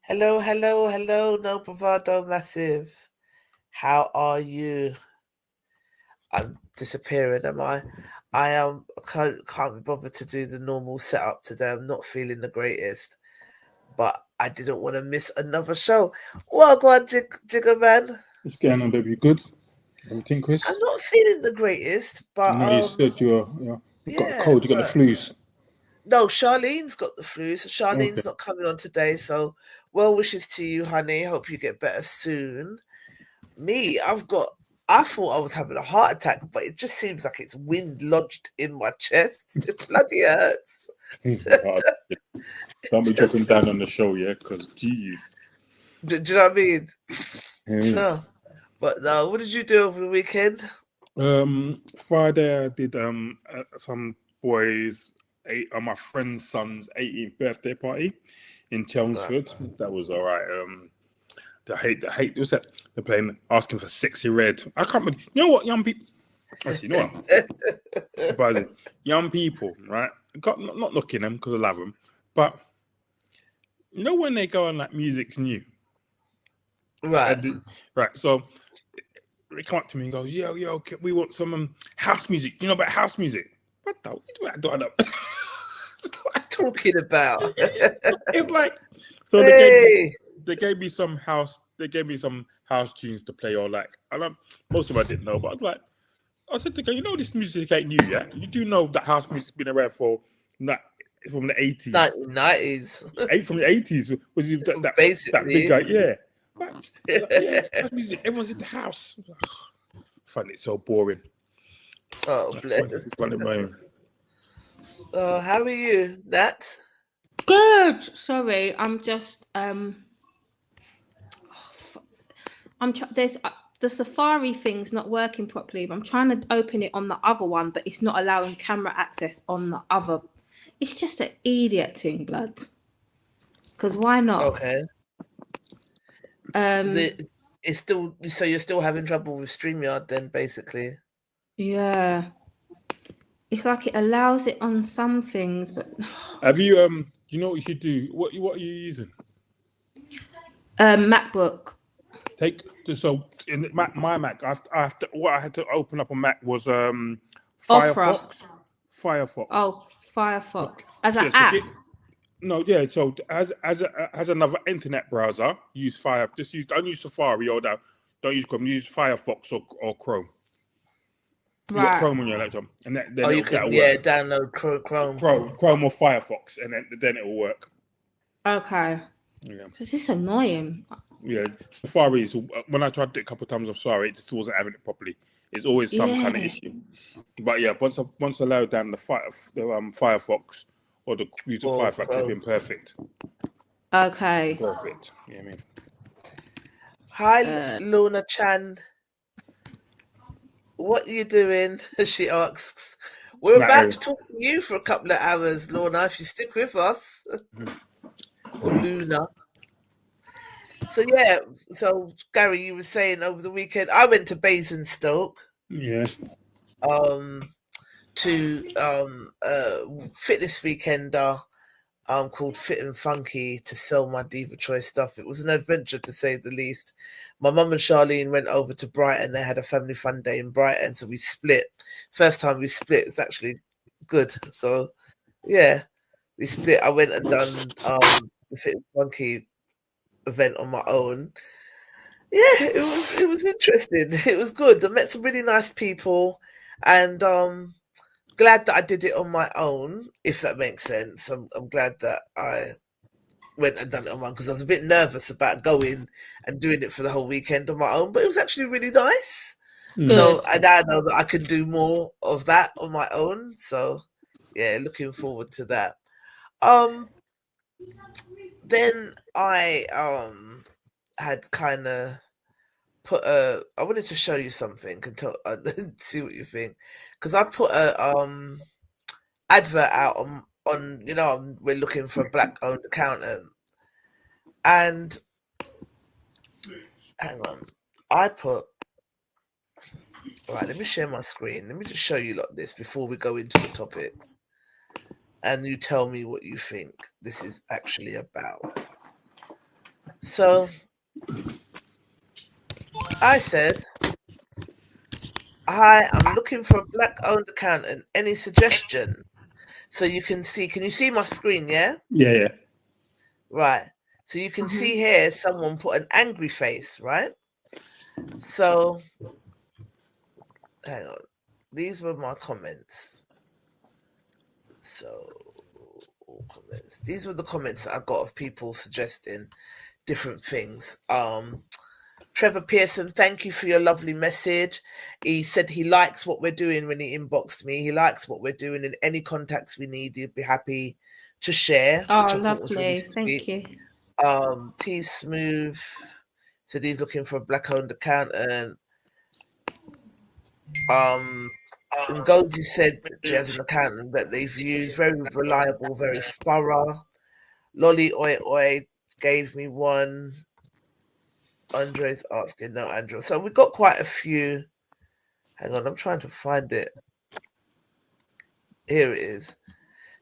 Hello, no Bravado massive. How are you? I'm disappearing, am I? Can't be bothered to do the normal setup today. I'm not feeling the greatest, but I didn't want to miss another show. Well, go on, Jigger man. What's going on, baby? You good? Everything, Chris? I'm not feeling the greatest, but No, you said you got the cold. You got the flus. No, Charlene's got the flu, so Charlene's not coming on today. So, well wishes to you, honey. Hope you get better soon. Me, I thought I was having a heart attack, but it just seems like it's wind lodged in my chest. It bloody hurts. Don't be dropping down on the show, yeah? Because, geez. Do you know what I mean? So, but no, what did you do over the weekend? Friday, I did some boys, my friend's son's 18th birthday party in Chelmsford. That was all right. The hate. What's that? They're playing, asking for Sexy Red. I can't remember. You know what, young people? Actually, you know what? Surprising. Young people, right? Not looking them because I love them, but you know when they go on like music's new, right? Right. So they come up to me and goes, "Yo, we want some house music. You know about house music? What the? What do I know? Talking about? It's like so. Hey. They gave me some house. They gave me some house tunes to play, or like, most of them I didn't know, but I said to go, you know, this music ain't new, yeah. You do know that house music's been around from the 80s, 90s, from the 80s. Was that big guy? Yeah, but, yeah. House music. Everyone's in the house. I find it so boring. Oh, bless. Oh, how are you, Nat? Good. Sorry, I'm just there's the Safari thing's not working properly. But I'm trying to open it on the other one, but it's not allowing camera access on the other. It's just an idiot thing, blood. Because why not? Okay. It's still, so you're still having trouble with StreamYard then, basically. Yeah. It's like it allows it on some things, but have you you know what you should do? What are you using? MacBook. So in my Mac, what I had to open up on Mac was Firefox. Firefox. Oh, Firefox as an app. So as another internet browser, use Fire. Don't use Safari or don't use Chrome. Use Firefox or Chrome. Right. You got Chrome on your laptop, and then you can download Chrome or Firefox, and then it will work. Okay. Yeah. This is annoying. Yeah, Safari is, when I tried it a couple of times, I'm sorry, it just wasn't having it properly. It's always some kind of issue. But yeah, once I load down the Firefox or the user Firefox, it's been perfect. Okay. Perfect. Yeah, I mean. Hi, Luna Chan. What are you doing? She asks. We're about to talk to you for a couple of hours, Lorna, if you stick with us. Or Luna. So yeah, Gary, you were saying over the weekend, I went to Basingstoke. Yeah. To fitness weekender called Fit and Funky to sell my Diva Choice stuff. It was an adventure, to say the least. My mum and Charlene went over to Brighton. They had a family fun day in Brighton, so we split. First time we split, it's actually good. So yeah, we split. I went and done the Fit and Funky event on my own. Yeah, it was interesting. It was good. I met some really nice people, and glad that I did it on my own, if that makes sense. I'm glad that I went and done it on my own because I was a bit nervous about going and doing it for the whole weekend on my own, but it was actually really nice. So I now know that I can do more of that on my own. So yeah, looking forward to that. Then I had kind of put I wanted to show you something and see what you think, because I put a advert out on we're looking for a black owned accountant, and hang on, I put, all right, let me share my screen. Let me just show you like this before we go into the topic, and you tell me what you think this is actually about. So I said, hi, I'm looking for a black owned accountant. Any suggestions? So you can you see my screen, yeah? Yeah. Right. So you can see here someone put an angry face, right? So hang on. These were my comments. So all comments. These were the comments that I got of people suggesting different things. Trevor Pearson, thank you for your lovely message. He said he likes what we're doing when he inboxed me. He likes what we're doing, and any contacts we need, he'd be happy to share. Oh, which I thought was really lovely. sweet. Thank you. T Smooth said he's looking for a black-owned accountant. Ngozi said she has an accountant that they've used, very reliable, very thorough. Lolly Oi Oi gave me one. Andre's asking, no, Andrew. So we got quite a few. Hang on, I'm trying to find it. Here it is.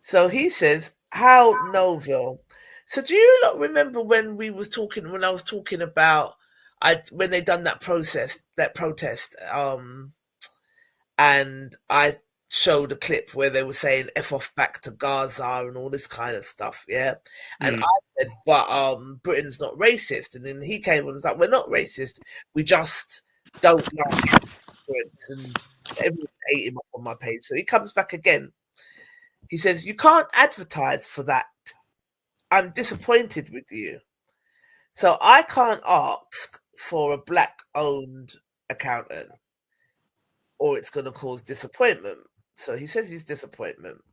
So he says, how Noville. So do you not remember when I was talking about when they done that protest, and I showed a clip where they were saying F off back to Gaza and all this kind of stuff, yeah? And I said, but Britain's not racist. And then he came and was like, we're not racist. We just don't like Brits. And everyone ate him up on my page. So he comes back again. He says, you can't advertise for that. I'm disappointed with you. So I can't ask for a black-owned accountant, or it's going to cause disappointment. So he says he's disappointment.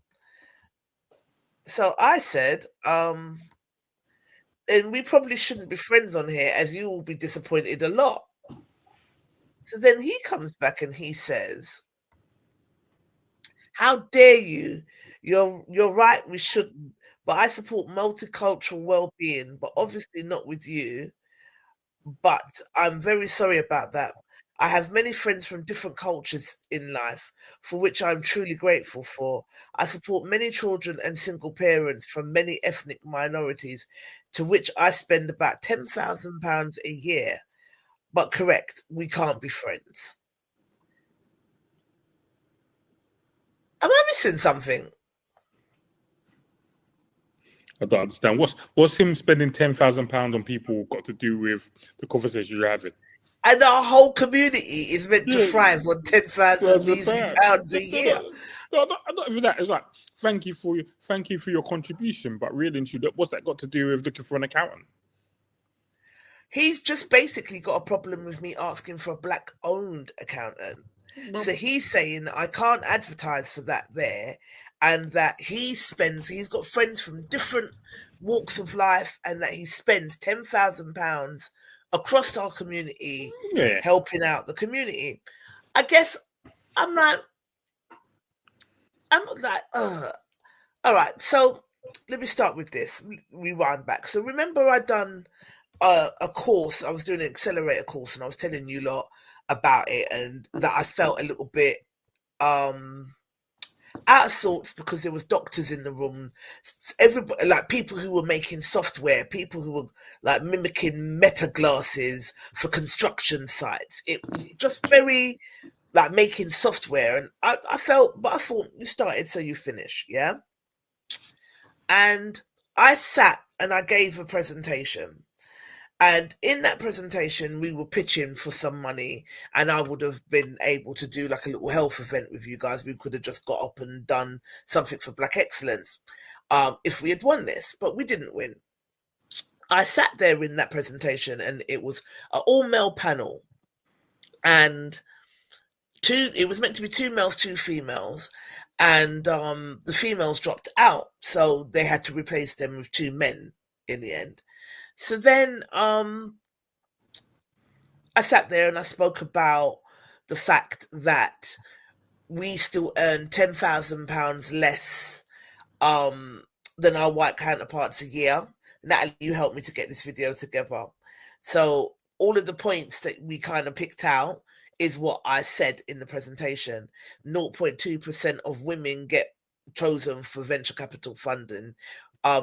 So I said, and we probably shouldn't be friends on here, as you will be disappointed a lot. So then he comes back and he says, how dare you? You're right, we shouldn't. But I support multicultural well-being, but obviously not with you. But I'm very sorry about that. I have many friends from different cultures in life, for which I'm truly grateful for. I support many children and single parents from many ethnic minorities, to which I spend about £10,000 a year. But correct, we can't be friends. Am I missing something? I don't understand. What's him spending £10,000 on people got to do with the conversation you're having? And our whole community is meant to thrive on £10,000 a year. No, not even that. It's like thank you for your contribution, but really, what's that got to do with looking for an accountant? He's just basically got a problem with me asking for a black-owned accountant. So he's saying that I can't advertise for that there, and that he's got friends from different walks of life, and that he spends £10,000 across our community, helping out the community. I guess I'm like, all right. So let me start with this. Rewind back. So remember, I'd done a course. I was doing an accelerator course, and I was telling you lot about it, and that I felt a little bit out of sorts because there was doctors in the room, everybody, like people who were making software, people who were like mimicking meta glasses for construction sites. It was just very like making software, and I thought you started, so you finish, yeah. And I sat and I gave a presentation. And in that presentation, we were pitching for some money, and I would have been able to do like a little health event with you guys. We could have just got up and done something for Black Excellence if we had won this, but we didn't win. I sat there in that presentation, and it was an all-male panel, and it was meant to be 2 males, 2 females, and the females dropped out, so they had to replace them with 2 men in the end. So then I sat there and I spoke about the fact that we still earn £10,000 less than our white counterparts a year. Natalie, you helped me to get this video together. So all of the points that we kind of picked out is what I said in the presentation. 0.2% of women get chosen for venture capital funding.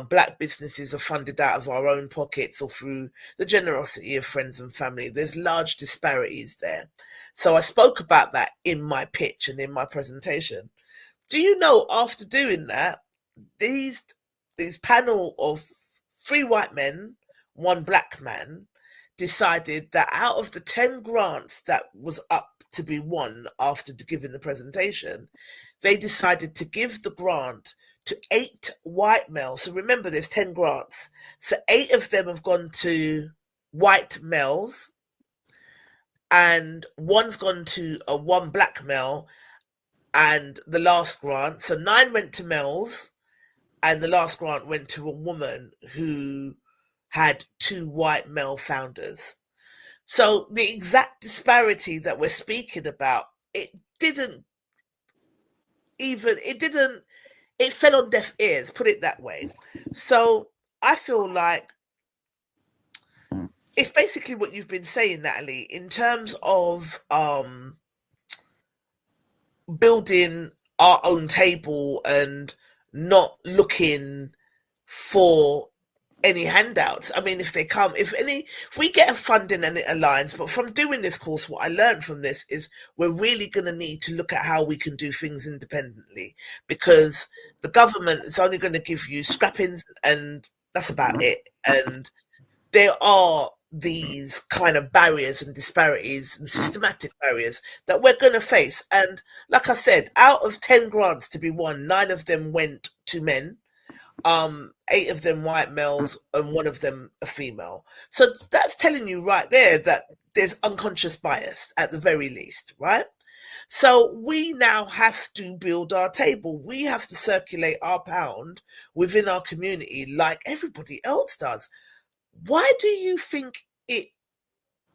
Black businesses are funded out of our own pockets or through the generosity of friends and family. There's large disparities there. So I spoke about that in my pitch and in my presentation. Do you know, after doing that, these panel of 3 white men, 1 black man, decided that out of the 10 grants that was up to be won after giving the presentation, they decided to give the grant to 8 white males. So remember, there's 10 grants. So 8 of them have gone to white males, and 1's gone to 1 black male, and the last grant, so 9 went to males, and the last grant went to a woman who had 2 white male founders. So the exact disparity that we're speaking about, it fell on deaf ears, put it that way. So I feel like it's basically what you've been saying, Natalie, in terms of building our own table and not looking for any handouts. I mean, if we get a funding and it aligns, but from doing this course, what I learned from this is we're really going to need to look at how we can do things independently, because the government is only going to give you scrappings and that's about it. And there are these kind of barriers and disparities and systematic barriers that we're going to face. And like I said, out of 10 grants to be won, 9 of them went to men, 8 of them white males, and 1 of them a female. So that's telling you right there that there's unconscious bias at the very least, right? So we now have to build our table. We have to circulate our pound within our community like everybody else does. Why do you think it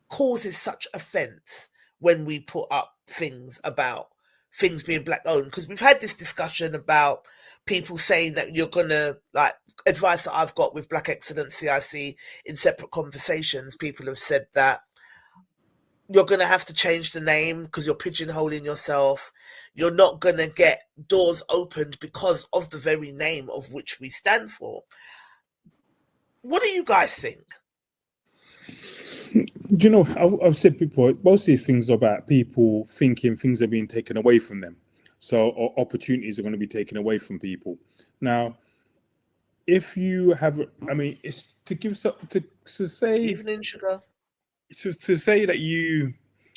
causes such offence when we put up things about things being black owned? Because we've had this discussion about people saying that you're gonna, like, advice that I've got with Black Excellency, I see in separate conversations, people have said that you're gonna have to change the name because you're pigeonholing yourself. You're not gonna get doors opened because of the very name of which we stand for. What do you guys think? Do you know, I've said before, most of these things are about people thinking things are being taken away from them. So opportunities are going to be taken away from people. Now, if you have, I mean, it's to give to say, Evening, sugar. to say that you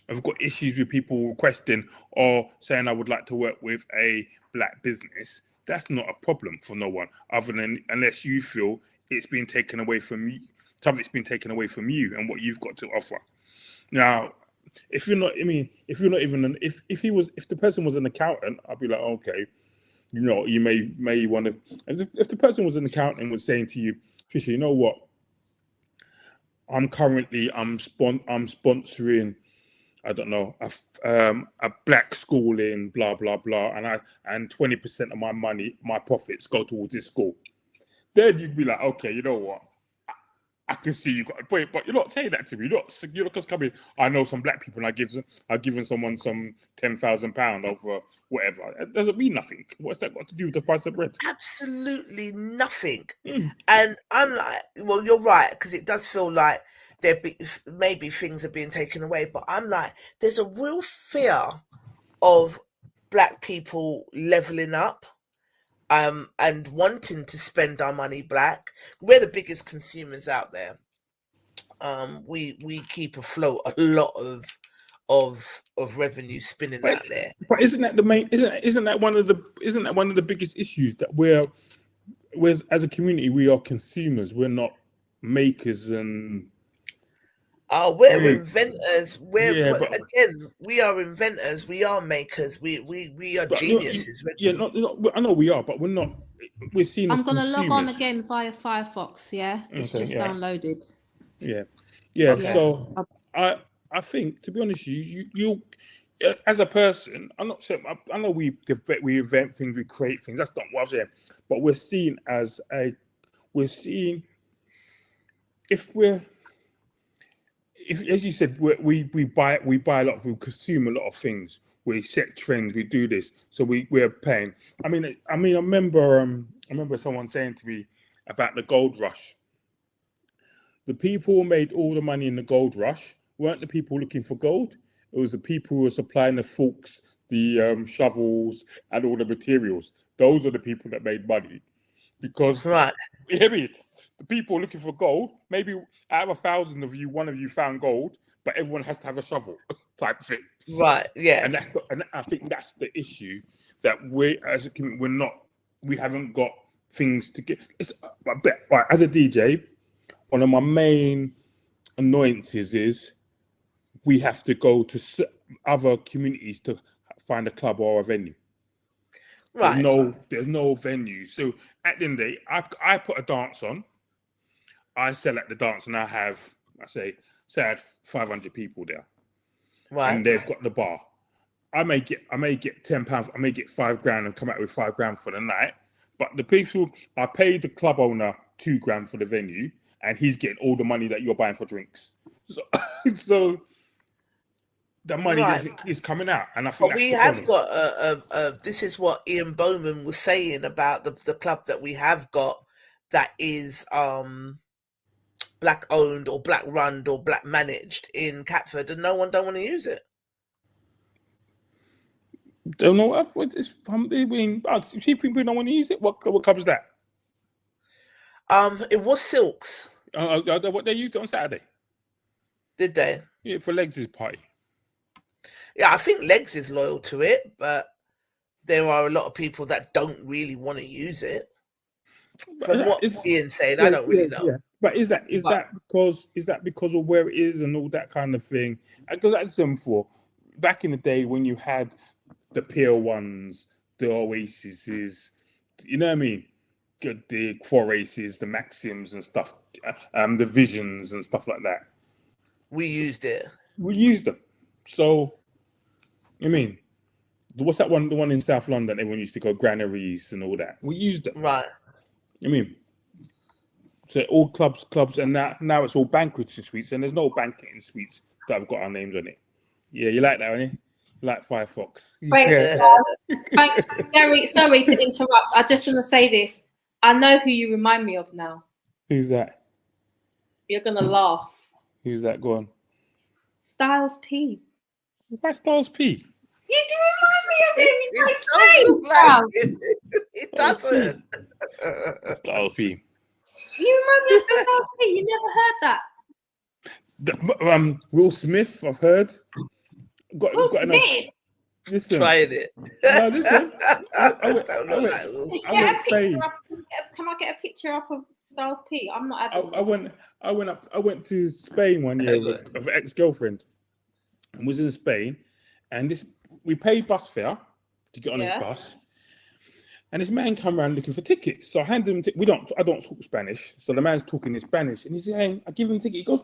have got issues with people requesting or saying I would like to work with a black business, that's not a problem for no one, other than unless you feel it's been taken away from you, something's been taken away from you and what you've got to offer. Now, if you're not, I mean, if you're not even, if the person was an accountant, I'd be like, okay, you know, you may want to. If the person was an accountant and was saying to you, Trisha, you know what? I'm sponsoring, I don't know, a black school in blah blah blah, and 20% of my money, my profits go towards this school. Then you'd be like, okay, you know what? I can see you got a point, but you're not saying that to me. You're not just coming. I know some black people, and I've given someone some £10,000 over whatever. It doesn't mean nothing. What's that got to do with the price of bread? Absolutely nothing. And I'm like, well, you're right, because it does feel like maybe things are being taken away. But I'm like, there's a real fear of black people leveling up. And wanting to spend our money black. We're the biggest consumers out there. We keep afloat a lot of revenue spinning out there. But isn't that the main? Isn't that one of the biggest issues that we're as a community, we are consumers. We're not makers and. Oh, we're Yeah. inventors. Again, we are inventors. We are makers. We are geniuses. I know we are, but we're not. We're seen as I'm gonna consumers. log on again via Firefox. Yeah, it's just downloaded. Yeah. Okay. So I think, to be honest, you as a person, I'm not saying I know we invent things, we create things. That's not what I'm saying. But we're seen as as you said, we buy a lot, we consume a lot of things, we set trends, we do this, so we're paying. I remember someone saying to me about the gold rush. The people who made all the money in the gold rush weren't the people looking for gold. It was the people who were supplying the forks, the shovels, and all the materials. Those are the people that made money, because Right. I mean, the people looking for gold, maybe out of 1,000 of you, one of you found gold, but everyone has to have a shovel type thing. Right. Yeah. And I think that's the issue, that we as a community, we haven't got things to get. Right, as a DJ, one of my main annoyances is we have to go to other communities to find a club or a venue. Right. There's no venue. So at the end of the day, I put a dance on. I sell at the dance, and I had 500 people there, Right. and they've got the bar. I may get £10. I may get £5,000 and come out with £5,000 for the night. But the people, I paid the club owner £2,000 for the venue, and he's getting all the money that you're buying for drinks. So the money is coming out, and I think. But we have got this is what Ian Bowman was saying about the club that we have got, that is black owned or black run or black managed in Catford, and no one don't want to use it. Don't know what it's from. I mean, see, people don't want to use it. What club is that? It was Silks. What they used it on Saturday? Did they? Yeah, for Legs' party. Yeah, I think Legs is loyal to it, but there are a lot of people that don't really want to use it. From what Ian's saying, I don't really know. Yeah. But is that because of where it is and all that kind of thing? Because I said before, back in the day when you had the Pier Ones, the Oases, you know what I mean? The Foraces, the Maxims and stuff, the Visions and stuff like that. We used it. We used them. So, I mean, what's that one? The one in South London, everyone used to go granaries and all that. We used them. Right. I mean, so all clubs, and now it's all banqueting suites, and there's no banqueting suites that have got our names on it. Yeah, you like that, don't you? You like Firefox. Wait, Gary, sorry to interrupt. I just want to say this. I know who you remind me of now. Who's that? You're gonna laugh. Who's that? Go on. Styles P. Why Styles P? You do remind me of him. It doesn't. Styles P. You remember Styles P? You never heard that? Will Smith, I've heard. Will Smith? Listen. Trying it. No, listen. I went Spain. Can I get a picture up of Styles P? I'm not having I went to Spain one year with an ex-girlfriend, and was in Spain, and we paid bus fare to get on this bus, and this man come around looking for tickets. So I handed him. I don't talk Spanish, so the man's talking in Spanish, and he's saying, I give him a ticket. He goes,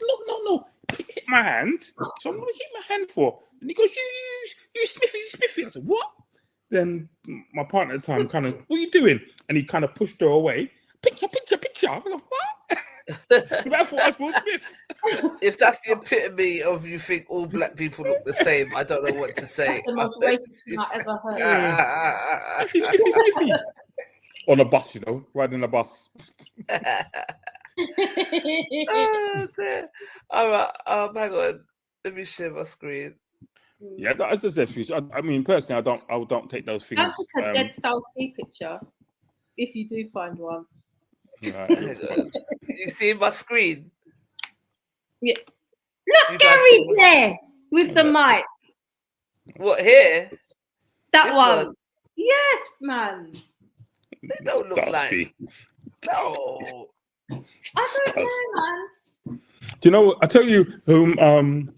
no, hit my hand. So I'm going to hit my hand for, and he goes, you Smithy. I said, what? Then my partner at the time kind of, what are you doing? And he kind of pushed her away. Picture. I'm like, what? So I thought I was Will Smith. If that's the epitome of you think all black people look the same, I don't know what to say. That's the most racist thing I ever heard. Smithy. On a bus, riding a bus. Oh, dear. All right, hang on. Let me share my screen. Yeah, as I said, I mean, personally, I don't take those things. That's like a dead Styles P picture, if you do find one. Right. You see my screen? Yeah. Look, Gary there with the mic. What, here? That one. Yes, man. They don't look like. No. I don't know, man. Do you know what? I tell you whom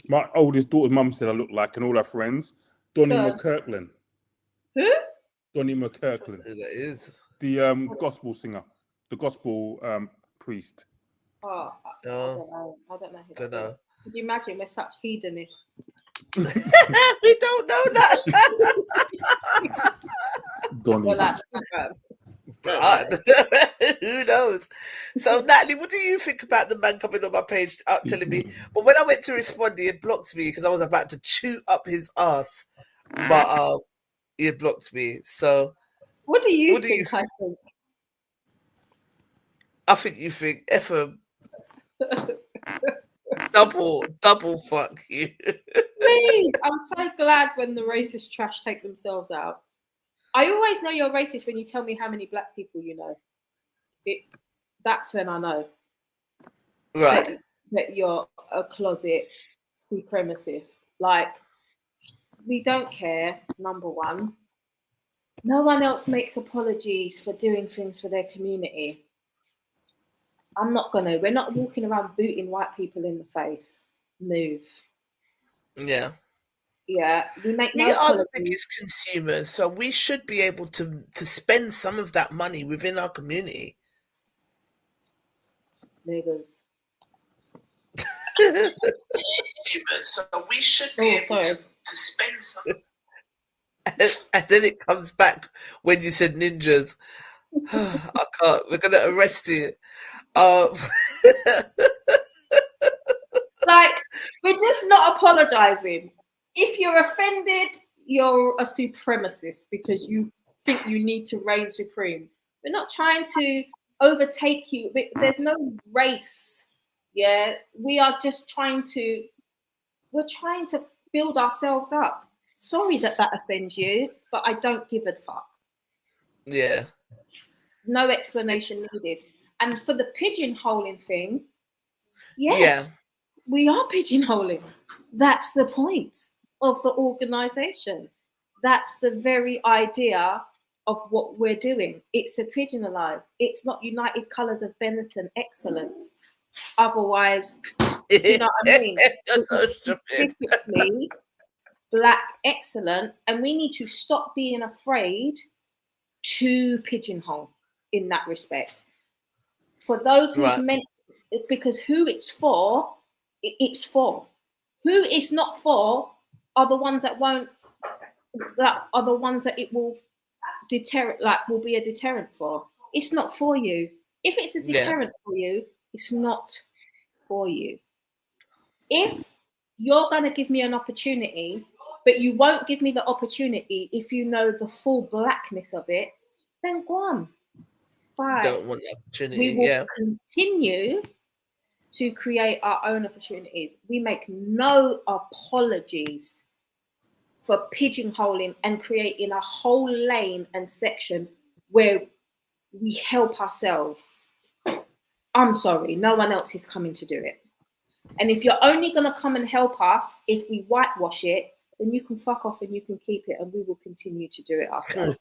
my oldest daughter's mum said I look like, and all her friends. Donnie Go on. McKirkland. Who? Donnie McKirkland, Who that is? the gospel singer, the gospel priest. Oh, I No, don't know. I don't know who don't that know. is. Could you imagine we're such hedonists? We don't know that. Donnie. We're like, God. Who knows? So, Natalie, what do you think about the man coming on my page out telling me? But when I went to respond, he had blocked me because I was about to chew up his ass. But he had blocked me. So, what do you What do you think? I think. I think you think F him. double fuck you. Please, I'm so glad when the racist trash take themselves out. I always know you're racist when you tell me how many black people you know. That's when I know Right. that you're a closet supremacist. Like, we don't care, number one. No one else makes apologies for doing things for their community. We're not walking around booting white people in the face. Move. Yeah. Yeah, we make We no are the apologies. biggest consumers, so we should be able to spend some of that money within our community. Niggas. So we should be able to spend some. And then it comes back when you said ninjas. I can't. We're gonna arrest you. Like, we're just not apologizing. If you're offended, you're a supremacist because you think you need to reign supreme. We're not trying to overtake you. There's no race. Yeah, we're trying to build ourselves up. Sorry that offends you, but I don't give a fuck. Yeah. No explanation needed. And for the pigeonholing thing, yes, we are pigeonholing. That's the point of the organization. That's the very idea of what we're doing. It's a pigeonholize. It's not United Colours of Benetton excellence. Otherwise, you know what I mean? That's so stupid. Specifically black excellence, and we need to stop being afraid to pigeonhole in that respect. For those who's meant, because who it's for, it's for. Who it's not for are the ones that it will will be a deterrent for. It's not for you. If it's a deterrent for you, it's not for you. If you're going to give me an opportunity, but you won't give me the opportunity if you know the full blackness of it, then go on. Bye. Don't want the opportunity. We will continue to create our own opportunities. We make no apologies for pigeonholing and creating a whole lane and section where we help ourselves. I'm sorry, no one else is coming to do it. And if you're only going to come and help us if we whitewash it, then you can fuck off and you can keep it, and we will continue to do it ourselves.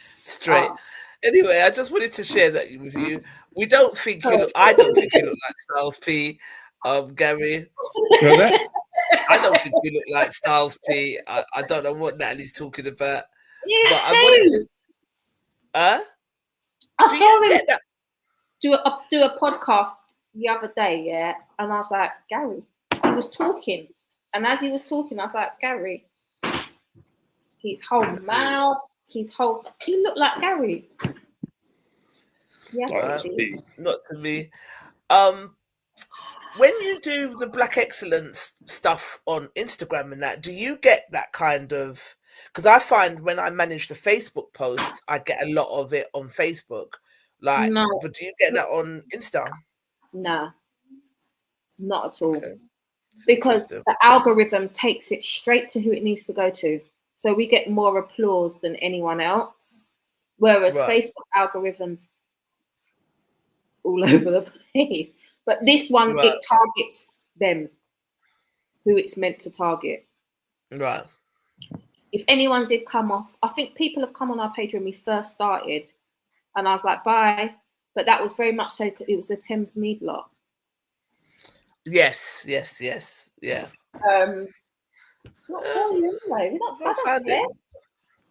Straight. Anyway, I just wanted to share that with you. We don't think you look. I don't think you look like Styles P. Gary. I don't think you look like Styles P. I don't know what Natalie's talking about. You but I wanted to. I saw him do a podcast the other day, yeah, and I was like, Gary, he was talking, and as he was talking, I was like, Gary, his whole mouth, he looked like Gary. Yeah, not to me. When you do the Black Excellence stuff on Instagram and that, do you get that kind of? Because I find when I manage the Facebook posts, I get a lot of it on Facebook. Like, no. But do you get that on Insta? No, not at all. Okay. Because the algorithm takes it straight to who it needs to go to. So we get more applause than anyone else. Whereas Facebook algorithms all over the place. But this one, it targets them, who it's meant to target. Right. If anyone did come off, I think people have come on our page when we first started. And I was like, bye. But that was very much so, it was a Thames Mead lot. Yes, yeah. It's not for you anyway. I don't care.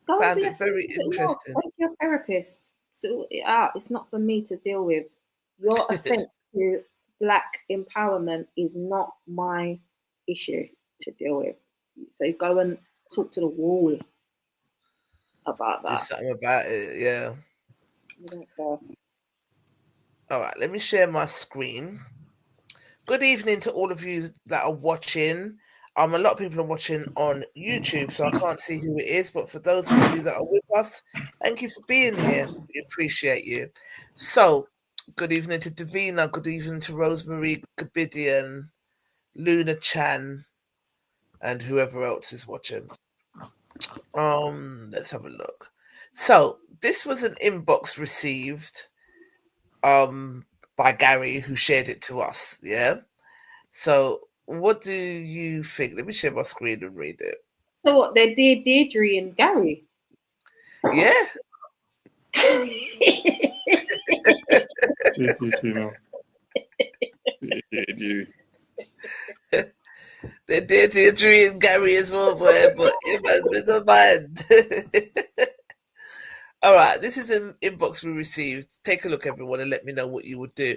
Go and Found be it very interesting. Go to your therapist. Sort it out. It's not for me to deal with. Your offence to Black empowerment is not my issue to deal with. So go and talk to the wall about that. There's something about it, yeah. I don't care. All right, let me share my screen. Good evening to all of you that are watching. A lot of people are watching on YouTube, so I can't see who it is. But for those of you that are with us, thank you for being here. We appreciate you. So, good evening to Davina. Good evening to Rosemary Gabidian, Luna Chan, and whoever else is watching. Let's have a look. So, this was an inbox received by Gary, who shared it to us. Yeah. So, what do you think? Let me share my screen and read it. So what? They're Deirdre and Gary. Yeah. They did Deirdre and Gary as well, boy, but it has been a man. All right, this is an inbox we received. Take a look, everyone, and let me know what you would do.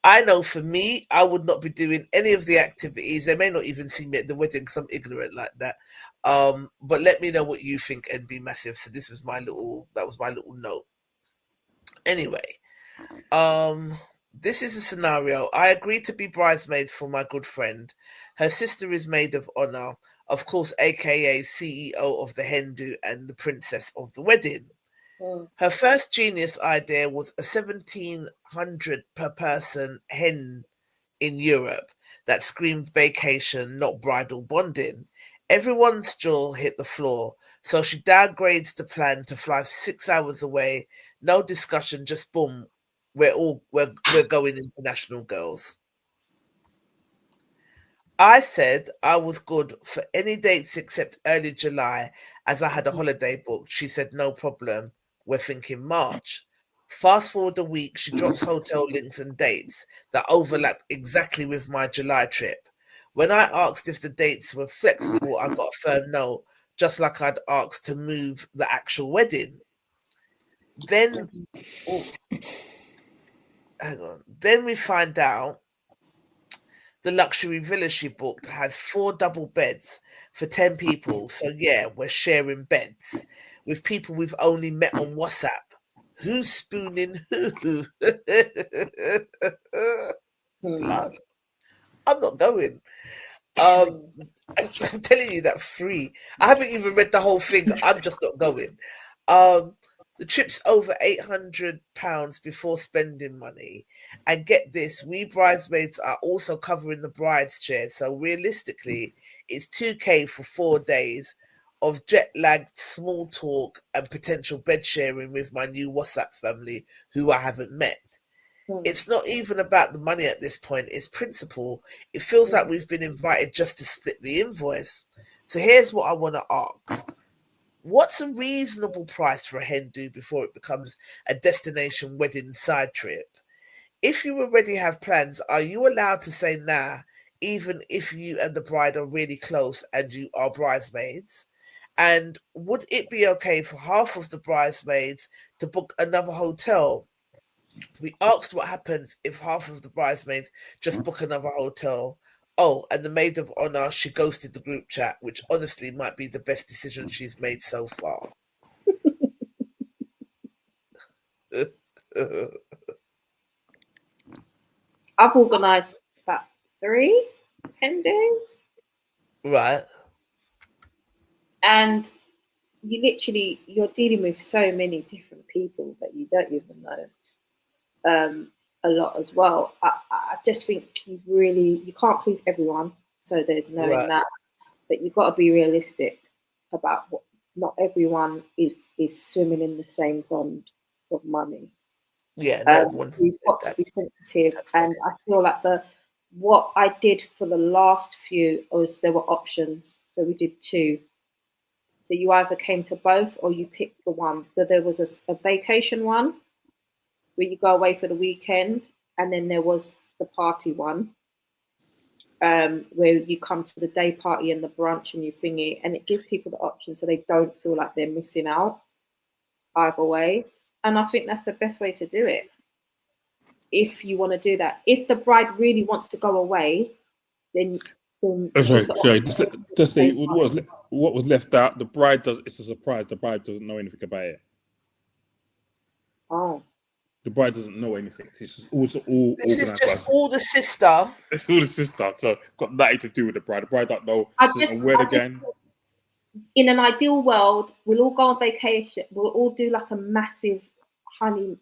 I know for me, I would not be doing any of the activities. They may not even see me at the wedding because I'm ignorant like that. But let me know what you think and be massive. So that was my little note. Anyway, this is a scenario. I agreed to be bridesmaid for my good friend. Her sister is Maid of Honour, of course, aka CEO of the hen do and the princess of the wedding. Her first genius idea was a 1,700 per person hen in Europe that screamed vacation, not bridal bonding. Everyone's jaw hit the floor, so she downgrades the plan to fly 6 hours away. No discussion, just boom. We're going international, girls. I said I was good for any dates except early July, as I had a holiday booked. She said no problem. We're thinking March. Fast forward a week, she drops hotel links and dates that overlap exactly with my July trip. When I asked if the dates were flexible, I got a firm no, just like I'd asked to move the actual wedding. Then, hang on. Then we find out the luxury villa she booked has 4 double beds for 10 people. So yeah, we're sharing beds with people we've only met on WhatsApp. Who's spooning who? Blood. I'm not going. I'm telling you that free. I haven't even read the whole thing. I'm just not going. The trip's over £800 before spending money. And get this, we bridesmaids are also covering the bride's chair. So realistically, it's 2K for 4 days of jet-lagged small talk and potential bed sharing with my new WhatsApp family who I haven't met. It's not even about the money at this point, it's principle. It feels like we've been invited just to split the invoice. So here's what I want to ask. What's a reasonable price for a hen do before it becomes a destination wedding side trip? If you already have plans, are you allowed to say nah, even if you and the bride are really close and you are bridesmaids? And would it be okay for half of the bridesmaids to book another hotel? We asked what happens if half of the bridesmaids just book another hotel. Oh, and the Maid of Honour, she ghosted the group chat, which honestly might be the best decision she's made so far. I've organised about 3 hen days. Right. And you're dealing with so many different people that you don't even know a lot as well. I just think you can't please everyone. So there's knowing that, but you've got to be realistic about what not everyone is swimming in the same pond of money. Yeah, no, everyone's you've got to be sensitive. And I feel like what I did for the last few was there were options. So we did 2. So you either came to both or you picked the one. So there was a vacation one where you go away for the weekend, and then there was the party one, where you come to the day party and the brunch and you thingy, and it gives people the option so they don't feel like they're missing out either way. And I think that's the best way to do it. If you want to do that, if the bride really wants to go away, then sorry, just say what was left out. The bride does. It's a surprise. The bride doesn't know anything about it. Oh. The bride doesn't know anything. It's just all This is just by all the sister. It's all the sister. So got nothing to do with the bride. The bride don't know. In an ideal world, we'll all go on vacation. We'll all do like a massive honey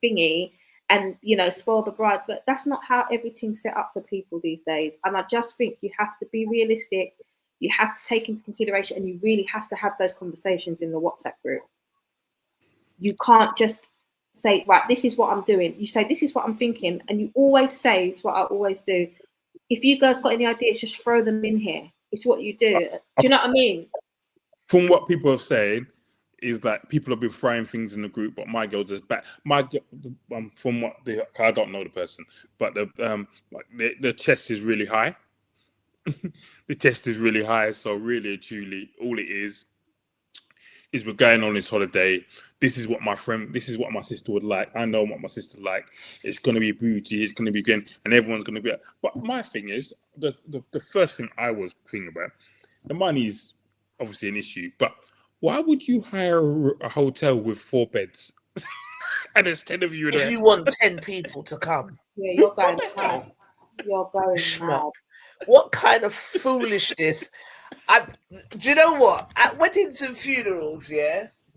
thingy, and spoil the bride. But that's not how everything's set up for people these days. And I just think you have to be realistic. You have to take into consideration, and you really have to have those conversations in the WhatsApp group. You can't just say, right, this is what I'm doing. You say, this is what I'm thinking. And you always say, it's what I always do. If you guys got any ideas, just throw them in here. It's what you do. Do you know what I mean? From what people have said, is that people have been throwing things in the group, but my girl just back. From what I don't know the person, but the chest is really high. The chest is really high. So really, truly, all it is we're going on this holiday. This is what my sister would like. I know what my sister like. It's going to be bougie. It's going to be good, and everyone's going to be. But my thing is, the first thing I was thinking about, the money is obviously an issue, but why would you hire a hotel with 4 beds and there's 10 of you? If you want 10 people to come, yeah, you're going mad. You're going mad. What kind of foolishness? Do you know what? At weddings and funerals,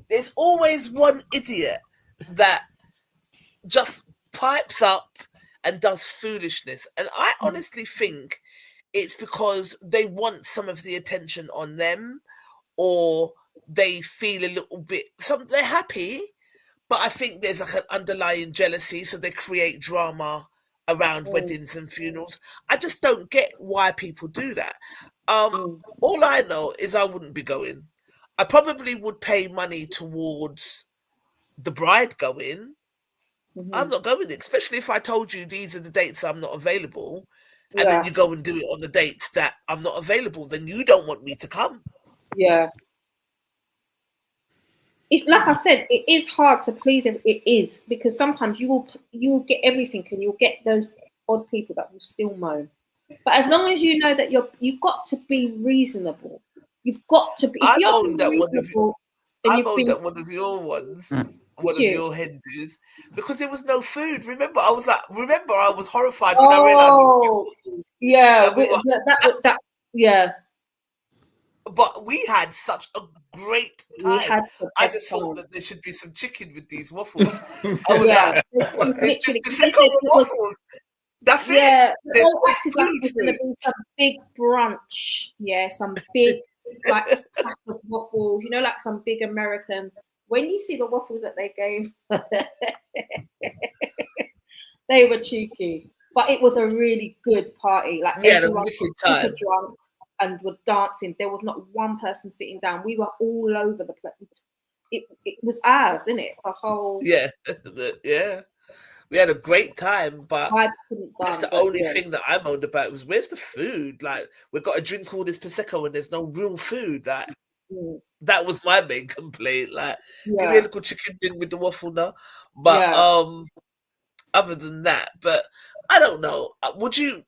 there's always one idiot that just pipes up and does foolishness. And I honestly think it's because they want some of the attention on them, or they feel a little bit, they're happy, but I think there's like an underlying jealousy, so they create drama around weddings and funerals. I just don't get why people do that. All I know is I wouldn't be going. I probably would pay money towards the bride going. I'm not going, especially if I told you these are the dates I'm not available, and then you go and do it on the dates that I'm not available, then you don't want me to come. Yeah. It's like I said, it is hard to please him. It is, because sometimes you will get everything, and you'll get those odd people that will still moan. But as long as you know that you've got to be reasonable. You've got to be. If you're reasonable, I moaned at one of your ones, one of your Hindus, because there was no food. Remember, I was horrified when I realised. Yeah. But we had such a great time. I just thought that there should be some chicken with these waffles. I was like, it's just Prosecco and waffles. That's it. Yeah, they all acted like it was going to be some big brunch. Yeah, some big like stack of waffles. Like some big American. When you see the waffles that they gave, they were cheeky. But it was a really good party. Like everyone was super drunk and were dancing. There was not one person sitting down. We were all over the place. It was ours, isn't it? The whole we had a great time, but that's the only thing that I moaned about was, where's the food? Like, we've got to drink all this Prosecco and there's no real food. Like, that was my main complaint. Like, give me a little chicken wing with the waffle now. But other than that, but I don't know. Would you?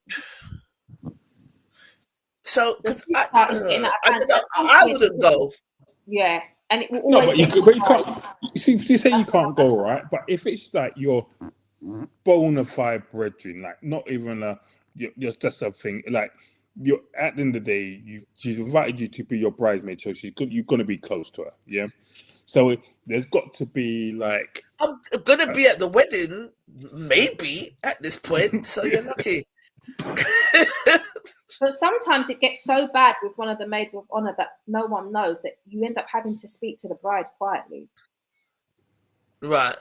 So, because I wouldn't go. Yeah, and it will always. No, but you can't. You say you can't go, right? But if it's like your bona fide brethren, like not even just something like you're at the end of the day, she's invited you to be your bridesmaid, so you're gonna be close to her, yeah. So there's got to be like, I'm gonna be at the wedding, maybe at this point. So you're lucky. But sometimes it gets so bad with one of the maids of honour that no one knows, that you end up having to speak to the bride quietly. Right.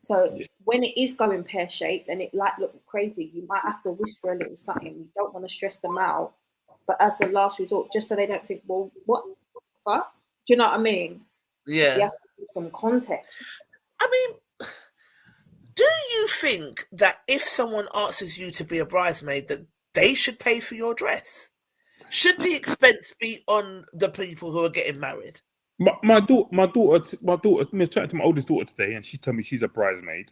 So when it is going pear-shaped and it like look crazy, you might have to whisper a little something. You don't want to stress them out, but as the last resort, just so they don't think, well, what the fuck? Do you know what I mean? Yeah. You have to give some context. I I mean, do you think that if someone asks you to be a bridesmaid, that they should pay for your dress? Should the expense be on the people who are getting married? My daughter, I was chatting to my oldest daughter today, and she told me she's a bridesmaid,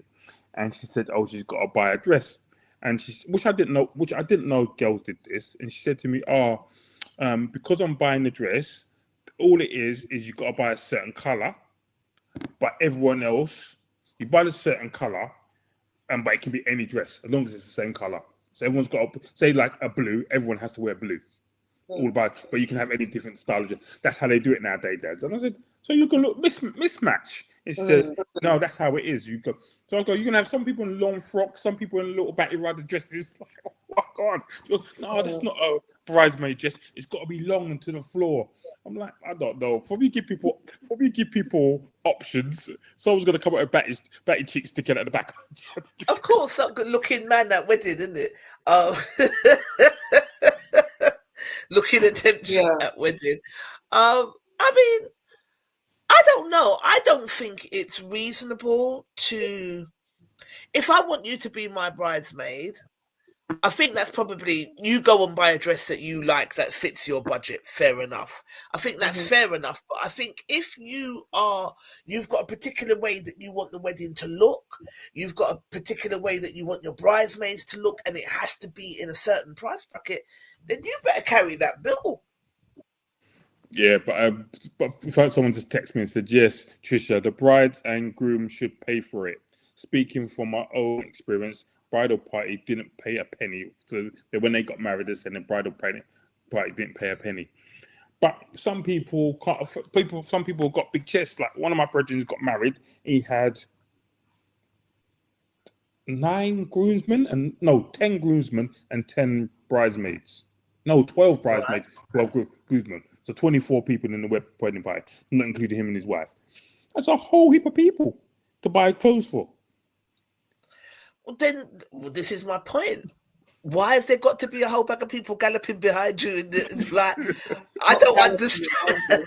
and she said, "Oh, she's got to buy a dress," and which I didn't know girls did this, and she said to me, "Oh, because I'm buying the dress, all it is you got to buy a certain color, but everyone else, you buy a certain color, but it can be any dress as long as it's the same color. So everyone's got to say like a blue, everyone has to wear blue." All about, but you can have any different style of dress. That's how they do it nowadays, dads. And I said, so you can look mismatch. And she said, no, that's how it is. So I go, you can have some people in long frocks, some people in little batty rider dresses. Like, oh my God. She goes, no, that's not a bridesmaid dress. It's got to be long and to the floor. I'm like, I don't know. For me, give people options. Someone's gonna come out with batty cheeks sticking at the back. Of course, some good-looking man at wedding, isn't it? Looking attention at wedding. I mean, I don't know. I don't think it's reasonable to. If I want you to be my bridesmaid, I think that's probably you go and buy a dress that you like that fits your budget. Fair enough. I think that's fair enough. But I think if you've got a particular way that you want the wedding to look, you've got a particular way that you want your bridesmaids to look, and it has to be in a certain price bracket, then you better carry that bill. Yeah, but someone just texted me and said, yes, Trisha, the brides and groom should pay for it. Speaking from my own experience, bridal party didn't pay a penny. So when they got married, they said the bridal party didn't pay a penny. But some people got big chests. Like one of my brethren got married. He had 10 groomsmen and 10 bridesmaids. No, 12 bridesmaids, 12 groomsmen. So 24 people in the wedding party, not including him and his wife. That's a whole heap of people to buy clothes for. Well, this is my point. Why has there got to be a whole bag of people galloping behind you? Like, I don't understand.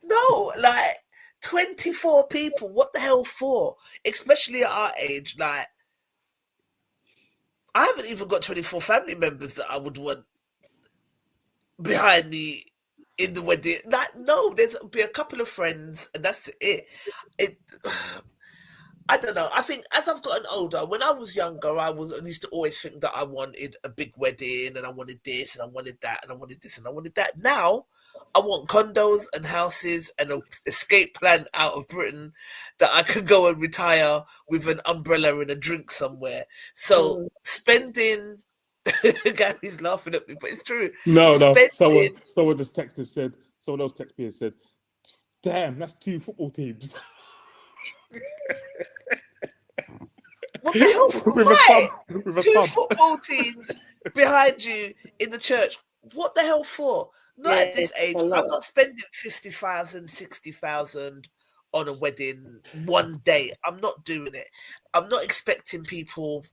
No, like 24 people. What the hell for? Especially at our age. Like, I haven't even got 24 family members that I would want behind me in the wedding. Like, no, there's be a couple of friends, and that's it. I don't know. I think as I've gotten older, when I was younger, I used to always think that I wanted a big wedding, and I wanted this, and I wanted that, and I wanted this, and I wanted that. Now, I want condos and houses and an escape plan out of Britain that I can go and retire with an umbrella and a drink somewhere. So spending. Gary's laughing at me, but it's true. No. Someone just texted said. Someone else texted me and said, "Damn, that's 2 football teams." What the hell? With a Two sub. football teams behind you in the church. What the hell for? Not at this age. I'm not spending 50,000, 60,000 on a wedding one day. I'm not doing it. I'm not expecting people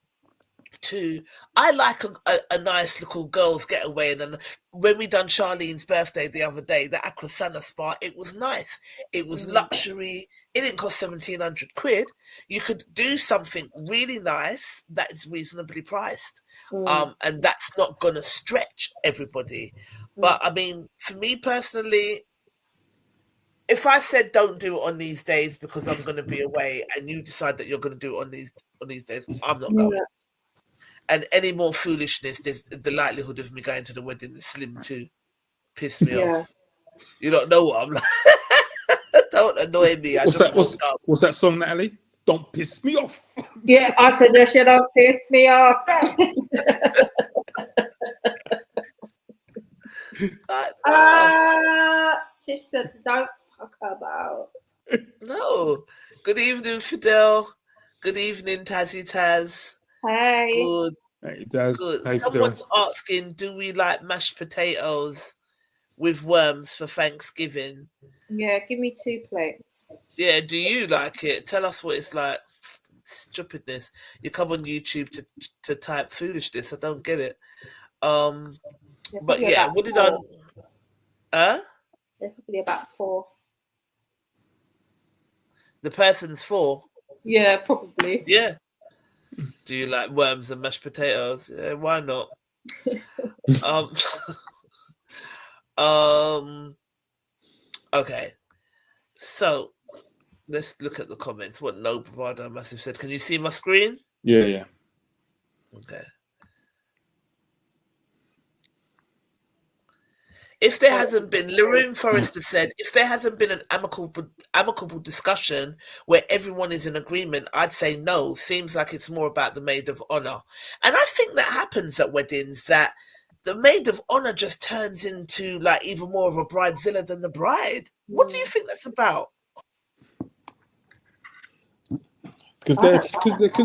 to. I like a nice little girls getaway, and when we done Charlene's birthday the other day, the Aquasana spa, it was nice. It was luxury. It didn't cost 1,700 quid. You could do something really nice that is reasonably priced, and that's not gonna stretch everybody. But I mean, for me personally, if I said don't do it on these days because I'm going to be away, and you decide that you're going to do it on these days, I'm not going. And any more foolishness, there's the likelihood of me going to the wedding is slim to piss me off. You don't know what I'm like. Don't annoy me. What's that song, Natalie? Don't piss me off. Yeah, I said you should don't piss me off. She said don't fuck about. No. Good evening, Fidel. Good evening, Tazzy Taz. Hey. Good. Hey, Taz. Good. Hey, Someone's asking, do we like mashed potatoes with worms for Thanksgiving? Yeah, give me 2 plates. Yeah, do you like it? Tell us what it's like. Stupidness. You come on YouTube to type foolishness. I don't get it. But yeah, what did I? They're probably about 4. the person's for. Yeah, probably. Yeah. Do you like worms and mashed potatoes? Yeah, why not? um, okay. So let's look at the comments. What No Bravado Massive said. Can you see my screen? Yeah. Okay. If there hasn't been, Laroon Forrester said, if there hasn't been an amicable discussion where everyone is in agreement, I'd say no. Seems like it's more about the maid of honor. And I think that happens at weddings, that the maid of honor just turns into like even more of a bridezilla than the bride. What do you think that's about? Because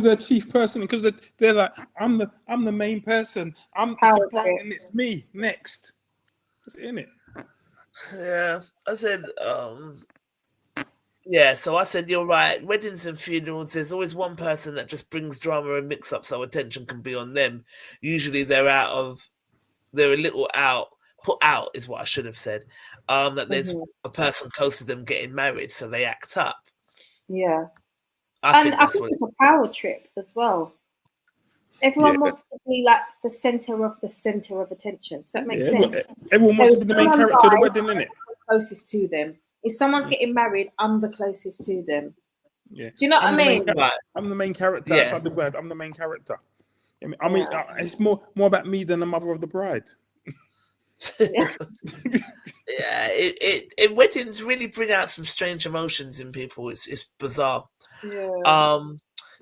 they're chief person, because they're like, I'm the main person. I'm the bride and it's me next. That's in it. Yeah, I said, yeah, so I said, you're right. Weddings and funerals, there's always one person that just brings drama and mix up so attention can be on them. Usually they're a little put out is what I should have said. That there's a person close to them getting married, so they act up. Yeah. I think it's a power trip as well. Everyone wants to be like the center of attention. Does that make sense? Everyone wants to be the main character of the wedding, innit? Closest to them. If someone's getting married, I'm the closest to them. Yeah. Do you know what I mean? I'm the main character outside the word. I'm the main character. I mean, it's more about me than the mother of the bride. Yeah. It weddings really bring out some strange emotions in people. It's bizarre. Yeah.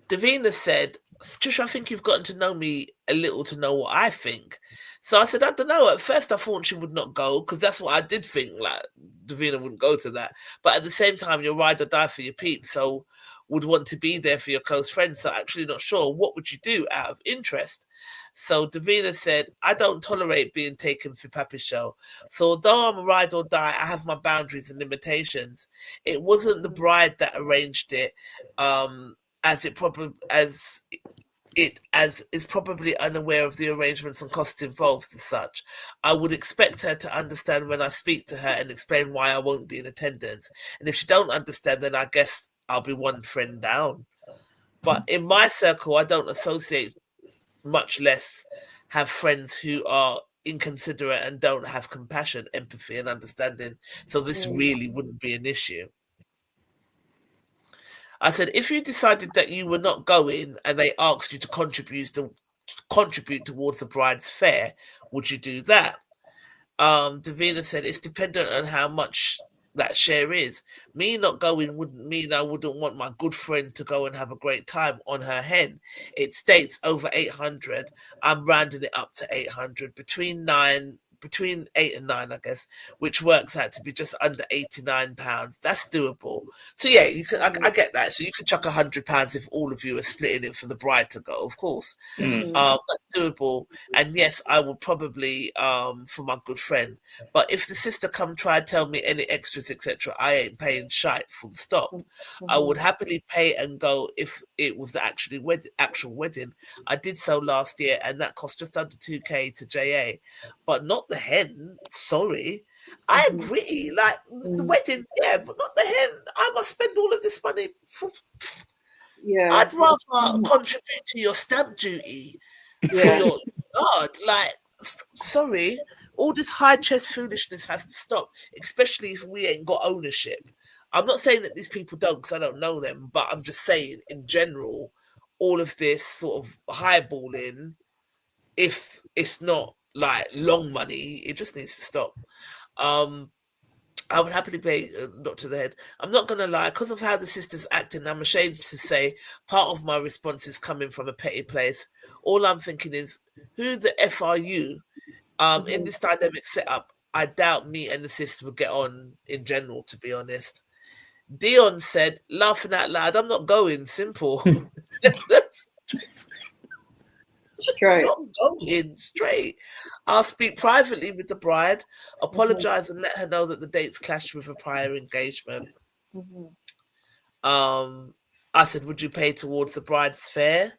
Davina said, Trish, I think you've gotten to know me a little to know what I think. So I said, I don't know. At first I thought she would not go, because that's what I did think, like Davina wouldn't go to that. But at the same time, you're ride or die for your peeps, so would want to be there for your close friends. So actually not sure. What would you do out of interest? So Davina said, I don't tolerate being taken for Pappy's show. So although I'm a ride or die, I have my boundaries and limitations. It wasn't the bride that arranged it, as is probably unaware of the arrangements and costs involved as such. I would expect her to understand when I speak to her and explain why I won't be in attendance. And if she don't understand, then I guess I'll be one friend down. But in my circle, I don't associate, much less have friends who are inconsiderate and don't have compassion, empathy, and understanding. So this really wouldn't be an issue. I said, if you decided that you were not going and they asked you to contribute towards the bride's fare, would you do that? Davina said, it's dependent on how much that share is. Me not going wouldn't mean I wouldn't want my good friend to go and have a great time on her hen. It states over 800. I'm rounding it up to 800, between 8 and 9, I guess, which works out to be just under £89. That's doable. So yeah, you can. I get that. So you could chuck £100 if all of you are splitting it for the bride to go. Of course, that's doable. And yes, I will probably for my good friend. But if the sister come try and tell me any extras, etc., I ain't paying shite. Full stop. I would happily pay and go if it was the actual wedding. I did so last year, and that cost just under 2k to JA, but not the hen. Sorry, I agree. Like the wedding, yeah, but not the hen. I must spend all of this money for. Yeah, I'd rather contribute to your stamp duty for your God. Like, sorry, all this high chest foolishness has to stop, especially if we ain't got ownership. I'm not saying that these people don't, because I don't know them, but I'm just saying in general, all of this sort of highballing, if it's not like long money, it just needs to stop. I would happily pay, not to the head. I'm not going to lie, because of how the sister's acting, I'm ashamed to say part of my response is coming from a petty place. All I'm thinking is, who the F are you? In this dynamic setup, I doubt me and the sister would get on in general, to be honest. Dion said, laughing out loud, I'm not going, simple. straight. Not going straight. I'll speak privately with the bride, apologize and let her know that the dates clashed with a prior engagement. I said, would you pay towards the bride's fare?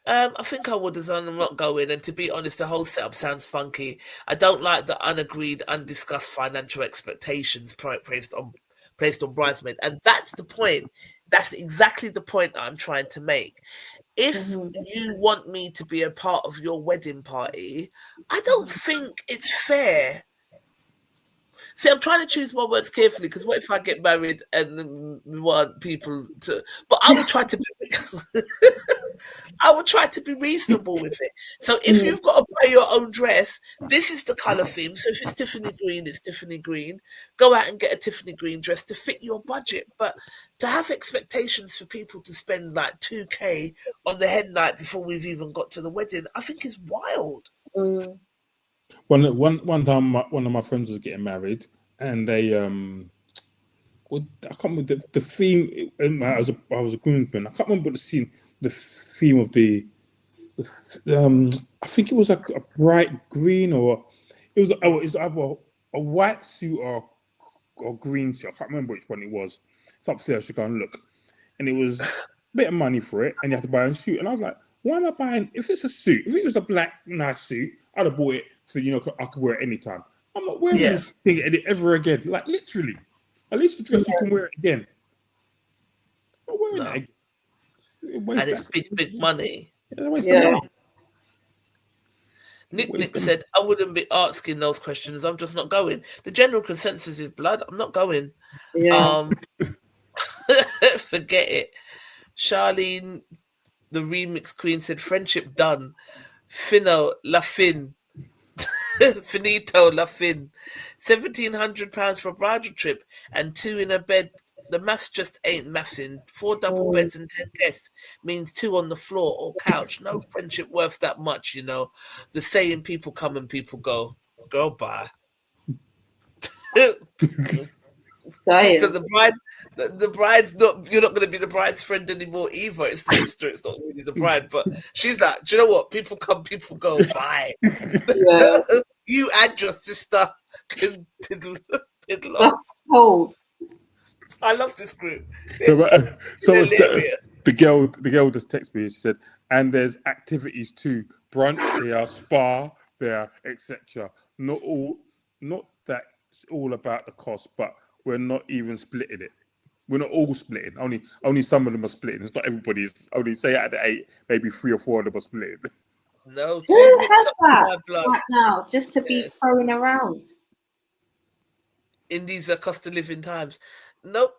I think I would, as I'm not going. And to be honest, the whole setup sounds funky. I don't like the unagreed, undiscussed financial expectations placed on bridesmaid, and that's the point. That's exactly the point I'm trying to make. If you want me to be a part of your wedding party, I don't think it's fair. See, I'm trying to choose my words carefully because what if I get married and then we want people to? But I will try to be. I will try to be reasonable with it. So if you've got to buy your own dress, this is the color theme. So if it's Tiffany green, it's Tiffany green. Go out and get a Tiffany green dress to fit your budget. But to have expectations for people to spend like 2K on the head night before we've even got to the wedding, I think is wild. One time, one of my friends was getting married, and they I can't remember the theme. I was a groomsman. I can't remember the theme of the I think it was like a bright green, or it was either a white suit or green suit. I can't remember which one it was. It's upstairs. You go and look, and it was a bit of money for it, and you had to buy a suit. And I was like, why am I buying? If it's a suit, if it was a black nice suit, I'd have bought it so I could wear it anytime. I'm not wearing this thing ever again. Like literally, at least the dress you can wear it again. I'm not wearing it again. And it's big money. Yeah. Nick said, I wouldn't be asking those questions. I'm just not going. The general consensus is blood. I'm not going. Yeah. Forget it. Charlene, the remix queen, said, friendship done. Fino, la fin. Finito, la fin. £1,700 for a bridal trip and 2 in a bed. The maths just ain't mathsing. 4 double beds and 10 guests means 2 on the floor or couch. No friendship worth that much, you know. The saying, people come and people go. Girl, bye. So the bride's not. You're not going to be the bride's friend anymore either. It's the sister. It's not really the bride. But she's like, do you know what? People come, people go. Bye. Yeah. You and your sister can tiddle That's off. cold. I love this group. So the girl just texted me. She said, and there's activities too. Brunch, there are spa, there, etc. Not that it's all about the cost, but we're not even splitting it. We're not all splitting. Only some of them are splitting. It's not everybody. It's only, say out of the 8, maybe 3 or 4 of them are splitting. No, who has that right now? Just to be throwing around in these cost of living times. Nope,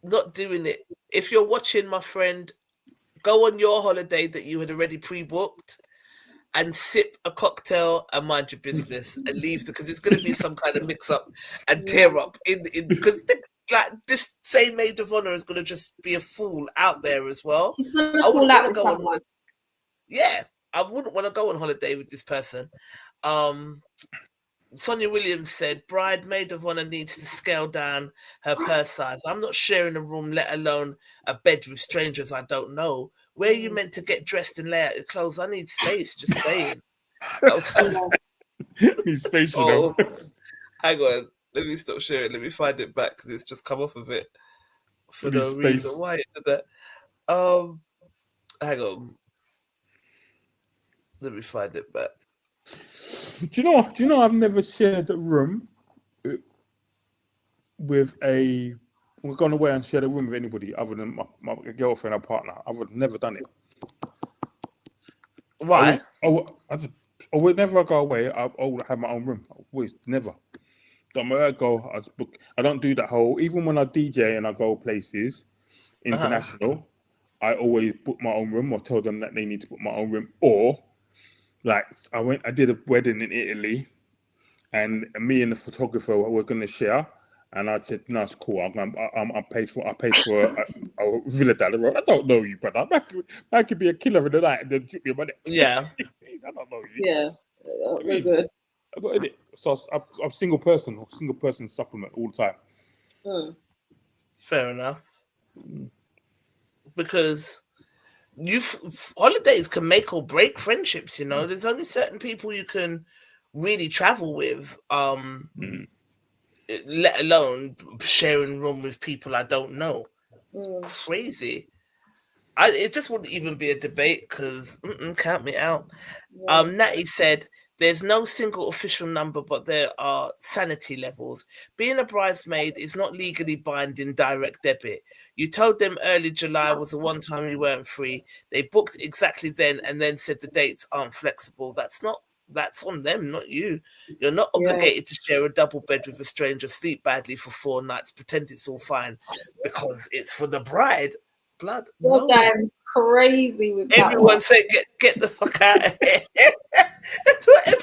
not doing it. If you're watching, my friend, go on your holiday that you had already pre-booked and sip a cocktail and mind your business and leave, because it's going to be some kind of mix-up and tear up in because like this same Maid of Honour is going to just be a fool out there as well. I wouldn't want to go on holiday. Yeah, I wouldn't want to go on holiday with this person. Sonia Williams said, bride Maid of Honour needs to scale down her purse size. I'm not sharing a room, let alone a bed with strangers I don't know. Where are you meant to get dressed and lay out your clothes? I need space, just saying. Need space, you know. Hang on. Let me stop sharing. Let me find it back because it's just come off of it for no reason. Why is that? Hang on. Let me find it back. Do you know I've never shared a room with we're going away and shared a room with anybody other than my girlfriend or partner. I would have never done it. Why? I would never go away. I would have my own room. Always, never. I go, I just book. I don't do that whole. Even when I DJ and I go places international, I always book my own room or tell them that they need to book my own room. Or like I did a wedding in Italy, and me and the photographer were going to share. And I said, "No, it's cool. I paid for a villa down the road. I don't know you, brother. I could be a killer in the night and then shoot me money. Yeah, I don't know you. Yeah, very good. I got it. So I'm single person supplement all the time. Fair enough. Because holidays can make or break friendships. You know, there's only certain people you can really travel with. Let alone sharing room with people I don't know. It's crazy. It just wouldn't even be a debate because count me out. Yeah. Natty said there's no single official number, but there are sanity levels. Being a bridesmaid is not legally binding direct debit. You told them early July was the one time you weren't free. They booked exactly then and then said the dates aren't flexible. That's on them, not you. You're not obligated to share a double bed with a stranger, sleep badly for 4 nights, pretend it's all fine because it's for the bride. Blood. You're No. going crazy with that Everyone one. said, get the fuck out of here. That's what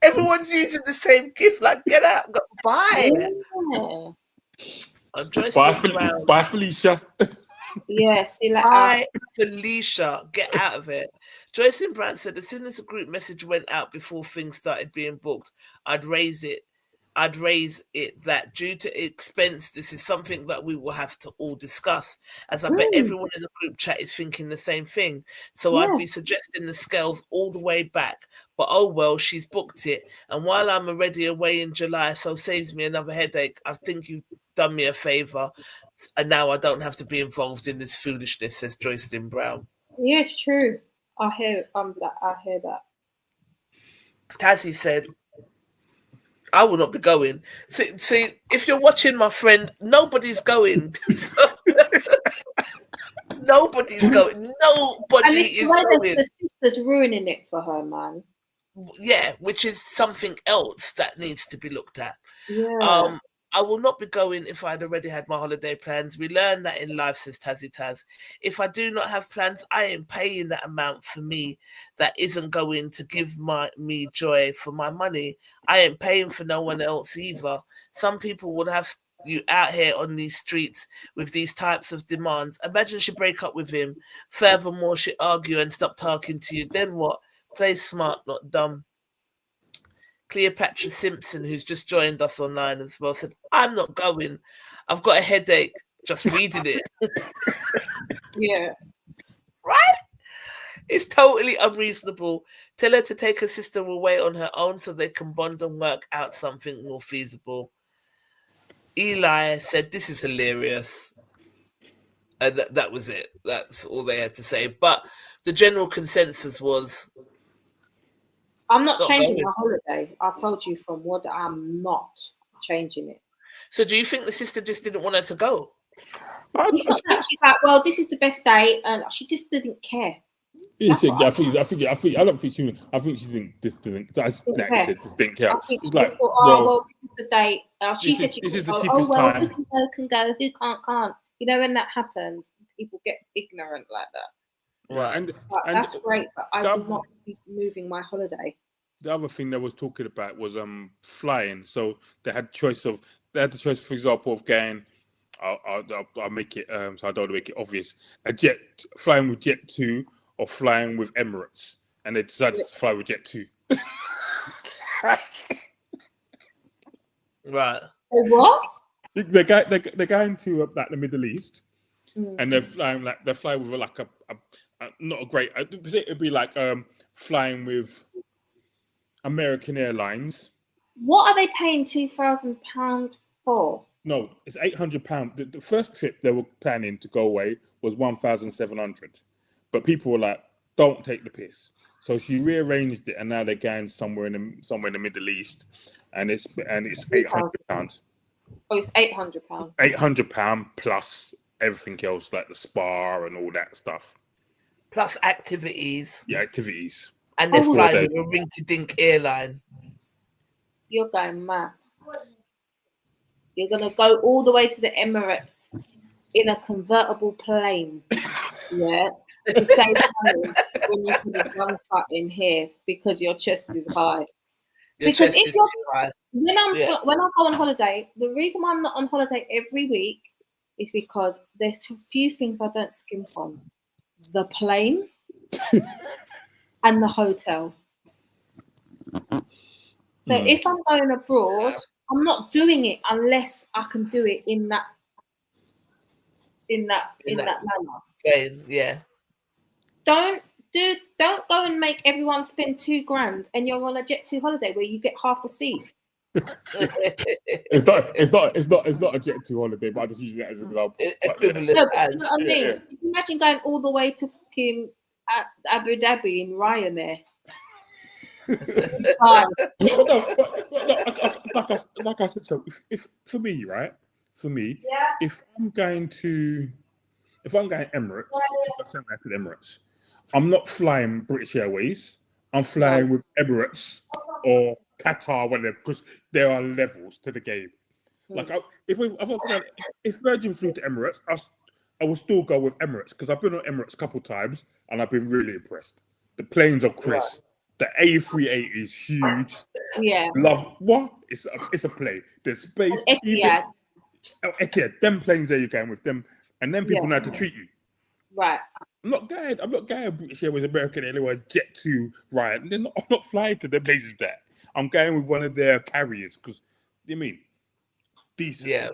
everyone's using the same gift. Like, get out. Bye. Yeah. I'm dressed Bye, Felicia. Yeah, see, like, Bye, Felicia. Get out of it. Joyce and Brand said, as soon as the group message went out before things started being booked, I'd raise it that due to expense, this is something that we will have to all discuss, as I bet everyone in the group chat is thinking the same thing. So I'd be suggesting the scales all the way back. But oh well, she's booked it. And while I'm already away in July, so saves me another headache, I think you've done me a favour. And now I don't have to be involved in this foolishness, says Joycelyn Brown. yeah, it's true. I hear that. Tazzy said, I will not be going. See, if you're watching, my friend, nobody's going. Nobody's going. Nobody And it's is the way going. the sister's ruining it for her, man. Yeah, which is something else that needs to be looked at. Yeah. I will not be going if I'd already had my holiday plans. We learn that in life, says Tazzy Taz. If I do not have plans, I am paying that amount for me that isn't going to give me joy for my money. I ain't paying for no one else either. Some people would have you out here on these streets with these types of demands. Imagine she break up with him. Furthermore, she argue and stop talking to you. Then what? Play smart, not dumb. Cleopatra Simpson, who's just joined us online as well, said, I'm not going. I've got a headache just reading it. Yeah. Right? It's totally unreasonable. Tell her to take her sister away on her own so they can bond and work out something more feasible. Eli said, this is hilarious. And that was it. That's all they had to say. But the general consensus was, I'm not changing my holiday. I told you from what I'm not changing it. So do you think the sister just didn't want her to go? It's not that she's like, well, this is the best day, and she just didn't care. I think she didn't. I think she didn't. Just didn't. Just didn't care. I think it's she like, just thought, well, this is the date. She said she this is the go, cheapest time. Who can go, who can't. You know, when that happens, people get ignorant like that. Right. And that's great, but I will not be moving my holiday. The other thing they was talking about was flying. So they had the choice, for example, of going. I'll make it so I don't want to make it obvious. Flying with Jet 2 or flying with Emirates, and they decided to fly with Jet 2. Right. What? They're going to the Middle East, and they're flying with like a not a great. It'd be like flying with American Airlines. What are they paying £2,000 for? No, it's £800. The first trip they were planning to go away was 1,700, but people were like, "Don't take the piss." So she rearranged it, and now they're going somewhere in the Middle East, and it's £800. Oh, it's £800. £800 plus everything else like the spa and all that stuff. Plus activities. Yeah, activities. And they're flying with a rinky-dink airline. You're going mad. You're going to go all the way to the Emirates in a convertible plane. Yeah. To save money when you could have done something here because your chest is high. Because if you're high. When I go on holiday, the reason why I'm not on holiday every week is because there's a few things I don't skimp on. The plane and the hotel. So if I'm going abroad, I'm not doing it unless I can do it in that manner. Yeah. Don't go and make everyone spend £2,000 and you're on a Jet2 holiday where you get half a seat. It's not a Jet 2 holiday, but I just use that as an example. Equivalent No, but as. you know what I mean? Yeah. Can you imagine going all the way to fucking Abu Dhabi in Ryanair? But like I said, so if for me, right? For me, if I'm going Emirates, if I send that to the Emirates, I'm not flying British Airways. I'm flying with Emirates or Qatar, whatever, because there are levels to the game. Like if Virgin flew to Emirates, I will still go with Emirates because I've been on Emirates a couple times and I've been really impressed. The planes are crisp. The A380 is huge. Yeah. Love what? It's a plane. There's space. Etihad. Etihad. Them planes there you're going with them, and then people know how to treat you. Right. I'm not going British Airways, American Airlines, Jet 2, right? I'm not flying to them places there. I'm going with one of their carriers because you mean decent. Yeah.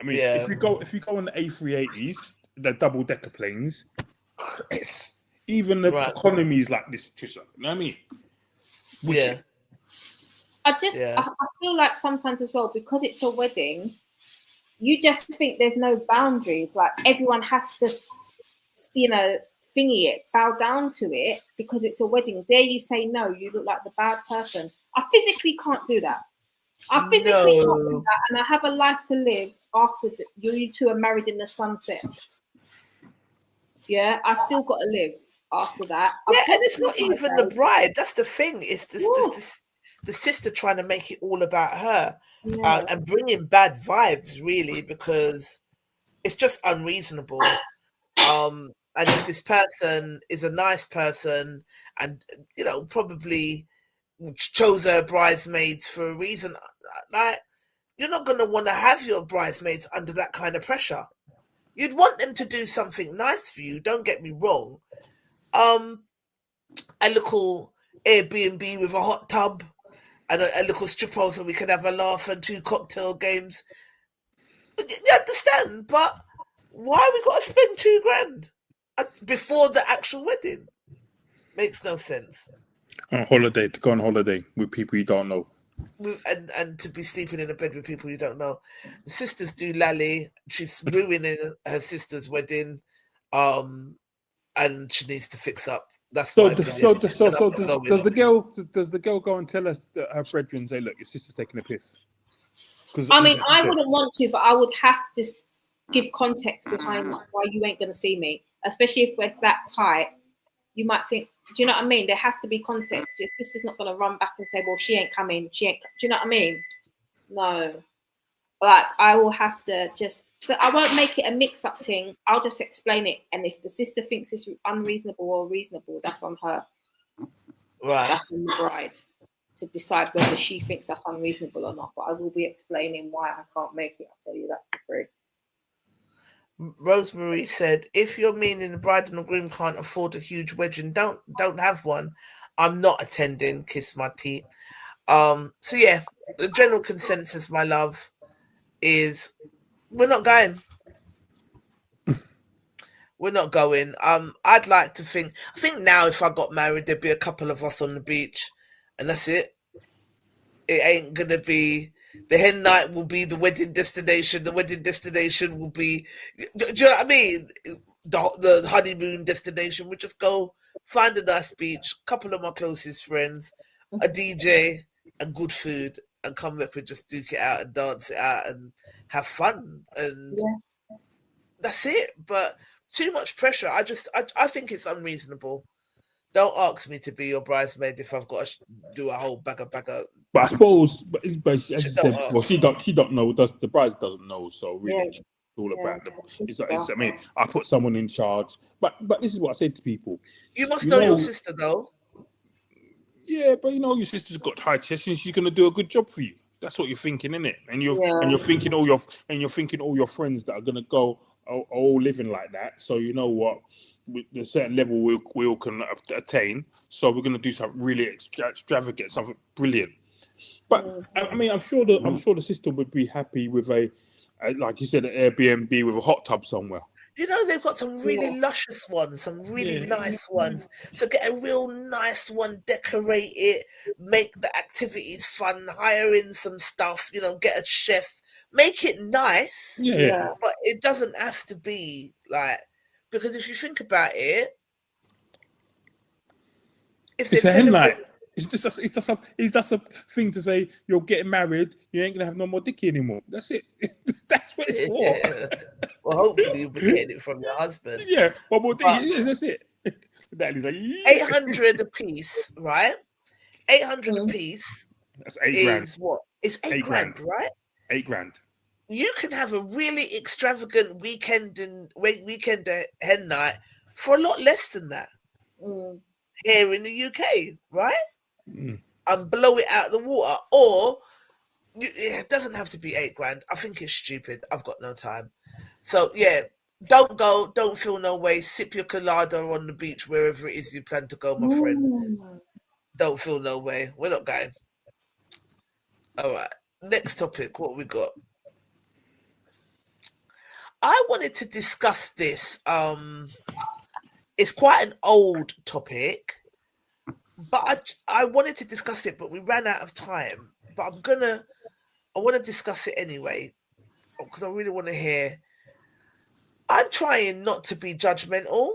I mean, if you go on the A380s, the double decker planes, it's even the economies like this, Trisha. You know what I mean? I feel like sometimes as well, because it's a wedding, you just think there's no boundaries. Like everyone has to, thingy it, bow down to it because it's a wedding. There you say no, you look like the bad person. I physically can't do that. I physically can't do that, and I have a life to live after you two are married in the sunset. Yeah, I still got to live after that. Yeah, and it's not even the bride. That's the thing. It's the sister trying to make it all about her and bringing bad vibes, really, because it's just unreasonable. And if this person is a nice person and, probably chose her bridesmaids for a reason, like, you're not going to want to have your bridesmaids under that kind of pressure. You'd want them to do something nice for you, don't get me wrong. A little Airbnb with a hot tub and a little strip hole so we can have a laugh and 2 cocktail games. You understand? But why we got to spend $2,000 before the actual wedding? Makes no sense. To go on holiday with people you don't know. And to be sleeping in a bed with people you don't know. The sisters do lally. She's ruining her sister's wedding, and she needs to fix up. That's my opinion. Does the girl go and tell us that her brethren say, "Look, your sister's taking a piss"? I mean, I wouldn't want to, but I would have to give context behind why you ain't going to see me, especially if we're that tight. You might think, do you know what I mean? There has to be context. Your sister's not going to run back and say, well, she ain't coming. Do you know what I mean? No. Like, I will have to but I won't make it a mix-up thing. I'll just explain it. And if the sister thinks it's unreasonable or reasonable, that's on her. Right. That's on the bride to decide whether she thinks that's unreasonable or not. But I will be explaining why I can't make it. I'll tell you that for free. Rosemary said, if you're meaning the bride and the groom can't afford a huge wedding, don't have one. I'm not attending, kiss my teeth. So yeah, the general consensus, my love, is we're not going. We're not going. I'd like to think, I think now if I got married, there'd be a couple of us on the beach and that's it. It ain't gonna be, the hen night will be the wedding destination. The wedding destination will be, do you know what I mean? The honeymoon destination. We'll just go find a nice beach, couple of my closest friends, a DJ, and good food, and come back and just duke it out and dance it out and have fun. And that's it. But too much pressure. I think it's unreasonable. Don't ask me to be your bridesmaid if I've got to do a whole bag of. But I suppose, as you said before, she don't know. The bride doesn't know. So really, it's all about them. I mean, I put someone in charge. But this is what I say to people. You must know your sister, though. Yeah, but your sister's got high chest, and she's going to do a good job for you. That's what you're thinking, isn't it? And you're thinking all your friends that are going to go are all living like that. So you know what? With a certain level we all can attain, so we're going to do something really extravagant, something brilliant. But I mean, I'm sure the sister would be happy with a like you said, an Airbnb with a hot tub somewhere. You know, they've got some really Yeah. luscious ones, some really Yeah. nice ones. So get a real nice one, decorate it, make the activities fun, hire in some stuff, you know, get a chef, make it nice, Yeah. Yeah. but it doesn't have to be like, because if you think about it, if It's they're a hen telling night. It's just a thing to say you're getting married, you ain't gonna have no more dicky anymore. That's it. That's what it's for. yeah, well, hopefully you'll be getting it from your husband. Yeah, one more dicky. But Yeah, that's it. That is like 800 a piece, right? 800 a Mm. piece that's 8 grand. is what? It's 8 8 grand. grand, right? 8 grand. You can have a really extravagant weekend hen night for a lot less than that Mm. here in the UK, right? Mm. And blow it out of the water. Or it doesn't have to be 8 grand. I think it's stupid. I've got no time. So yeah, don't go. Don't feel no way. Sip your colada on the beach wherever it is you plan to go, my friend. Mm. Don't feel no way. We're not going. All right. Next topic. What we got? I wanted to discuss this. It's quite an old topic, but I wanted to discuss it, but we ran out of time. But I want to discuss it anyway because I really want to hear. I'm trying not to be judgmental,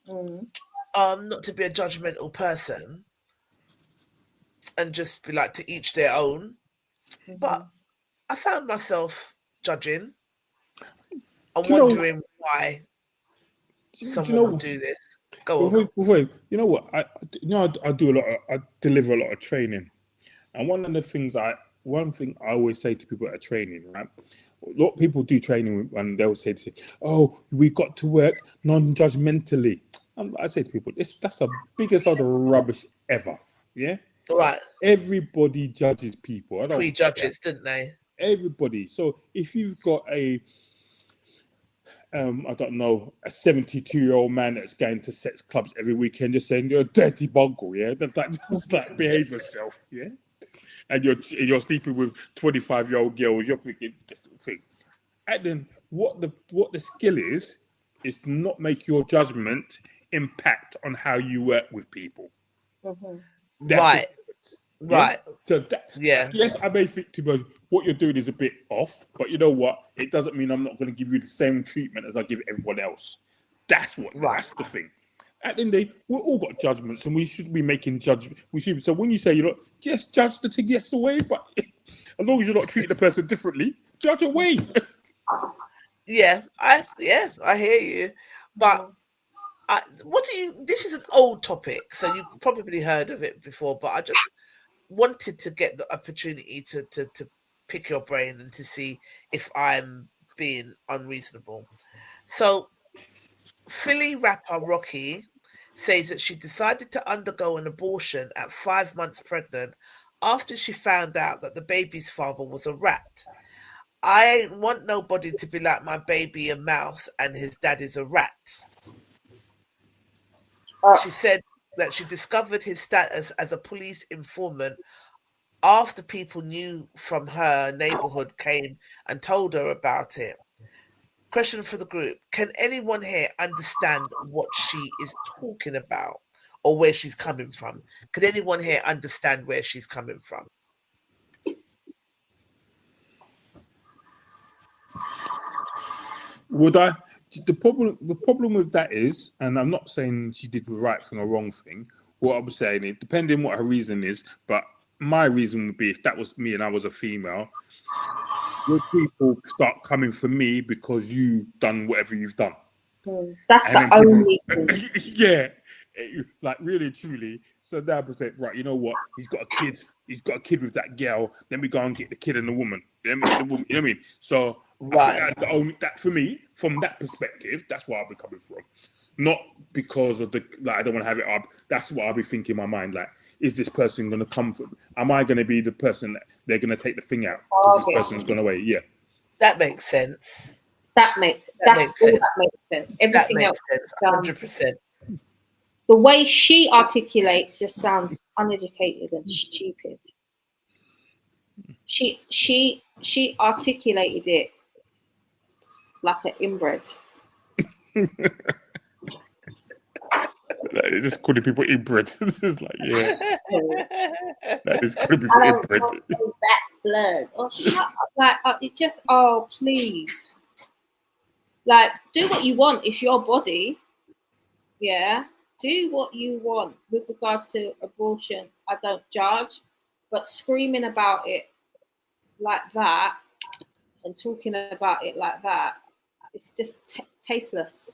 Mm. not to be a judgmental person, and just be like to each their own. But I found myself judging and Do you know? wondering why Do you someone know? would do this. Go on. Before, you know what? I do a lot. I deliver a lot of training, and one thing I always say to people at training, right? A lot of people do training and they'll say, "Oh, we got to work non-judgmentally." And I say to people, that's the biggest load of rubbish ever. Yeah, Right. everybody judges people. I don't care. Prejudges, didn't they? Everybody. So if you've got I don't know, a 72-year-old man that's going to sex clubs every weekend, just saying you're a dirty bungle, yeah, just like behave yourself, yeah, and you're sleeping with 25-year-old girls, you're thinking this thing. And then what the skill is to not make your judgment impact on how you work with people. Mhm. That's Right. the difference, yeah? Right. So that, Yeah. yes, I may think to myself, what you're doing is a bit off, but you know what? It doesn't mean I'm not going to give you the same treatment as I give everyone else. That's Right. the thing. At the end of the day, we've all got judgments, and we should be making judgment. So when you say just judge the thing, yes, away, but as long as you're not treating the person differently, judge away. Yeah. I hear you. But this is an old topic, so you've probably heard of it before, but I just wanted to get the opportunity to pick your brain and to see if I'm being unreasonable. So Philly rapper Rocky says that she decided to undergo an abortion at 5 months pregnant after she found out that the baby's father was a rat. I ain't want nobody to be like my baby a mouse and his dad is a rat. She said that she discovered his status as a police informant after people knew from her neighborhood came and told her about it. Question for the group. Can anyone here understand what she is talking about or where she's coming from? Can anyone here understand where she's coming from? Would I? The problem with that is, and I'm not saying she did the right thing or wrong thing. What I'm saying is, depending what her reason is, but my reason would be if that was me and I was a female, would people start coming for me because you done whatever you've done? That's And the then people- only thing. yeah, like really truly. So now I say, right, you know what? He's got a kid with that girl. Let me go and get the kid and the woman. Let me get the woman. You know what I mean? So I think that's the only that for me, from that perspective, that's where I'll be coming from. Not because of I don't want to have it up. That's what I'll be thinking in my mind. Like, is this person going to come from? Am I going to be the person that they're going to take the thing out because this person's gone away? Yeah. That makes sense. That makes sense. Everything That makes else, sense. 100%. the way she articulates just sounds uneducated and stupid. She articulated it like an inbred. Like, it's just calling people inbred. It's just like, yeah, that is calling people I don't inbred. want that blood. Oh, shut up. Like, it just, oh, please. Like, do what you want. It's your body. Yeah. Do what you want. With regards to abortion, I don't judge. But screaming about it like that and talking about it like that, it's just tasteless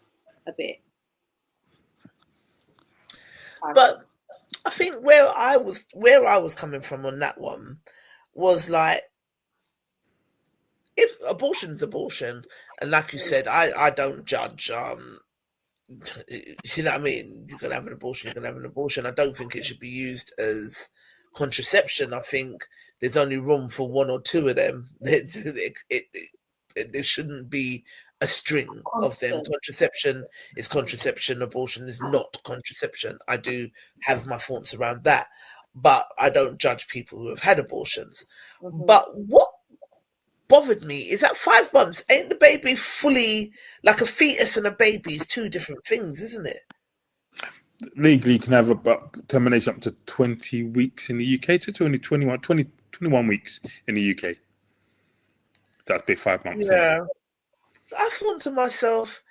a bit. But I think where I was coming from on that one was like, if abortion's abortion, and like you said, I don't judge. You know what I mean? You can have an abortion. You can have an abortion. I don't think it should be used as contraception. I think there's only room for one or two of them. There shouldn't be a string of them. Contraception is contraception. Abortion is not contraception. I do have my thoughts around that, but I don't judge people who have had abortions. But what bothered me is that 5 months, ain't the baby fully, like a fetus and a baby is two different things, isn't it? Legally, you can have about termination up to 20 weeks in the UK, to only 21 weeks in the UK. That'd be 5 months. Yeah. I thought to myself,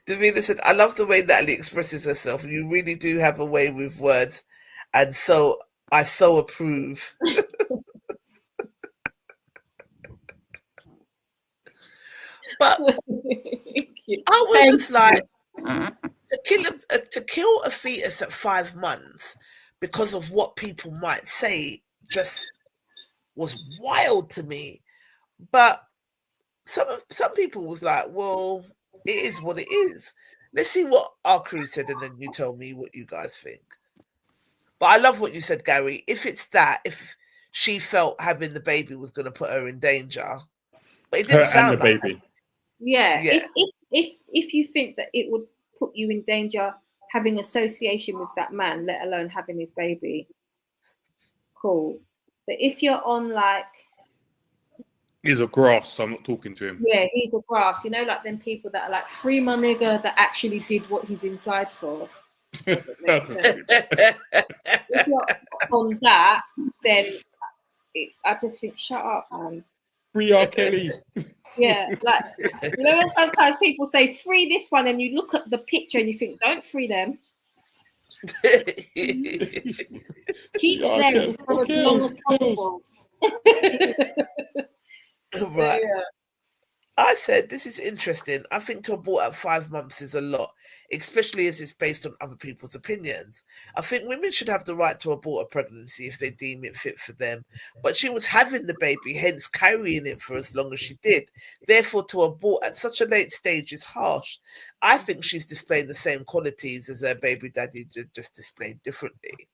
Davina said, I love the way Natalie expresses herself. You really do have a way with words. And so I so approve. But I was just like, to kill a fetus at 5 months because of what people might say just was wild to me. But some people was like, well, it is what it is. Let's see what our crew said, and then you tell me what you guys think. But I love what you said, Gary. If it's that, if she felt having the baby was going to put her in danger, but it didn't sound and the like baby. that. Yeah. If you think that it would put you in danger having association with that man, let alone having his baby, cool. But if you're on like, He's a grass, so I'm not talking to him. yeah, he's a grass, you know, like them people that are like, free my nigga, that actually did what he's inside for. If you're on that, then I just think, shut up, man. Free R. Kelly. Yeah, like, you know, when sometimes people say free this one, and you look at the picture and you think, don't free them. Keep them for as long as possible. Right. Yeah. I said, this is interesting. I think to abort at 5 months is a lot, especially as it's based on other people's opinions. I think women should have the right to abort a pregnancy if they deem it fit for them. But she was having the baby, hence carrying it for as long as she did. Therefore, to abort at such a late stage is harsh. I think she's displaying the same qualities as her baby daddy, just displayed differently.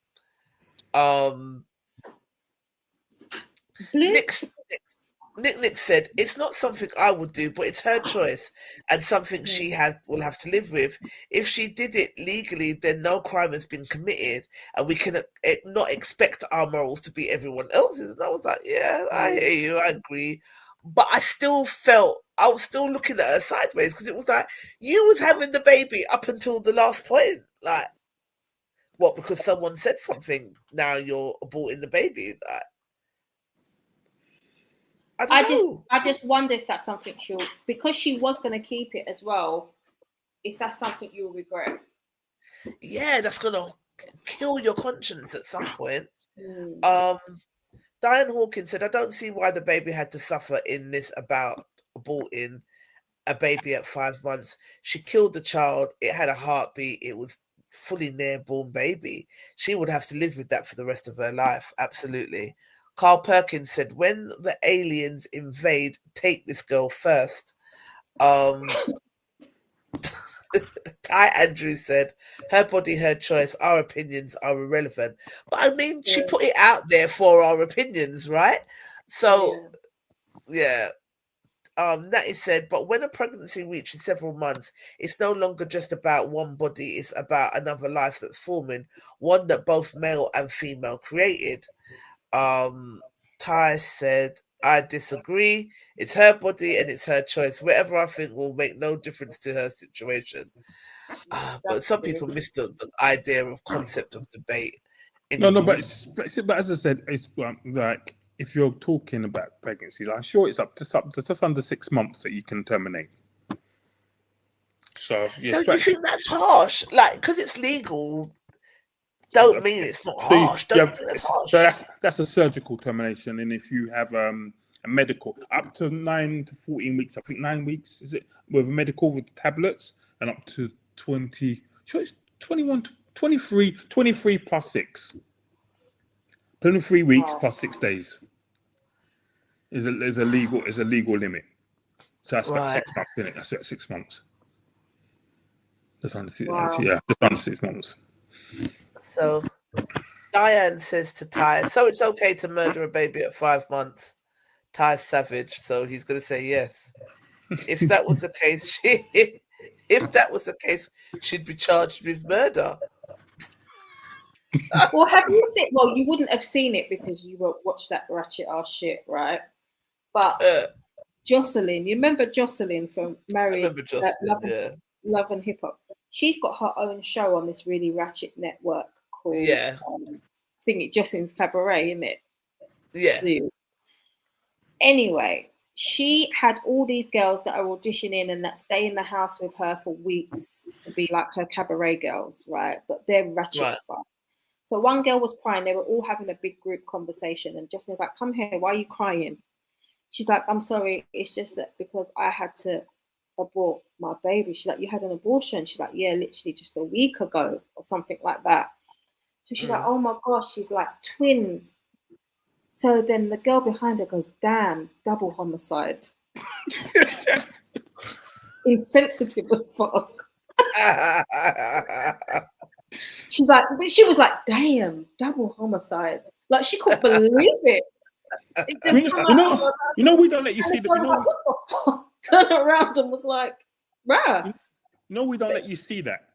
Nick said, it's not something I would do, but it's her choice and something she will have to live with. If she did it legally, then no crime has been committed, and we can not expect our morals to be everyone else's. And I was like, yeah, I hear you, I agree. But I still felt, I was still looking at her sideways, because it was like, you was having the baby up until the last point. Like, what, because someone said something, now you're aborting the baby? Like, I just wonder if that's something because she was going to keep it as well, if that's something you'll regret. Yeah, that's going to kill your conscience at some point. Diane Hawkins said, I don't see why the baby had to suffer in this about aborting a baby at 5 months. She killed the child. It had a heartbeat. It was fully near-born baby. She would have to live with that for the rest of her life. Absolutely. Carl Perkins said, when the aliens invade, take this girl first. Ty Andrews said, her body, her choice, our opinions are irrelevant. But I mean, she put it out there for our opinions, right? So, yeah. Natty said, but when a pregnancy reaches several months, it's no longer just about one body, it's about another life that's forming, one that both male and female created. Ty said, I disagree. It's her body and it's her choice. Whatever I think will make no difference to her situation. But some people miss the idea of concept of debate. No, anymore. but as I said, it's like if you're talking about pregnancies, I'm sure it's up to just under 6 months that you can terminate. So yes, Don't you think that's harsh? Like, because it's legal, don't mean it's not harsh. Don't you think that's harsh? So that's a surgical termination, and if you have a medical, up to 9 to 14 weeks, I think 9 weeks is it, with a medical with tablets, and up to 20. Sure, it's 21, 23 plus 6. 23 weeks plus 6 days is a legal limit. So that's about 6 months, isn't it? That's at 6 months. Just under 6 months. So Diane says to Ty, so it's okay to murder a baby at 5 months. Ty's savage, so he's going to say yes. If that was the case, she'd be charged with murder. Well, have you seen? Well, you wouldn't have seen it because you watched that ratchet ass shit, right? But Jocelyn, you remember Jocelyn from Married Love and Hip Hop? She's got her own show on this really ratchet network called Jocelyn's Cabaret, isn't it? Yeah. Anyway, she had all these girls that are auditioning and that stay in the house with her for weeks to be like her cabaret girls, right? But they're ratchet as fuck. So one girl was crying. They were all having a big group conversation, and Jocelyn's like, "Come here. Why are you crying?" She's like, "I'm sorry. It's just that because I had to abort my baby." She's like, "You had an abortion?" She's like, "Yeah, literally just a week ago or something like that." So she's like, "Oh my gosh." She's like, "Twins." So then the girl behind her goes, "Damn, double homicide." Insensitive as fuck. She's like, but she was like, "Damn, double homicide." Like she couldn't believe it. It just we don't let you see that. What the fuck? Turned around and was like, "Bruh." We don't let you see that.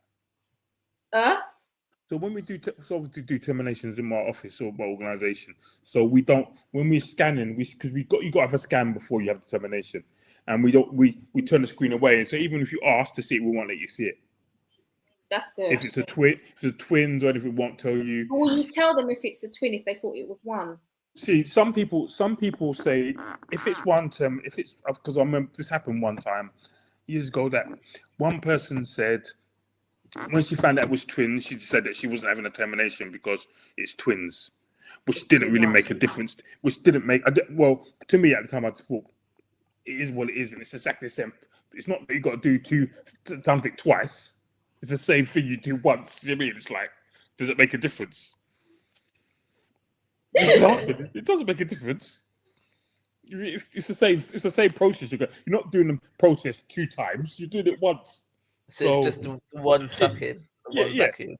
So when we do terminations in my office or my organisation, so we don't, when we're scanning, because you got to have a scan before you have the termination, and we turn the screen away. And so even if you ask to see it, we won't let you see it. That's good. If it's a twins, or if it won't tell you. Will you tell them if it's a twin if they thought it was one? See, some people say if it's one term, because I remember this happened one time years ago that one person said. When she found out it was twins, she said that she wasn't having a termination because it's twins, which didn't really make a difference. Well, to me at the time, I thought it is what it is, and it's exactly the same. It's not that you got to do something twice. It's the same thing you do once. You know what I mean? It's like, does it make a difference? It doesn't make a difference. It's the same. It's the same process. You're not doing the process 2 times. You're doing it once. So it's just one sucking, vacuum.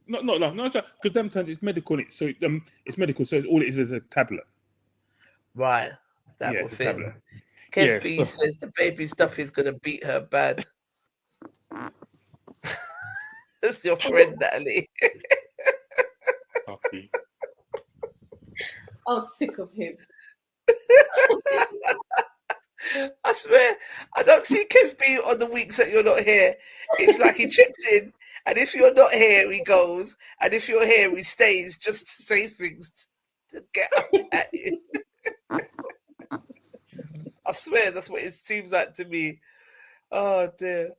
No. Because them times it's medical. So it's medical. So all it is a tablet. Right. That will fit. Tablet. Kev B says the baby stuff is going to beat her bad. That's your friend, Natalie. Okay. I'm sick of him. I swear, I don't see Kev B on the weeks that you're not here. It's like he checks in, and if you're not here, he goes, and if you're here, he stays just to say things to get up at you. I swear, that's what it seems like to me. Oh dear.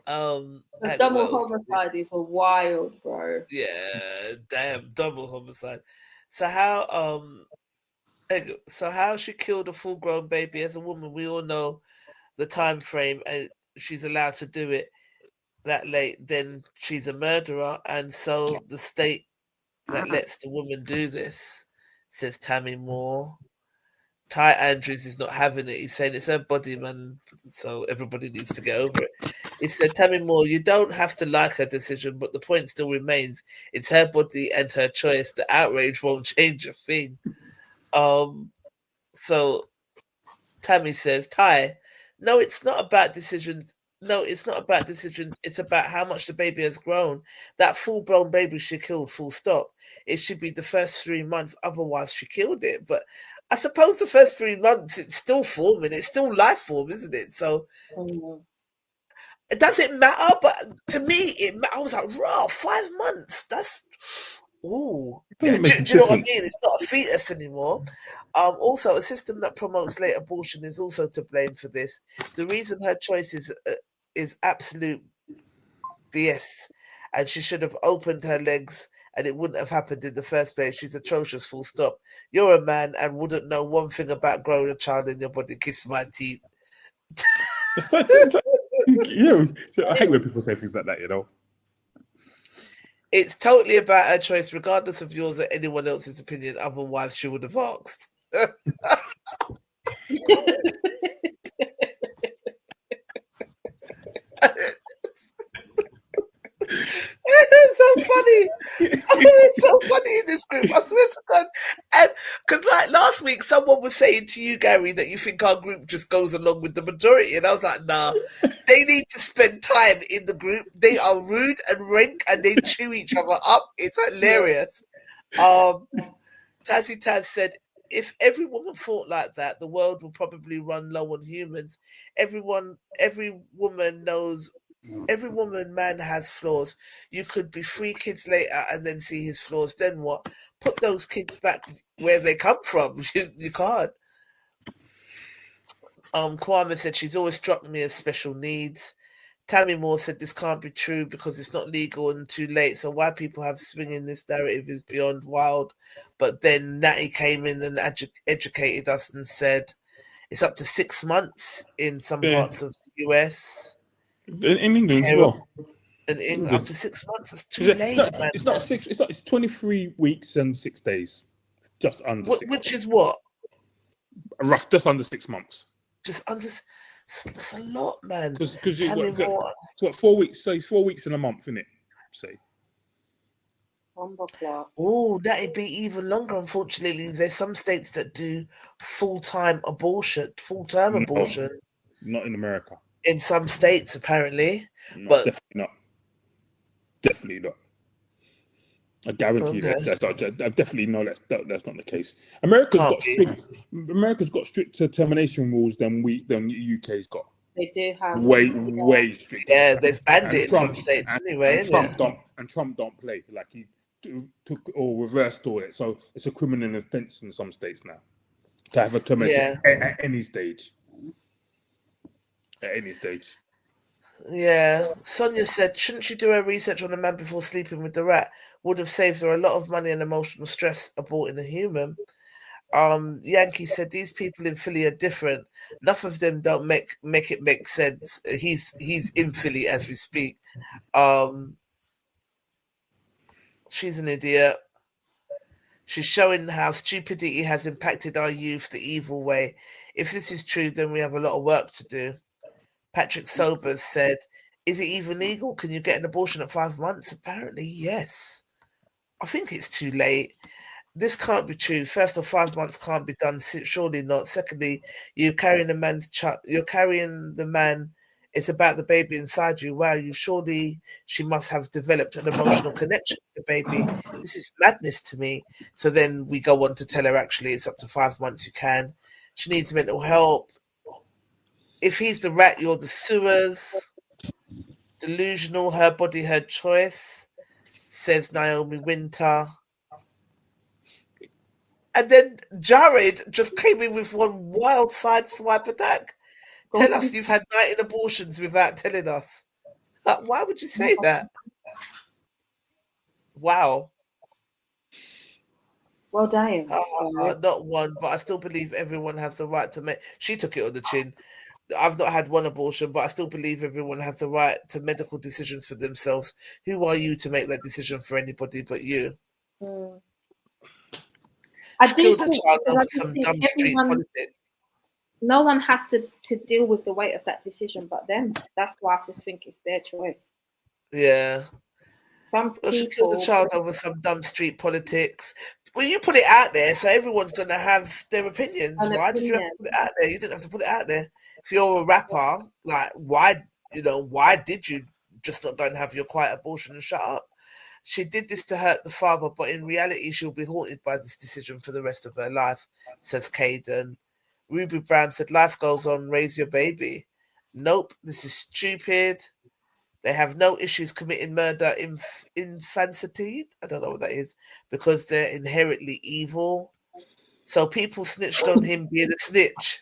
The double homicide is a wild, bro. Yeah, damn, double homicide. So how she killed a full-grown baby as a woman? We all know the time frame, and she's allowed to do it that late. Then she's a murderer, and so the state that lets the woman do this, says Tammy Moore. Ty Andrews is not having it. He's saying it's her body, man, so everybody needs to get over it. He said, Tammy Moore, you don't have to like her decision, but the point still remains. It's her body and her choice. The outrage won't change a thing. So Tammy says, Ty, no, it's not about decisions. No, it's not about decisions. It's about how much the baby has grown. That full-blown baby she killed, full stop. It should be the first 3 months. Otherwise, she killed it. But I suppose the first 3 months, it's still forming. It's still life form, isn't it? So it doesn't matter. But to me, I was like, raw, 5 months. That's, ooh. Do Doesn't make a you know what I difference. mean? It's not a fetus anymore. Also, a system that promotes late abortion is also to blame for this. The reason her choice is absolute BS, and she should have opened her legs, and it wouldn't have happened in the first place. She's atrocious. Full stop. You're a man and wouldn't know one thing about growing a child in your body. Kiss my teeth. So I hate when people say things like that. You know. It's totally about her choice, regardless of yours or anyone else's opinion. Otherwise, she would have asked. It's so funny. It's so funny in this group. I swear to God. And because like last week, someone was saying to you, Gary, that you think our group just goes along with the majority, and I was like, nah. They need to spend time in the group. They are rude and rank, and they chew each other up. It's hilarious. Tazzy Taz said, if every woman thought like that, the world will probably run low on humans. Every woman, man has flaws. You could be 3 kids later and then see his flaws. Then what? Put those kids back where they come from. You can't. Kwame said she's always struck me as special needs. Tammy Moore said this can't be true because it's not legal and too late. So why people have swinging this narrative is beyond wild. But then Natty came in and educated us and said it's up to 6 months in some parts of the US. In England as well. In England, up to 6 months. It's too late, man. It's not 6. It's 23 weeks and 6 days. It's just under 6 Which months. is what? Just under 6 months. Just under. That's a lot, man. Because what 4 weeks? So 4 weeks in a month, isn't it? Say. Oh, that'd be even longer. Unfortunately, there's some states that do full-term abortion. Not in America. In some states, apparently, No, but definitely not. Definitely not. I guarantee that's not. I definitely know that's not the case. America's got stricter termination rules than the UK's got. They do have way stricter. Yeah, they've banned it in some states anyway. And Trump don't play. Like he took or reversed all it. So it's a criminal offence in some states now to have a termination at any stage. At any stage. Yeah. Sonia said, shouldn't she do her research on the man before sleeping with the rat? Would have saved her a lot of money and emotional stress aborting a human. Yankee said, these people in Philly are different. Enough of them don't make it make sense. He's in Philly as we speak. She's an idiot. She's showing how stupidity has impacted our youth the evil way. If this is true, then we have a lot of work to do. Patrick Sobers said, is it even legal? Can you get an abortion at 5 months? Apparently, yes. I think it's too late. This can't be true. First off, 5 months can't be done. Surely not. Secondly, you're carrying the man's child. You're carrying the man. It's about the baby inside you. Wow, she must have developed an emotional connection with the baby. This is madness to me. So then we go on to tell her, actually, it's up to 5 months you can. She needs mental help. If he's the rat, you're the sewers. Delusional, her body, her choice, says Naomi Winter. And then Jared just came in with one wild side swipe attack. Tell us you've had 19 abortions without telling us. Why would you say that? Wow. Well, damn. Not one, but I still believe everyone has the right to make. She took it on the chin. I've not had one abortion, but I still believe everyone has the right to medical decisions for themselves. Who are you to make that decision for anybody but you? I do think some dumb street politics. No one has to deal with the weight of that decision but them. That's why I just think it's their choice. Yeah. Some people she killed the child over some dumb street politics. Well, you put it out there, so everyone's going to have their opinions. Why did you have to put it out there? You didn't have to put it out there. If you're a rapper, like, why why did you just not go and have your quiet abortion and shut up? She did this to hurt the father, but in reality, she'll be haunted by this decision for the rest of her life, says Caden. Ruby Brown said, life goes on, raise your baby. Nope, this is stupid. They have no issues committing murder infanticide. I don't know what that is, because they're inherently evil. So people snitched on him being a snitch,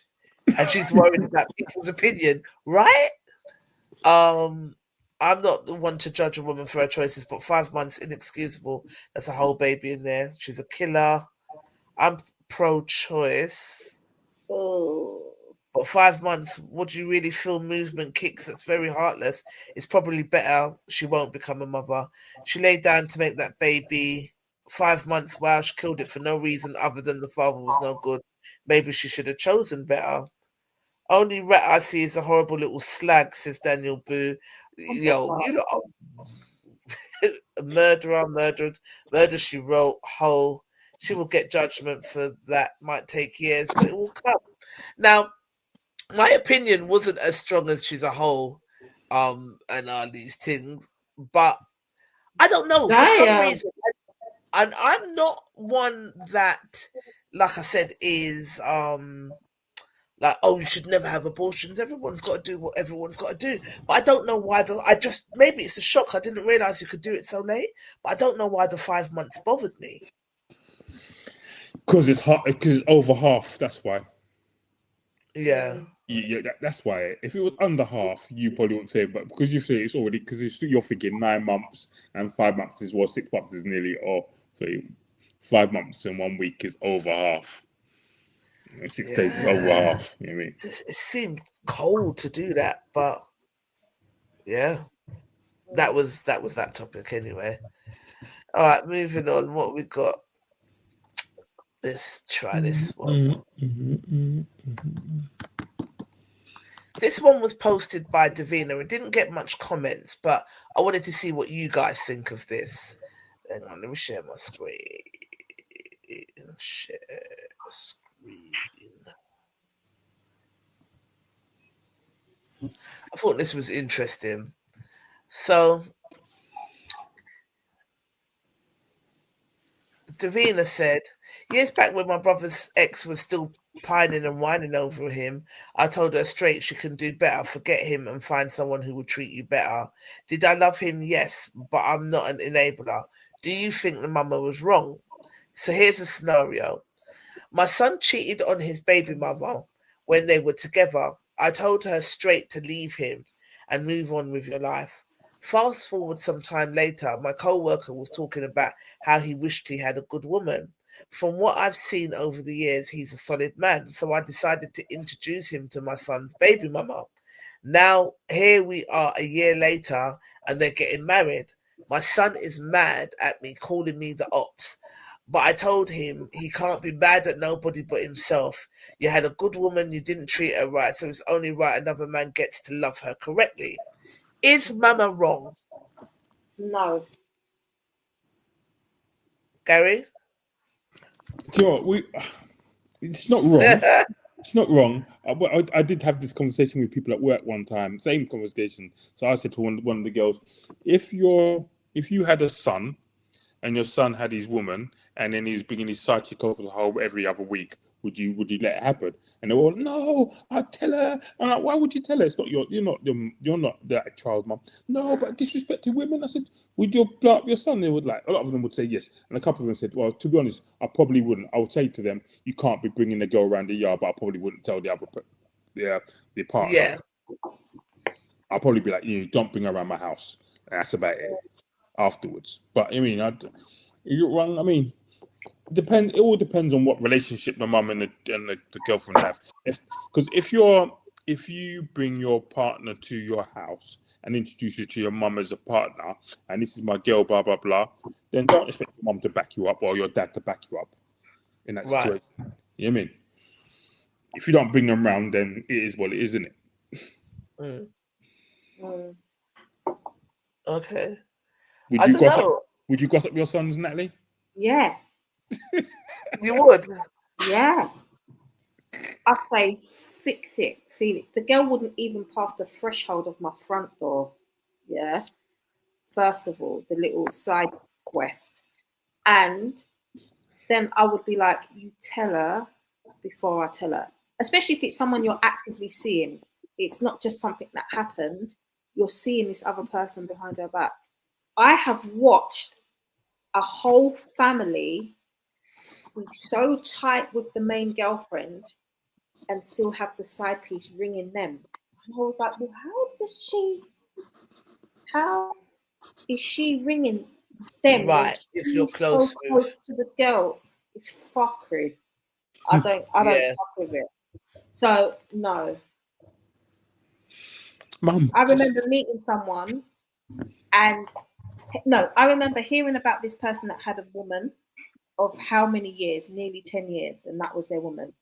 and she's worried about people's opinion, right? I'm not the one to judge a woman for her choices, but 5 months, inexcusable. That's a whole baby in there. She's a killer. I'm pro-choice. Oh. But 5 months, would you really feel movement kicks? That's very heartless. It's probably better she won't become a mother. She laid down to make that baby. 5 months, wow, she killed it for no reason other than the father was no good. Maybe she should have chosen better. Only rat I see is a horrible little slag, says Daniel Boo. Yo, you know, a murderer, murder she wrote, whole. She will get judgment for that. Might take years, but it will come. Now, my opinion wasn't as strong as she's a whole, and all these things, but I don't know, for some reason, and I'm not one that, like I said, is like, oh, you should never have abortions. Everyone's got to do what everyone's got to do. But I don't know why maybe it's a shock. I didn't realize you could do it so late, but I don't know why the 5 months bothered me. Because it's over half. That's why. Yeah. Yeah, that's why. If it was under half, you probably wouldn't say it, but because you say it's already, because you're thinking 9 months and 5 months is 6 months is nearly, so 5 months and 1 week is over half. 6 days is over half. You know what I mean? It seemed cold to do that, but yeah, that was that topic anyway. All right, moving on. What we got? Let's try this one. This one was posted by Davina. It didn't get much comments, but I wanted to see what you guys think of this. Hang on, let me share my screen. Share screen. I thought this was interesting. So, Davina said, years back when my brother's ex was still pining and whining over him, I told her straight she can do better, forget him and find someone who will treat you better. Did I love him? Yes, but I'm not an enabler. Do you think the mama was wrong? So here's a scenario. My son cheated on his baby mother when they were together. I told her straight to leave him and move on with your life. Fast forward some time later, my co-worker was talking about how he wished he had a good woman. From what I've seen over the years, he's a solid man, so I decided to introduce him to my son's baby mama. Now, here we are a year later, and they're getting married. My son is mad at me, calling me the ops. But I told him he can't be mad at nobody but himself. You had a good woman, you didn't treat her right, so it's only right another man gets to love her correctly. Is mama wrong? No. Gary? Do you know what? It's not wrong. It's not wrong. I did have this conversation with people at work one time, same conversation. So I said to one of the girls, if you had a son and your son had his woman and then he's bringing his side chick over the home every other week, would you let it happen? And they were all, no, I'd tell her. I'm like, why would you tell her? It's not you're not that child's mum. No, but disrespecting women. I said, would you blow up your son? They would, like, a lot of them would say yes, and a couple of them said, well, to be honest, I probably wouldn't. I would say to them, you can't be bringing the girl around the yard, but I probably wouldn't tell the other the partner. Yeah. I'll probably be like, don't bring her around my house. And that's about it afterwards. But I mean, you're wrong. I mean, it all depends on what relationship the mum and the girlfriend have. Because if you bring your partner to your house and introduce you to your mum as a partner, and this is my girl, blah blah blah, then don't expect your mum to back you up or your dad to back you up in that situation. You know what I mean? If you don't bring them around, then it is what it is, isn't it? Okay. Would you gossip your sons, Natalie? Yeah. You would? Yeah. I say, fix it. Felix. The girl wouldn't even pass the threshold of my front door. Yeah. First of all, the little side quest. And then I would be like, you tell her before I tell her. Especially if it's someone you're actively seeing. It's not just something that happened. You're seeing this other person behind her back. I have watched a whole family be so tight with the main girlfriend and still have the side piece ringing them. And I was like, well, how is she ringing them? Right, if you're She's close so with. close to the girl. It's fuckery. I don't Yeah. fuck with it. So no. Mum, I remember meeting someone and no, I remember hearing about this person that had a woman of how many years, nearly 10 years, and that was their woman.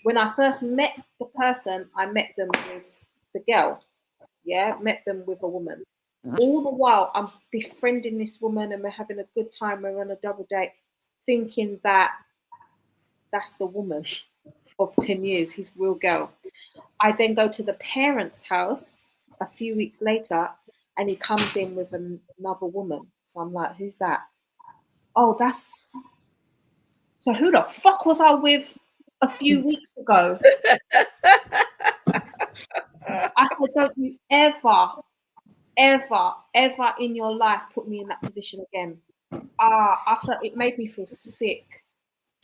When I first met the person, I met them with the girl. Yeah, met them with a woman. All the while, I'm befriending this woman and we're having a good time. We're on a double date, thinking that that's the woman of 10 years, his real girl. I then go to the parents' house a few weeks later and he comes in with another woman. So I'm like, who's that? Oh, that's... So who the fuck was I with a few weeks ago? I said, don't you ever in your life put me in that position again. I felt it made me feel sick.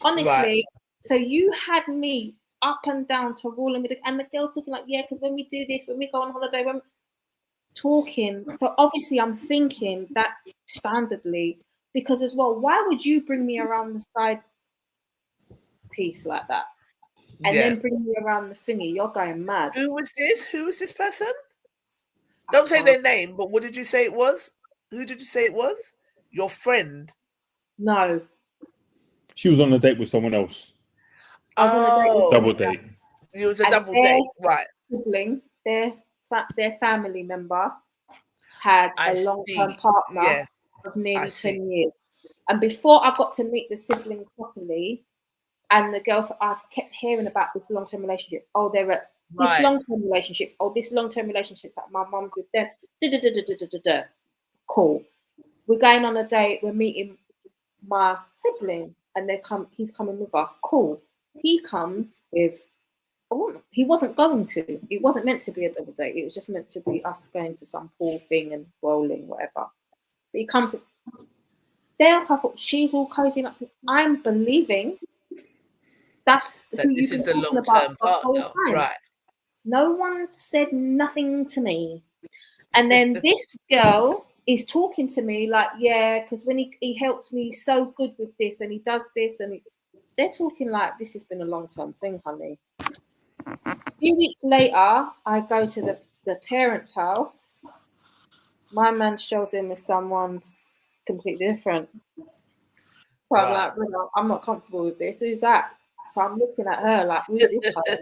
Honestly, Right. So you had me up and down to rolling with it, and the girl's talking like, yeah, because when we do this, when we go on holiday, when talking. So obviously I'm thinking that standardly, because as well, why would you bring me around the side piece like that? And then bring me around the thingy? You're going mad. Who was this? Who was this person? Don't say their name, but what did you say it was? Who did you say it was? Your friend? No. she was on a date with someone else. I was on a date with Double date. It was a and double their date, right? Sibling, their family member had a long-term partner Yeah, of nearly I see. 10 years. And before I got to meet the sibling properly, and the girl, I kept hearing about this long-term relationship. Oh, they're at this long-term relationships. Oh, this long-term relationships that my mum's with them. Cool. We're going on a date. We're meeting my sibling, and he's coming with us. Cool. He comes with. He wasn't going to. It wasn't meant to be a double date. It was just meant to be us going to some pool thing and rolling, whatever. But he comes. There, I thought she's all cozy up. I'm believing that's that who this you've been is the talking about the whole partner, time. right? No one said nothing to me. And then this girl is talking to me like, yeah, because when he helps me so good with this and he does this, and they're talking like this has been a long-term thing, honey. A few weeks later, I go to the parents' house. My man shows in with someone completely different. So I'm like, I'm not comfortable with this. Who's that? So I'm looking at her like, who's this hoe?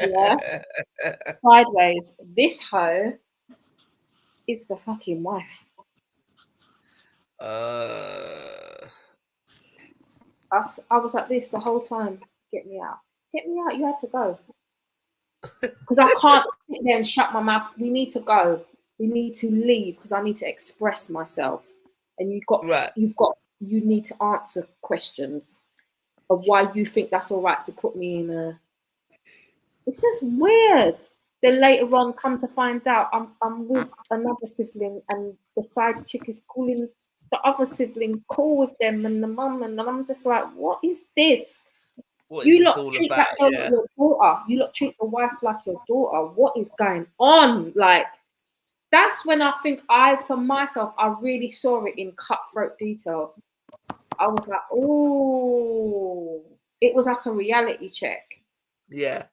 Yeah. Sideways. This hoe is the fucking wife. I was like this the whole time. Get me out. Get me out. You had to go. Because I can't sit there and shut my mouth. We need to go. We need to leave because I need to express myself. And you need to answer questions of why you think that's all right to put me in a. It's just weird. Then later on, come to find out, I'm with another sibling, and the side chick is calling the other sibling, cool with them, and the mum, and I'm just like, what is this? You lot treat that girl like your daughter. You lot treat the wife like your daughter. What is going on? Like, that's when I think for myself, I really saw it in cutthroat detail. I was like, oh, it was like a reality check. Yeah.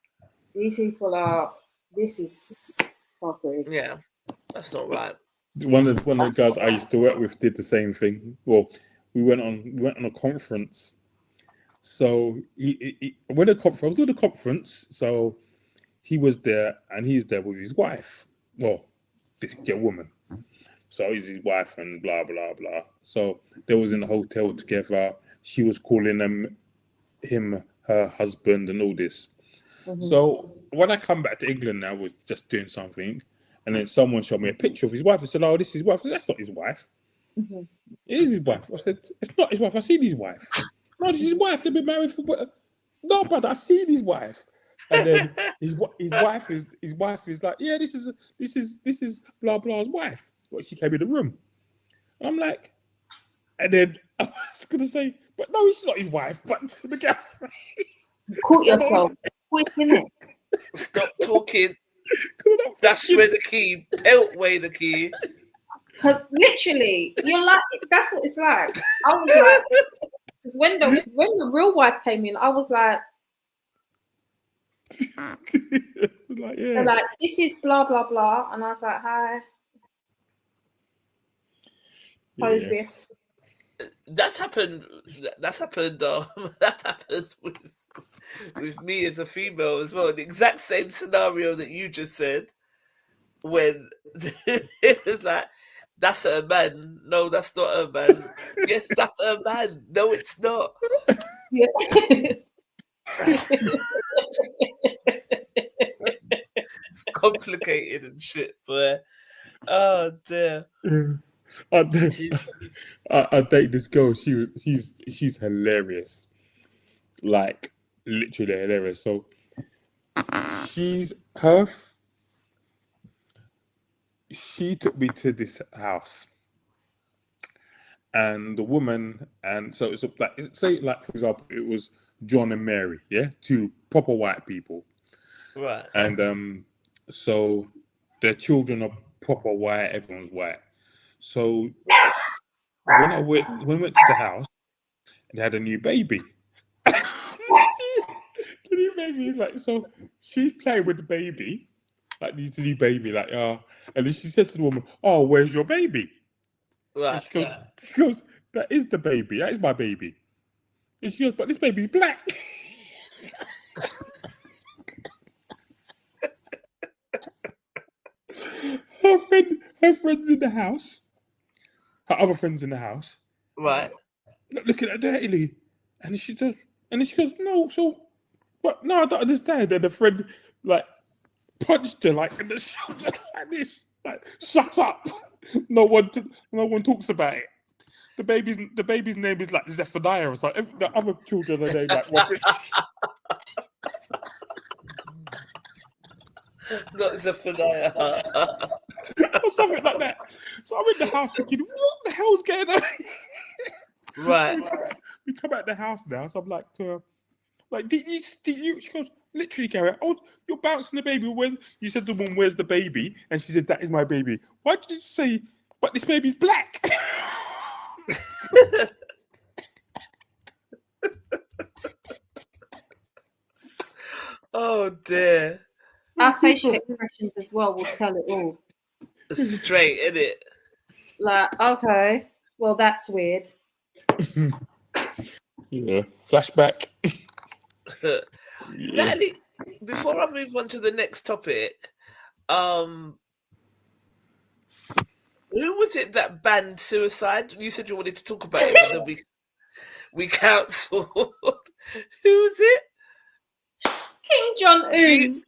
These people this is fuckery. Yeah, that's not right. One of the guys I used to work with did the same thing. Well, we went on a conference. So he when the conference, I was at the conference, so he was there and he's there with his wife. Well, this woman. So he's his wife and blah blah blah. So they was in the hotel together. She was calling him her husband and all this. So when I come back to England now, we're just doing something, and then someone showed me a picture of his wife and said, "Oh, this is his wife." I said, "That's not his wife. Mhm. It is his wife." I said, "It's not his wife. I seen his wife. No, this is his wife. They've been married for no, brother. I seen his wife." And then his wife is like, "Yeah, this is blah blah's wife." But she came in the room, and I'm like, and then I was gonna say, "But no, it's not his wife." But the guy, Caught yourself. Quick, innit? Stop talking. That's where the key. Pelt way the key. Because literally, you're like, that's what it's like. I was like, because when the real wife came in, I was like, like, yeah. they're like, this is blah blah blah, and I was like, hi, Joseph. That's happened. That's happened. That happened with me as a female as well. The exact same scenario that you just said. When it was like, that's a man. No, that's not a man. Yes, that's a man. No, it's not. Yeah. It's complicated and shit, but oh dear. I date this girl. She's hilarious, like literally hilarious. So she took me to this house, and the woman, and so it's like, say, like, for example, it was John and Mary, yeah, two proper white people, Right. and so their children are proper white. Everyone's white. So when we went to the house, they had a new baby. The new baby is like, so she's playing with the baby, like the new baby, like, and then she said to the woman, "Oh, where's your baby?" Right. And she goes, "That is the baby. That is my baby." And she goes, "But this baby's black." her friends in the house, her other friends in the house, Right. looking at her dirtily, and she goes, "No, so, but no, I don't understand." And the friend like punched her like in the shoulder like this, like, "Shut up! No one talks about it." The baby's name is like Zephaniah or something. The other children are named like Robert. Not Zephaniah. Or something like that. So I'm in the house thinking, what the hell's going on? Right. So we come out the house now. So I'm like to her, like, did you? She goes, literally, Gary. Oh, you're bouncing the baby. When you said to the woman, "Where's the baby?" And she said, "That is my baby." Why did you say, "But this baby's black"? Oh dear. Our facial expressions as well will tell it all. Straight in it. Like, okay, well, that's weird. Yeah. Flashback. Yeah. Natalie, before I move on to the next topic, who was it that banned suicide? You said you wanted to talk about it, but then we cancelled. Who was it? King Jong-un.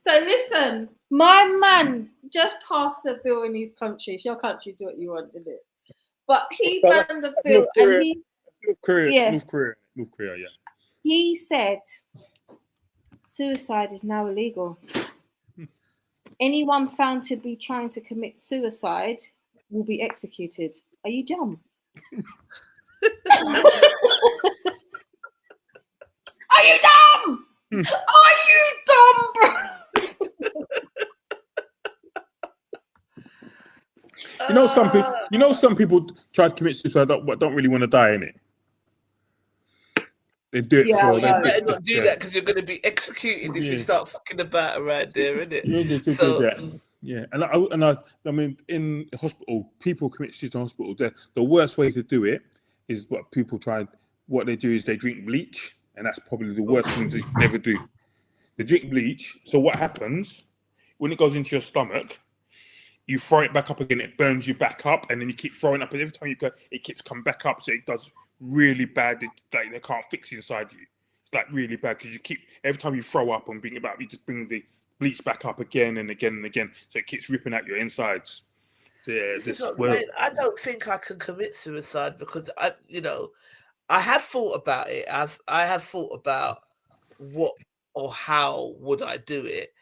So listen, my man just passed a bill in his country. It's your country, do what you want, isn't it? But he banned the bill, and he's North Korea, yeah. He said suicide is now illegal. Anyone found to be trying to commit suicide will be executed. Are you dumb? Are you dumb? Are you dumb, bro? Some people try to commit suicide but don't really want to die, innit? They do it for. You better not do that because you're going to be executed if you start fucking about around there, innit? Yeah, I mean, in hospital, people commit suicide in hospital. The worst way to do it is what they do is they drink bleach, and that's probably the worst thing to ever do. They drink bleach. So what happens when it goes into your stomach? You throw it back up again, it burns you back up, and then you keep throwing up, and every time you go, it keeps coming back up, so it does really bad. They can't fix it inside you. It's like really bad because you keep every time you throw up and bring it back, you just bring the bleach back up again and again and again, so it keeps ripping out your insides. So yeah, This is this what I'm well, saying. I don't think I can commit suicide because I have thought about it. I have thought about what or how would I do it.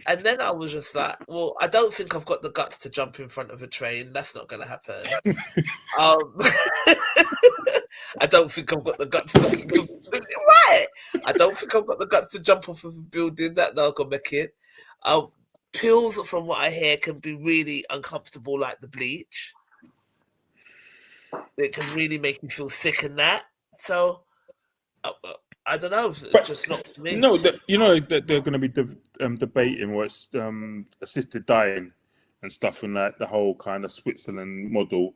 And then I was just like, well, I don't think I've got the guts to jump in front of a train. That's not going to happen. I don't think I've got the guts to right. I don't think I've got the guts to jump off of a building. That not gonna make it. Pills, from what I hear, can be really uncomfortable, like the bleach. It can really make you feel sick and that. So I don't know. It's just not for me. no, that they're going to be debating what's assisted dying and stuff, and like the whole kind of Switzerland model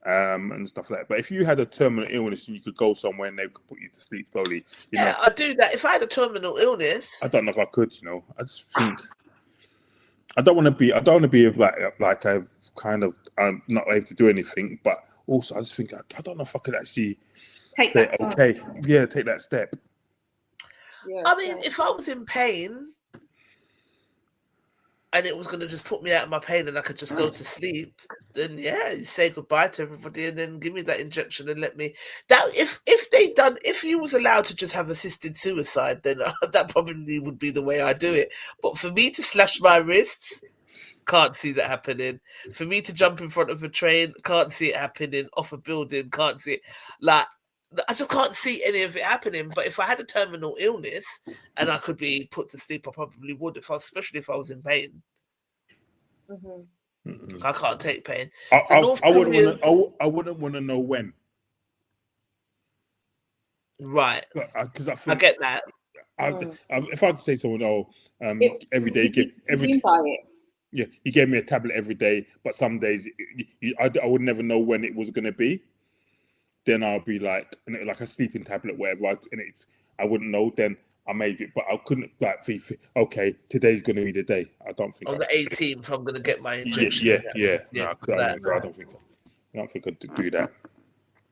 and stuff like that. But if you had a terminal illness and you could go somewhere and they could put you to sleep slowly, Yeah, I'd do that. If I had a terminal illness, I don't know if I could. I just think I don't want to be like I've kind of I'm not able to do anything, but also I just think I don't know if I could actually Take say that. okay, yeah, take that step. Yeah, I mean, if I was in pain and it was going to just put me out of my pain and I could just go to sleep, then yeah, you say goodbye to everybody and then give me that injection and let me. That if you was allowed to just have assisted suicide, then that probably would be the way I do it. But for me to slash my wrists, can't see that happening. For me to jump in front of a train, can't see it happening. Off a building, can't see it. Like, I just can't see any of it happening. But if I had a terminal illness and I could be put to sleep, I probably would, especially if I was in pain. Mm-hmm. I can't take pain. I wouldn't want to know when. Right. Because I get that. If I could say someone, every day, yeah, he gave me a tablet every day, but some days I would never know when it was going to be. Then I'll be like a sleeping tablet, whatever, I wouldn't know. Then I made it, but I couldn't okay, today's going to be the day. I don't think on the 18th I'm going to get my injection. Yeah. No, I don't think I'd do that.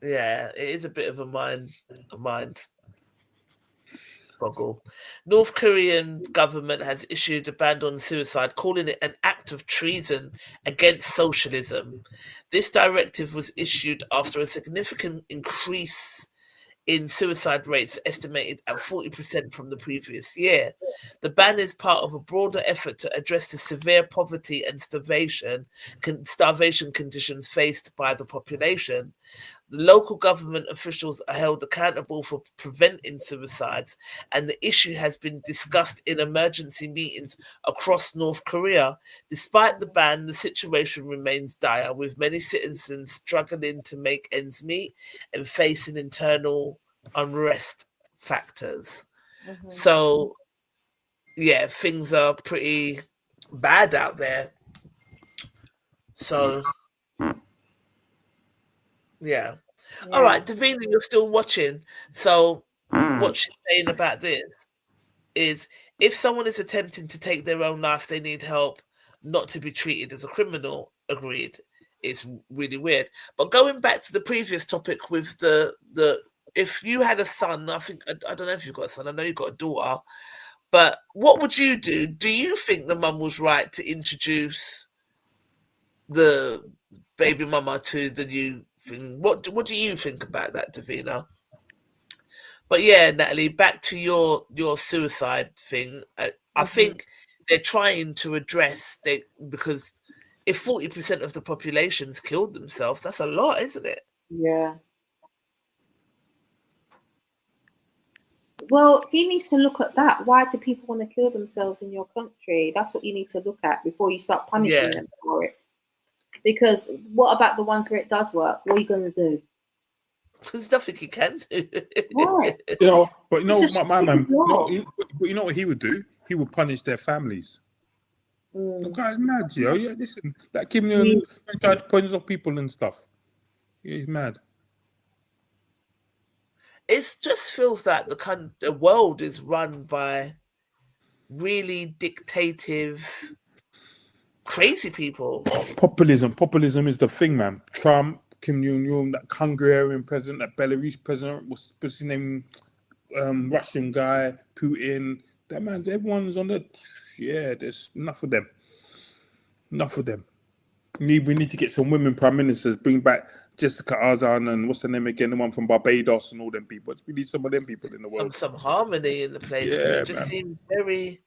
Yeah, it is a bit of a mind boggle. North Korean government has issued a ban on suicide, calling it an act of treason against socialism. This directive was issued after a significant increase in suicide rates, estimated at 40% from the previous year. The ban is part of a broader effort to address the severe poverty and starvation conditions faced by the population. The local government officials are held accountable for preventing suicides, and the issue has been discussed in emergency meetings across North Korea. Despite the ban, the situation remains dire, with many citizens struggling to make ends meet and facing internal unrest factors. Mm-hmm. So, yeah, things are pretty bad out there. So, yeah. All right, Davina, you're still watching. So what she's saying about this is if someone is attempting to take their own life, they need help, not to be treated as a criminal. Agreed. It's really weird. But going back to the previous topic with the if you had a son, I don't know if you've got a son, I know you've got a daughter, but what would you do? Do you think the mum was right to introduce the baby mama to the new thing? What do you think about that, Davina? But yeah, Natalie, back to your suicide thing. I think they're trying to address because if 40% of the population's killed themselves, that's a lot, isn't it? Yeah. Well, he needs to look at that. Why do people want to kill themselves in your country? That's what you need to look at before you start punishing them for it. Because what about the ones where it does work? What are you going to do? There's nothing he can do. Right. But my man, but you know what he would do? He would punish their families. The guy's mad, yo. Yeah, listen, that Kim Jong tried to punish off people and stuff. Yeah, he's mad. It just feels like the world is run by really dictative, crazy people. Populism is the thing, man. Trump, Kim Jong-un, that Hungarian president, that Belarus president, what's his name? Russian guy, Putin. That man, everyone's on the. Yeah, there's enough of them. Enough of them. We need to get some women prime ministers. Bring back Jessica Arzan and what's her name again? The one from Barbados and all them people. We need some of them people in the world. Some harmony in the place. Yeah, it just man. seems very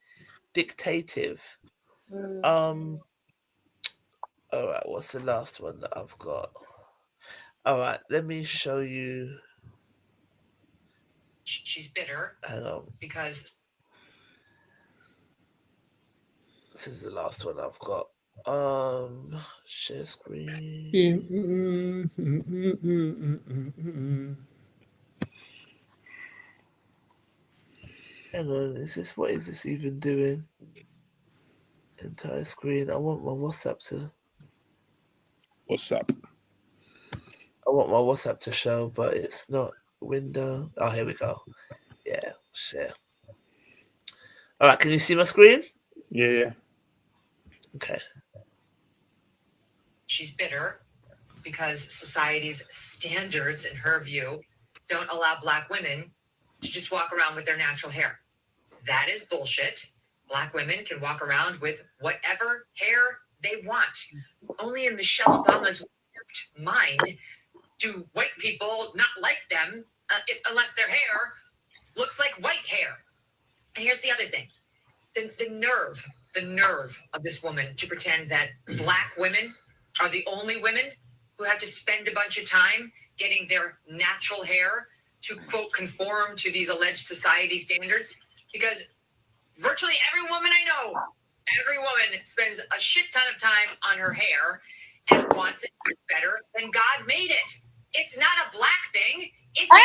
dictative. All right, what's the last one that I've got? All right, let me show you. She's bitter. Hang on. Because this is the last one I've got. Share screen. Hang on, what is this even doing? Entire screen. I want my WhatsApp to. WhatsApp. I want my WhatsApp to show, but it's not. Window. Oh, here we go. Yeah, share. All right, can you see my screen? Yeah. Okay. she's bitter because society's standards, in her view, don't allow Black women to just walk around with their natural hair. That is bullshit. Black women can walk around with whatever hair they want. Only in Michelle Obama's mind do white people not like them unless their hair looks like white hair. And here's the other thing. The nerve of this woman to pretend that Black women are the only women who have to spend a bunch of time getting their natural hair to, quote, conform to these alleged society standards. Because virtually every woman I know, every woman spends a shit ton of time on her hair and wants it to be better than God made it. It's not a Black thing. It's a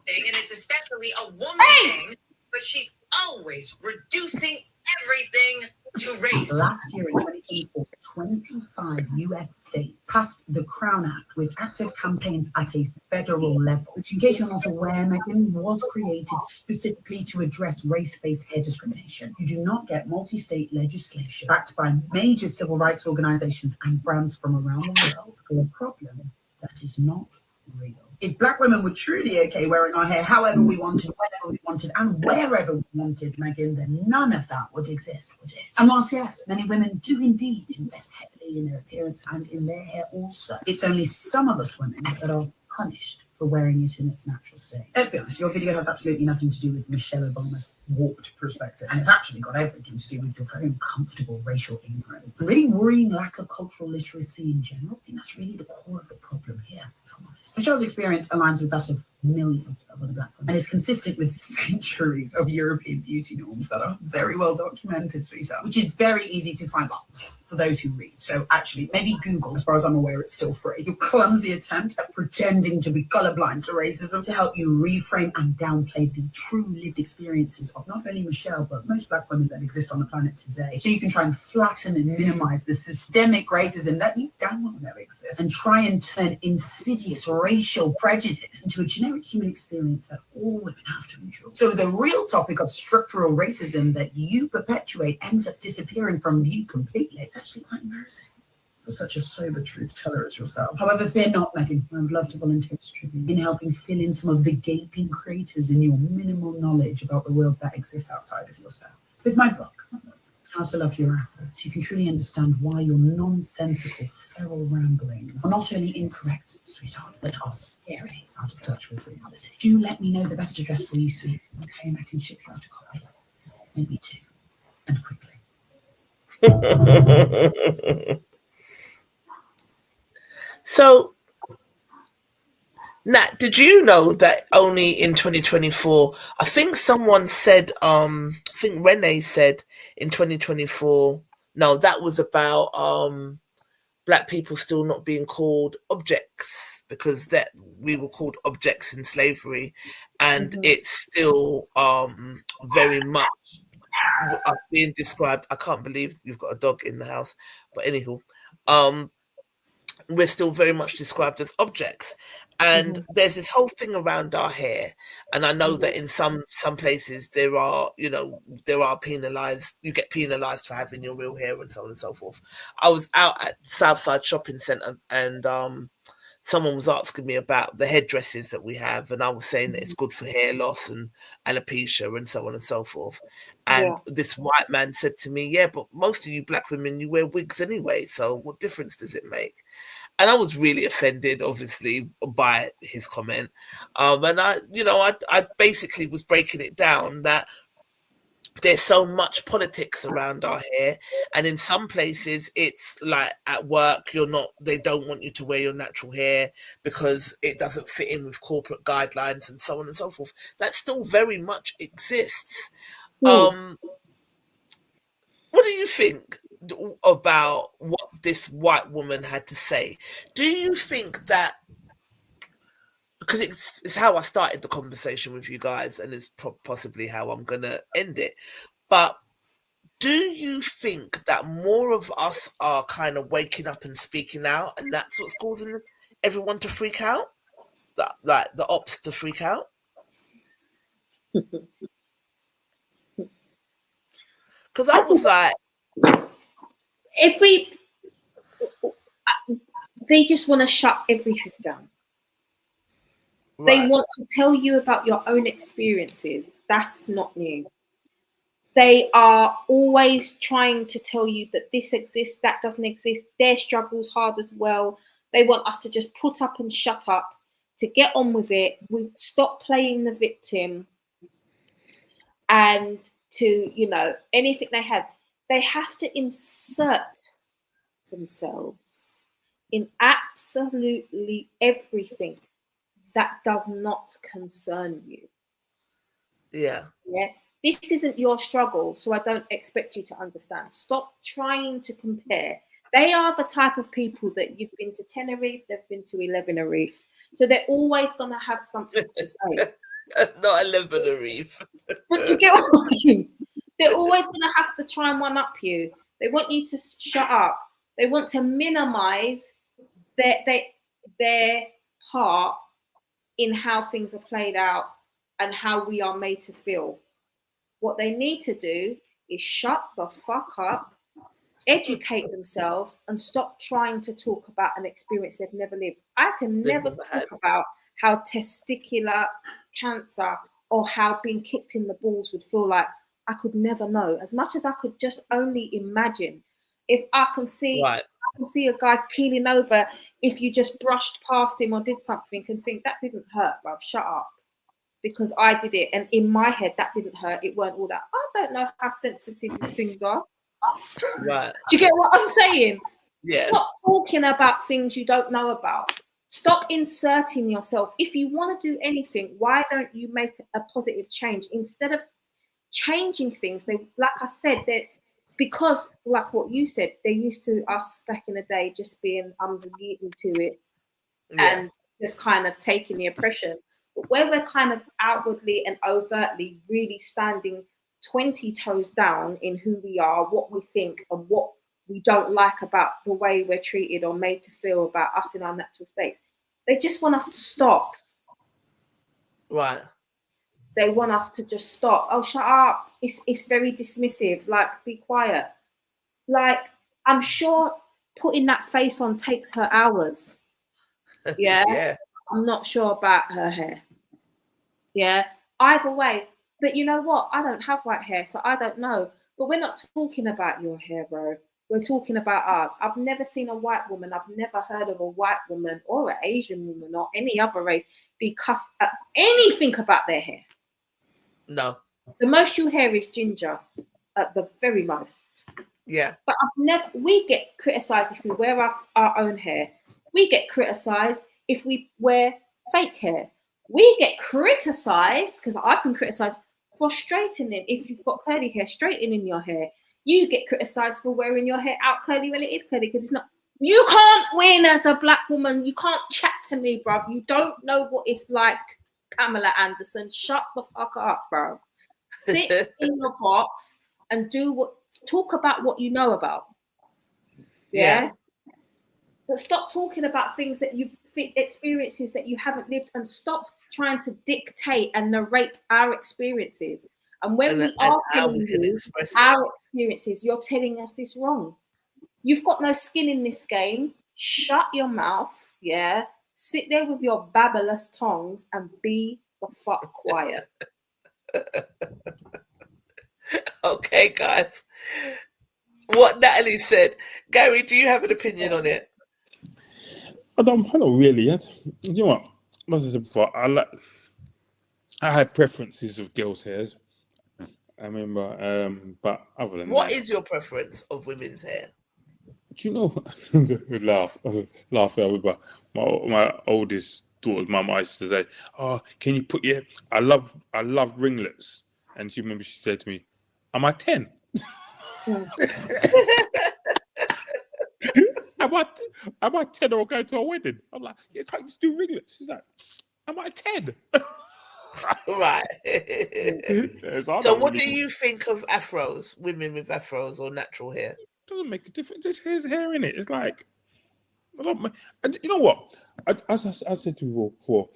thing, and it's especially a woman thing. But she's always reducing everything to race. Last year in 2024, 25 US states passed the Crown Act with active campaigns at a federal level, which, in case you're not aware, Megan, was created specifically to address race-based hair discrimination. You do not get multi-state legislation backed by major civil rights organizations and brands from around the world for a problem that is not real. If Black women were truly okay wearing our hair however we wanted, whenever we wanted, and wherever we wanted, Megan, then none of that would exist, would it? And whilst, yes, many women do indeed invest heavily in their appearance and in their hair also, it's only some of us women that are punished for wearing it in its natural state. Let's be honest, your video has absolutely nothing to do with Michelle Obama's warped perspective, and it's actually got everything to do with your very uncomfortable racial ignorance. A really worrying lack of cultural literacy in general. I think that's really the core of the problem here, if I'm honest. Michelle's experience aligns with that of millions of other Black women and is consistent with centuries of European beauty norms that are very well documented, sweetheart, which is very easy to find out for those who read. So actually, maybe Google, as far as I'm aware, it's still free. Your clumsy attempt at pretending to be colorblind to racism to help you reframe and downplay the true lived experiences of not only Michelle, but most Black women that exist on the planet today. So you can try and flatten and minimize the systemic racism that you damn well know exists and try and turn insidious racial prejudice into a generic human experience that all women have to endure. So the real topic of structural racism that you perpetuate ends up disappearing from view completely. It's actually quite embarrassing for such a sober truth teller as yourself. However, fear not, Megan. I would love to volunteer as tribute in helping fill in some of the gaping craters in your minimal knowledge about the world that exists outside of yourself. With my book, How to Love Your Afro, you can truly understand why your nonsensical, feral ramblings are not only incorrect, sweetheart, but are scary out of touch with reality. Do let me know the best address for you, sweet, okay, and I can ship you out a copy. Maybe two, and quickly. So, Nat, did you know that only in 2024, I think someone said, I think Renee said in 2024, no, that was about Black people still not being called objects because that we were called objects in slavery, and it's still very much being described. I can't believe you've got a dog in the house, but anywho, we're still very much described as objects. And there's this whole thing around our hair. And I know that in some places there are penalized, you get penalized for having your real hair and so on and so forth. I was out at Southside Shopping Centre and someone was asking me about the headdresses that we have, and I was saying that it's good for hair loss and alopecia and so on and so forth. And this white man said to me, yeah, but most of you black women, you wear wigs anyway, so what difference does it make? And I was really offended, obviously, by his comment. And I basically was breaking it down that there's so much politics around our hair, and in some places it's like at work they don't want you to wear your natural hair because it doesn't fit in with corporate guidelines and so on and so forth. That still very much exists. What do you think about what this white woman had to say? Do you think that, because it's how I started the conversation with you guys, and it's possibly how I'm gonna end it, but do you think that more of us are kind of waking up and speaking out, and that's what's causing everyone to freak out? Like the ops to freak out? Because I was like, they just want to shut everything down. Right. They want to tell you about your own experiences. That's not new. They are always trying to tell you that this exists, that doesn't exist. Their struggle's hard as well. They want us to just put up and shut up, to get on with it. We stop playing the victim, and to, anything they have to insert themselves in absolutely everything that does not concern you. Yeah. This isn't your struggle, so I don't expect you to understand. Stop trying to compare. They are the type of people that you've been to Tenerife, they've been to 11 so they're always going to have something to say. Not 11 But you get what I mean? They're always going to have to try and one-up you. They want you to shut up. They want to minimize their part in how things are played out and how we are made to feel. What they need to do is shut the fuck up, educate themselves, and stop trying to talk about an experience they've never lived. I can never talk about how testicular cancer or how being kicked in the balls would feel like. I could never know. As much as I could just only imagine. If I can see a guy keeling over if you just brushed past him or did something and think that didn't hurt, bruv, shut up. Because I did it, and in my head that didn't hurt. It weren't all that. I don't know how sensitive these things are. Right. Do you get what I'm saying? Yeah. Stop talking about things you don't know about. Stop inserting yourself. If you want to do anything, why don't you make a positive change instead of changing things? They, like I said, that because like what you said, they're used to us back in the day just being getting to it and just kind of taking the oppression. But where we're kind of outwardly and overtly really standing 20 toes down in who we are, what we think, and what we don't like about the way we're treated or made to feel about us in our natural states. They just want us to stop. Right. They want us to just stop. Oh, shut up. It's very dismissive. Like, be quiet. Like, I'm sure putting that face on takes her hours. Yeah. Yeah. I'm not sure about her hair. Yeah. Either way. But you know what? I don't have white hair, so I don't know. But we're not talking about your hair, bro. We're talking about ours. I've never seen a white woman. I've never heard of a white woman or an Asian woman or any other race be cussed at anything about their hair. No. The most you hear is ginger, at the very most. Yeah. But we get criticised if we wear our own hair. We get criticised if we wear fake hair. We get criticised, because I've been criticised, for straightening. If you've got curly hair, straightening your hair. You get criticised for wearing your hair out curly when it is curly, because it's not. You can't win as a black woman. You can't chat to me, bruv. You don't know what it's like, Pamela Anderson. Shut the fuck up, bruv. Sit in your box and talk about what you know about. Yeah? But stop talking about things that you've experiences that you haven't lived, and stop trying to dictate and narrate our experiences. And when we are telling you our experiences, you're telling us it's wrong. You've got no skin in this game. Shut your mouth. Yeah. sit there with your babbleless tongues and be the fuck quiet. Okay, guys. What Natalie said. Gary, do you have an opinion on it? I don't really yet. You know what? As I said before, I had preferences of girls' hairs. I remember, but other than What that, is your preference of women's hair? do you know? laugh. But my oldest daughter's mum, I used to say, "Oh, can you put your? I love ringlets." And she remember she said to me, "Am I 10? Am I 10 or going to a wedding?" I'm like, "You can't just do ringlets." She's like, "Am I 10? Right. So So what do you think of afros, women with afros or natural hair? Doesn't make a difference. There's hair in it. It's like, and you know what? As I said to you before,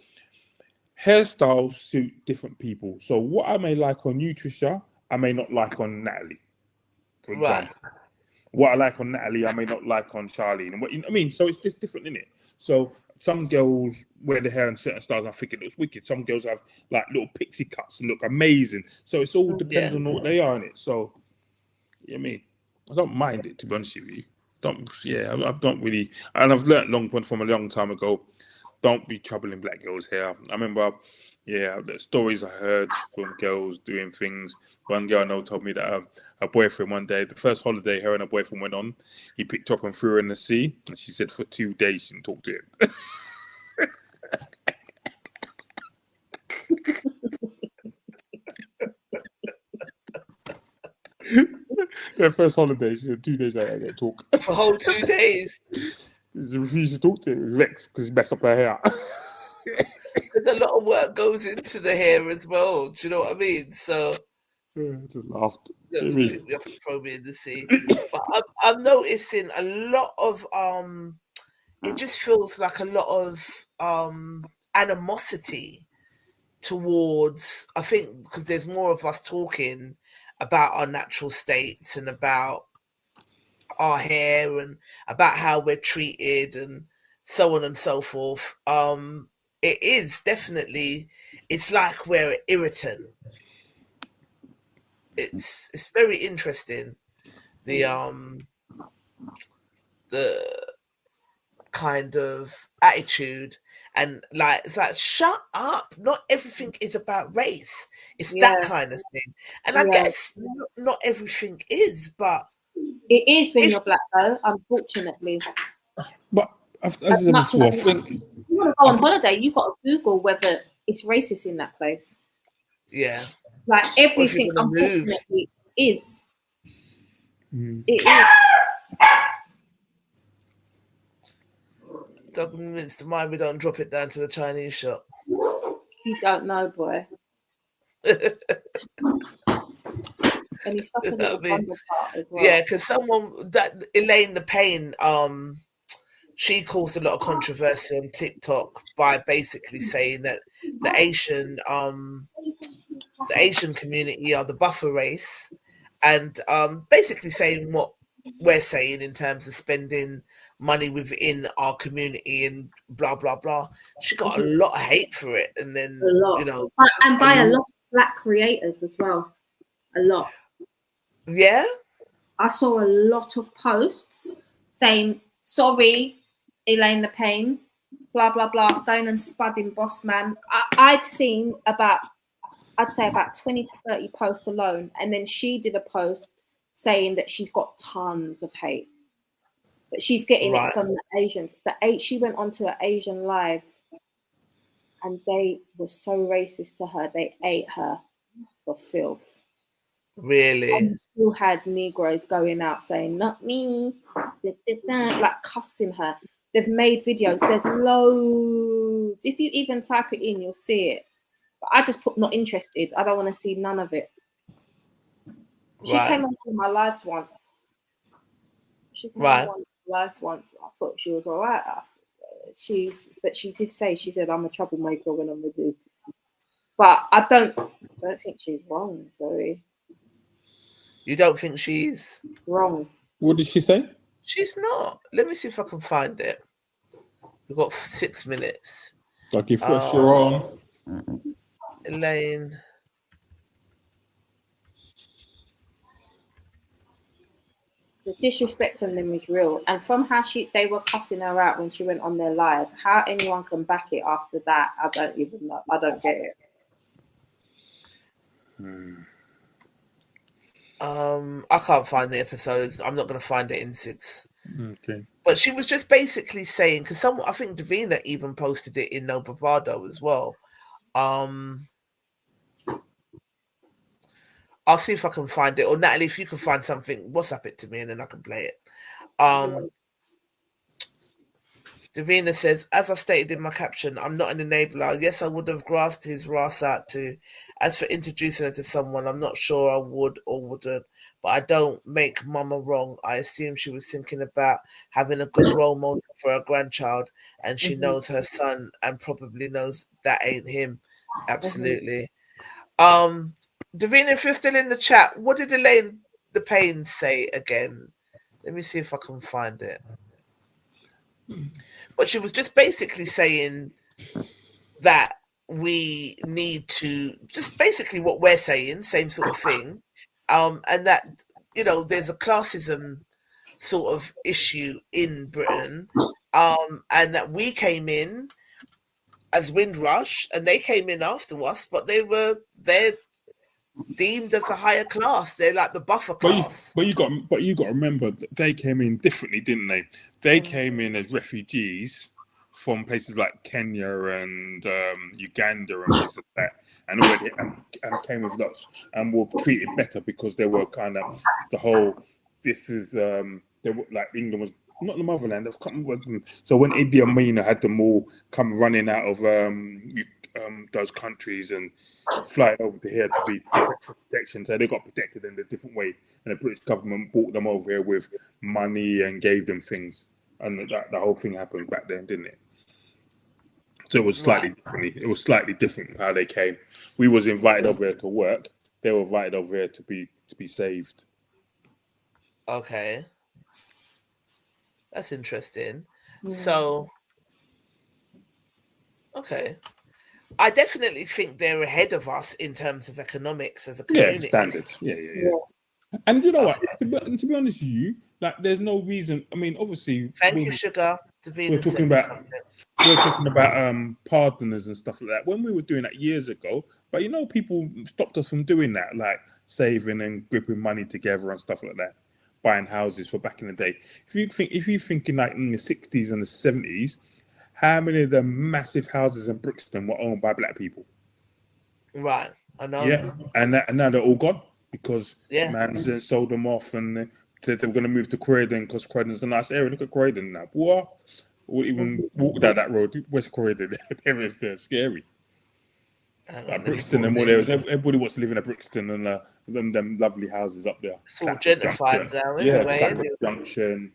hairstyles suit different people. So what I may like on you, Trisha, I may not like on Natalie, for Right. example. What I like on Natalie, I may not like on Charlene. And what you know what I mean? So it's just different, isn't it? So some girls wear the hair in certain styles. I think it looks wicked. Some girls have like little pixie cuts and look amazing. So it's all depends on what they are in it. So you know what I mean? I don't mind it, to be honest with you. I don't really, and I've learnt from a long time ago. Don't be troubling black girls' hair. I remember, the stories I heard from girls doing things. One girl I know told me that her boyfriend one day, the first holiday her and her boyfriend went on, he picked her up and threw her in the sea. And she said for 2 days she didn't talk to him. Their first holiday, she said 2 days later, they talk. For a whole 2 days. She refused to talk to him. He was vexed because he messed up her hair. There's a lot of work goes into the hair as well. Do you know what I mean? So I just laughed. pick me up and throw me in the sea. But I'm noticing a lot of it just feels like a lot of animosity towards, I think, because there's more of us talking about our natural states and about our hair and about how we're treated and so on and so forth. It is definitely, it's like we're an irritant. It's very interesting, the kind of attitude, and like it's like, shut up, not everything is about race. It's that kind of thing. And I guess not everything is, but it is when you're black though, unfortunately. But as I said before, I think you want to go on holiday, you've got to Google whether it's racist in that place. Yeah. Like everything, unfortunately, is. It is. Don't convince the mind we don't drop it down to the Chinese shop. You don't know, boy. And he's such a little as well. Yeah, because that Elaine the Pain, she caused a lot of controversy on TikTok by basically saying that the Asian community are the buffer race, and basically saying what we're saying in terms of spending money within our community and blah blah blah. She got a lot of hate for it, and then you know, and by a lot of black creators as well. A lot. Yeah, I saw a lot of posts saying sorry, Elaine the Pain, blah blah blah, going and spudding Boss Man. I've seen I'd say about 20 to 30 posts alone, and then she did a post saying that she's got tons of hate, but she's getting it from the Asians. She went onto an Asian live, and they were so racist to her. They ate her for filth. Really? And you still had Negroes going out saying, not me, like cussing her. They've made videos. There's loads. If you even type it in, you'll see it. But I just put not interested. I don't want to see none of it. She came on to my lives once. I thought she was all right. But she did say, she said, I'm a troublemaker when I'm with you. But I don't think she's wrong, sorry. You don't think she's wrong? What did she say? She's not. Let me see if I can find it. We've got 6 minutes. Lucky fresh, you're on. Elaine. The disrespect from them is real, and from how they were cussing her out when she went on their live. How anyone can back it after that, I don't even know. I don't get it. I can't find the episodes. I'm not going to find it in 6. Okay. But she was just basically saying, because I think Davina even posted it in No Bravado as well. I'll see if I can find it. Or Natalie, if you can find something, WhatsApp it to me and then I can play it. Davina says, as I stated in my caption, I'm not an enabler. Yes, I would have grasped his ass out too. As for introducing her to someone, I'm not sure I would or wouldn't. But I don't make Mama wrong. I assume she was thinking about having a good role model for her grandchild, and she knows her son and probably knows that ain't him. Absolutely. Davina, if you're still in the chat, what did Elaine the Pain say again? Let me see if I can find it. But she was just basically saying that we need to, just basically what we're saying, same sort of thing. And that, you know, there's a classism sort of issue in Britain. And that we came in as Windrush and they came in after us, but they're deemed as a higher class. They're like the buffer class. But you got to remember that they came in differently, didn't they? They came in as refugees from places like Kenya and Uganda and places like that, and already and came with us and were treated better because they were kind of the whole. This is they were like England was not the motherland. So when Idi Amin had them all come running out of those countries and fly over to here to be for protection, so they got protected in a different way, and the British government brought them over here with money and gave them things, and the whole thing happened back then, didn't it? So it was slightly differently. It was slightly different how they came. We was invited over here to work. They were invited over here to be saved. Okay, that's interesting. So, okay. I definitely think they're ahead of us in terms of economics as a community. Yeah, standards. Yeah. And you know what? To be honest with you, like, there's no reason. I mean, obviously, thank you, Sugar. We're talking about pardoners and stuff like that. When we were doing that years ago, but you know, people stopped us from doing that, like saving and gripping money together and stuff like that, buying houses for back in the day. If you thinking like in the 60s and the 70s. How many of the massive houses in Brixton were owned by black people? Right, I know. Yeah, and now they're all gone because man sold them off and said they were going to move to Croydon because Croydon's a nice area. Look at Croydon now. What? Wouldn't even walk down that road. West Croydon, they're scary. Like Brixton and whatever. Everybody wants to live in a Brixton and them lovely houses up there. It's all gentrified now, anyway. Clapham Junction.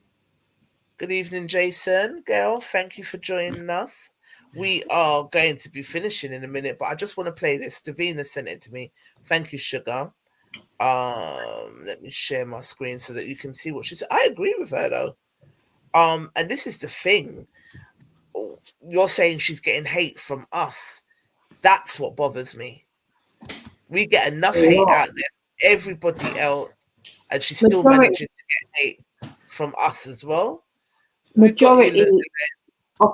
Good evening, Jason. Gail, thank you for joining us. We are going to be finishing in a minute, but I just want to play this. Davina sent it to me. Thank you, Sugar. Let me share my screen so that you can see what she said. I agree with her, though. And this is the thing. You're saying she's getting hate from us. That's what bothers me. We get enough hate out there, everybody else, and she's still managing to get hate from us as well. Majority of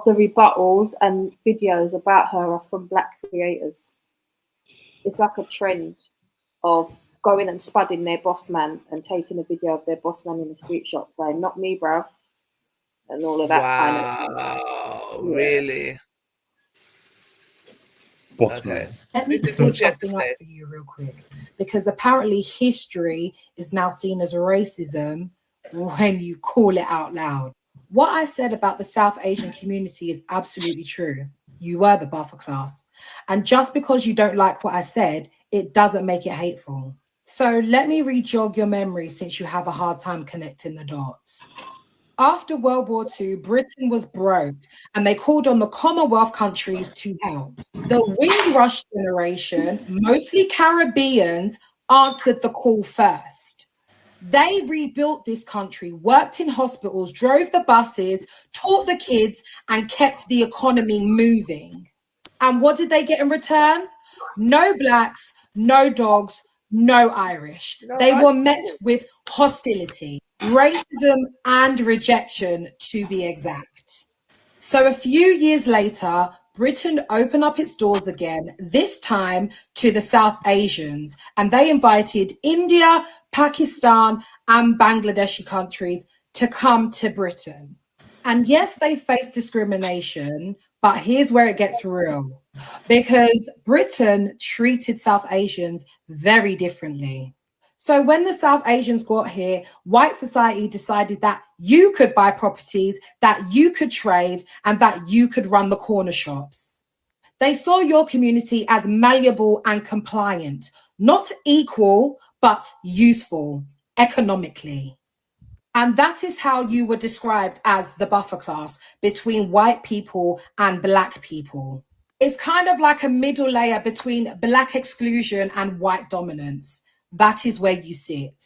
the rebuttals and videos about her are from black creators. It's like a trend of going and spudding their boss man and taking a video of their boss man in a sweet shop saying, "Not me, bruv," and all of that kind of thing. Really? Okay. Let me clear something up for you real quick, because apparently history is now seen as racism when you call it out loud. What I said about the South Asian community is absolutely true. You were the buffer class. And just because you don't like what I said, it doesn't make it hateful. So let me re-jog your memory since you have a hard time connecting the dots. After World War II, Britain was broke and they called on the Commonwealth countries to help. The Windrush generation, mostly Caribbeans, answered the call first. They rebuilt this country, worked in hospitals, drove the buses, taught the kids, and kept the economy moving. And what did they get in return? No blacks, no dogs, no Irish. They were met with hostility, racism, and rejection, to be exact. So a few years later, Britain opened up its doors again, this time to the South Asians, and they invited India, Pakistan, and Bangladeshi countries to come to Britain. And yes, they faced discrimination, but here's where it gets real. Because Britain treated South Asians very differently. So when the South Asians got here, white society decided that you could buy properties, that you could trade, and that you could run the corner shops. They saw your community as malleable and compliant, not equal, but useful economically. And that is how you were described as the buffer class between white people and black people. It's kind of like a middle layer between black exclusion and white dominance. That is where you sit.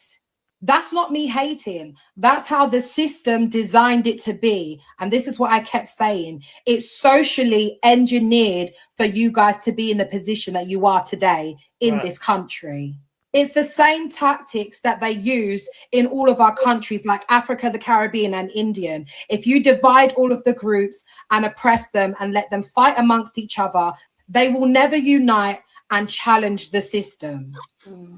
That's not me hating. That's how the system designed it to be. And this is what I kept saying. It's socially engineered for you guys to be in the position that you are today in this country. It's the same tactics that they use in all of our countries like Africa, the Caribbean, and Indian. If you divide all of the groups and oppress them and let them fight amongst each other, they will never unite and challenge the system.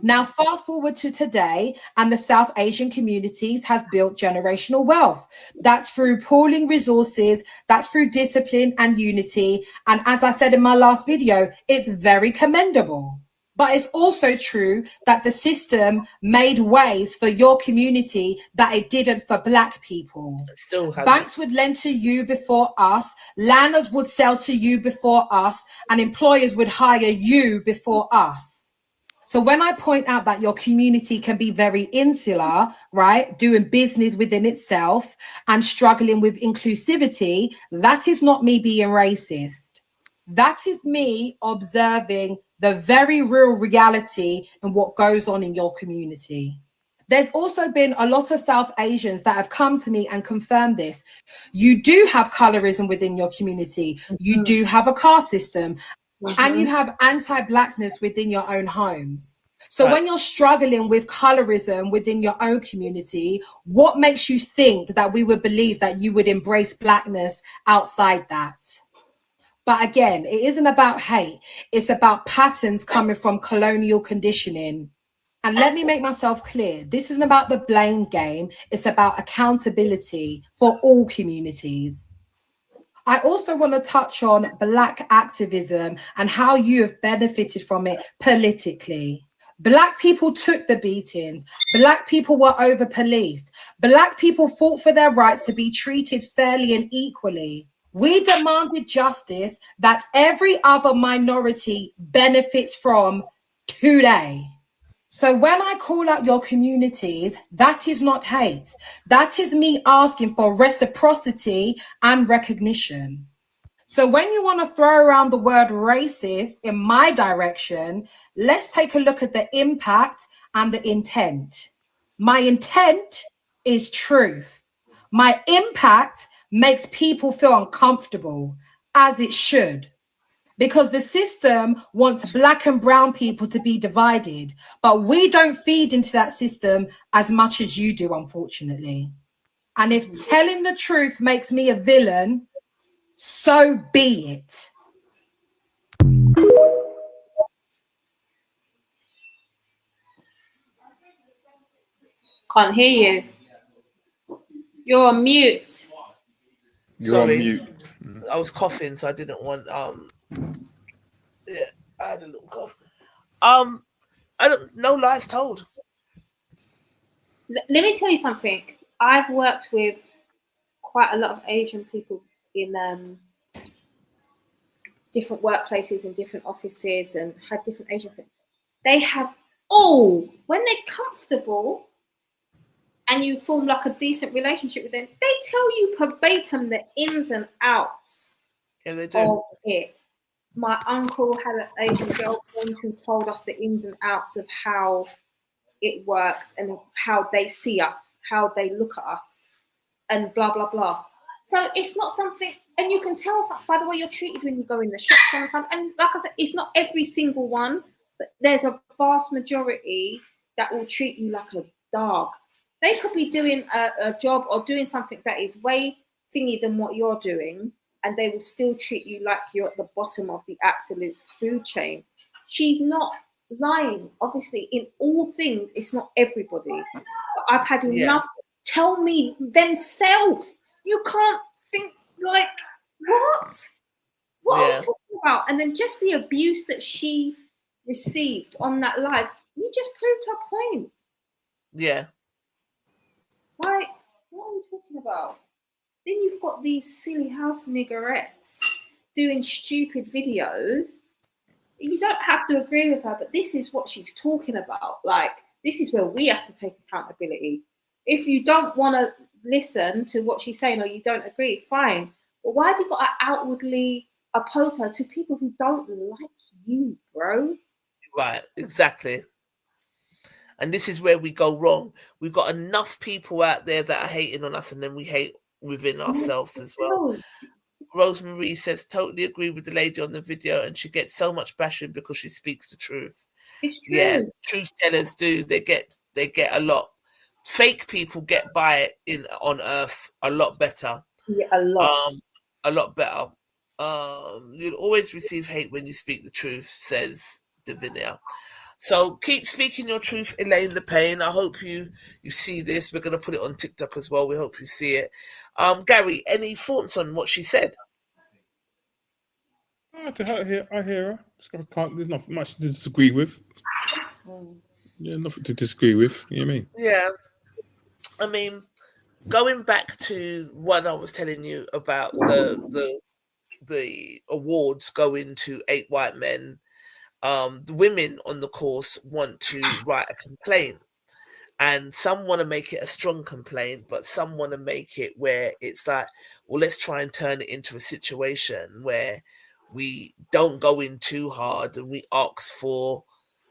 Now, fast forward to today, and the South Asian communities has built generational wealth. That's through pooling resources, that's through discipline and unity. And as I said in my last video, it's very commendable. But it's also true that the system made ways for your community that it didn't for black people. Banks would lend to you before us, landlords would sell to you before us, and employers would hire you before us. So when I point out that your community can be very insular, right, doing business within itself and struggling with inclusivity, that is not me being racist. That is me observing the very real reality and what goes on in your community. There's also been a lot of South Asians that have come to me and confirmed this. You do have colorism within your community. You do have a caste system, and you have anti-blackness within your own homes. So when you're struggling with colorism within your own community, what makes you think that we would believe that you would embrace blackness outside that? But again, it isn't about hate. It's about patterns coming from colonial conditioning. And let me make myself clear. This isn't about the blame game. It's about accountability for all communities. I also want to touch on Black activism and how you have benefited from it politically. Black people took the beatings. Black people were over-policed. Black people fought for their rights to be treated fairly and equally. We demanded justice that every other minority benefits from today. So when I call out your communities, that is not hate. That is me asking for reciprocity and recognition. So when you want to throw around the word racist in my direction, let's take a look at the impact and the intent. My intent is truth. My impact makes people feel uncomfortable, as it should. Because the system wants black and brown people to be divided, but we don't feed into that system as much as you do, unfortunately. And if telling the truth makes me a villain, so be it. Can't hear you. You're on mute. You're on mute. I was coughing, so I didn't want yeah, I had a little cough. I don't no lies told. Let me tell you something. I've worked with quite a lot of Asian people in different workplaces and different offices, and had different Asian things. They have all, when they're comfortable and you form like a decent relationship with them, they tell you verbatim the ins and outs of it. My uncle had an Asian girlfriend who told us the ins and outs of how it works and how they see us, how they look at us, and blah blah blah. So it's not something, and you can tell by the way you're treated when you go in the shop sometimes. And like I said, it's not every single one, but there's a vast majority that will treat you like a dog. They could be doing a job or doing something that is way thingy than what you're doing, and they will still treat you like you're at the bottom of the absolute food chain. She's not lying. Obviously, in all things, it's not everybody. But I've had enough tell me themselves. You can't think like, what? What are we talking about? And then just the abuse that she received on that live, you just proved her point. Yeah. Like, what are we talking about? Then you've got these silly house niggerettes doing stupid videos. You don't have to agree with her, but this is what she's talking about. Like, this is where we have to take accountability. If you don't want to listen to what she's saying or you don't agree, fine. But why have you got to outwardly oppose her to people who don't like you, bro? Right, exactly. And this is where we go wrong. We've got enough people out there that are hating on us, and then we hate within ourselves as well. Rosemary says, totally agree with the lady on the video, and she gets so much bashing because she speaks the truth. It's true. Yeah, truth tellers do. They get a lot. Fake people get by on Earth a lot better. Yeah, a lot. A lot better. You'll always receive hate when you speak the truth, says Davinia. So keep speaking your truth, Elaine the Pain. I hope you see this. We're going to put it on TikTok as well. We hope you see it. Gary, any thoughts on what she said? I hear her. There's not much to disagree with. Yeah, nothing to disagree with. You know what I mean? Yeah. I mean, going back to what I was telling you about the awards going to 8 white men, the women on the course want to write a complaint, and some want to make it a strong complaint, but some want to make it where it's like, well, let's try and turn it into a situation where we don't go in too hard and we ask for,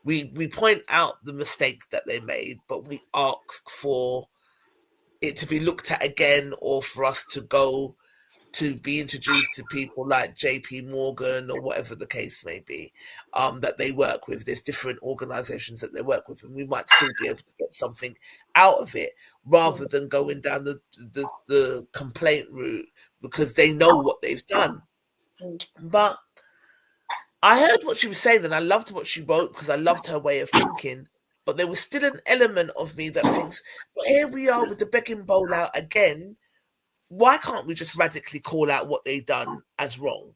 we point out the mistake that they made, but we ask for it to be looked at again, or for us to go to be introduced to people like JP Morgan or whatever the case may be, that they work with. There's different organizations that they work with, and we might still be able to get something out of it rather than going down the complaint route because they know what they've done. But I heard what she was saying and I loved what she wrote because I loved her way of thinking. But there was still an element of me that thinks, but here we are with the begging bowl out again. Why can't we just radically call out what they've done as wrong?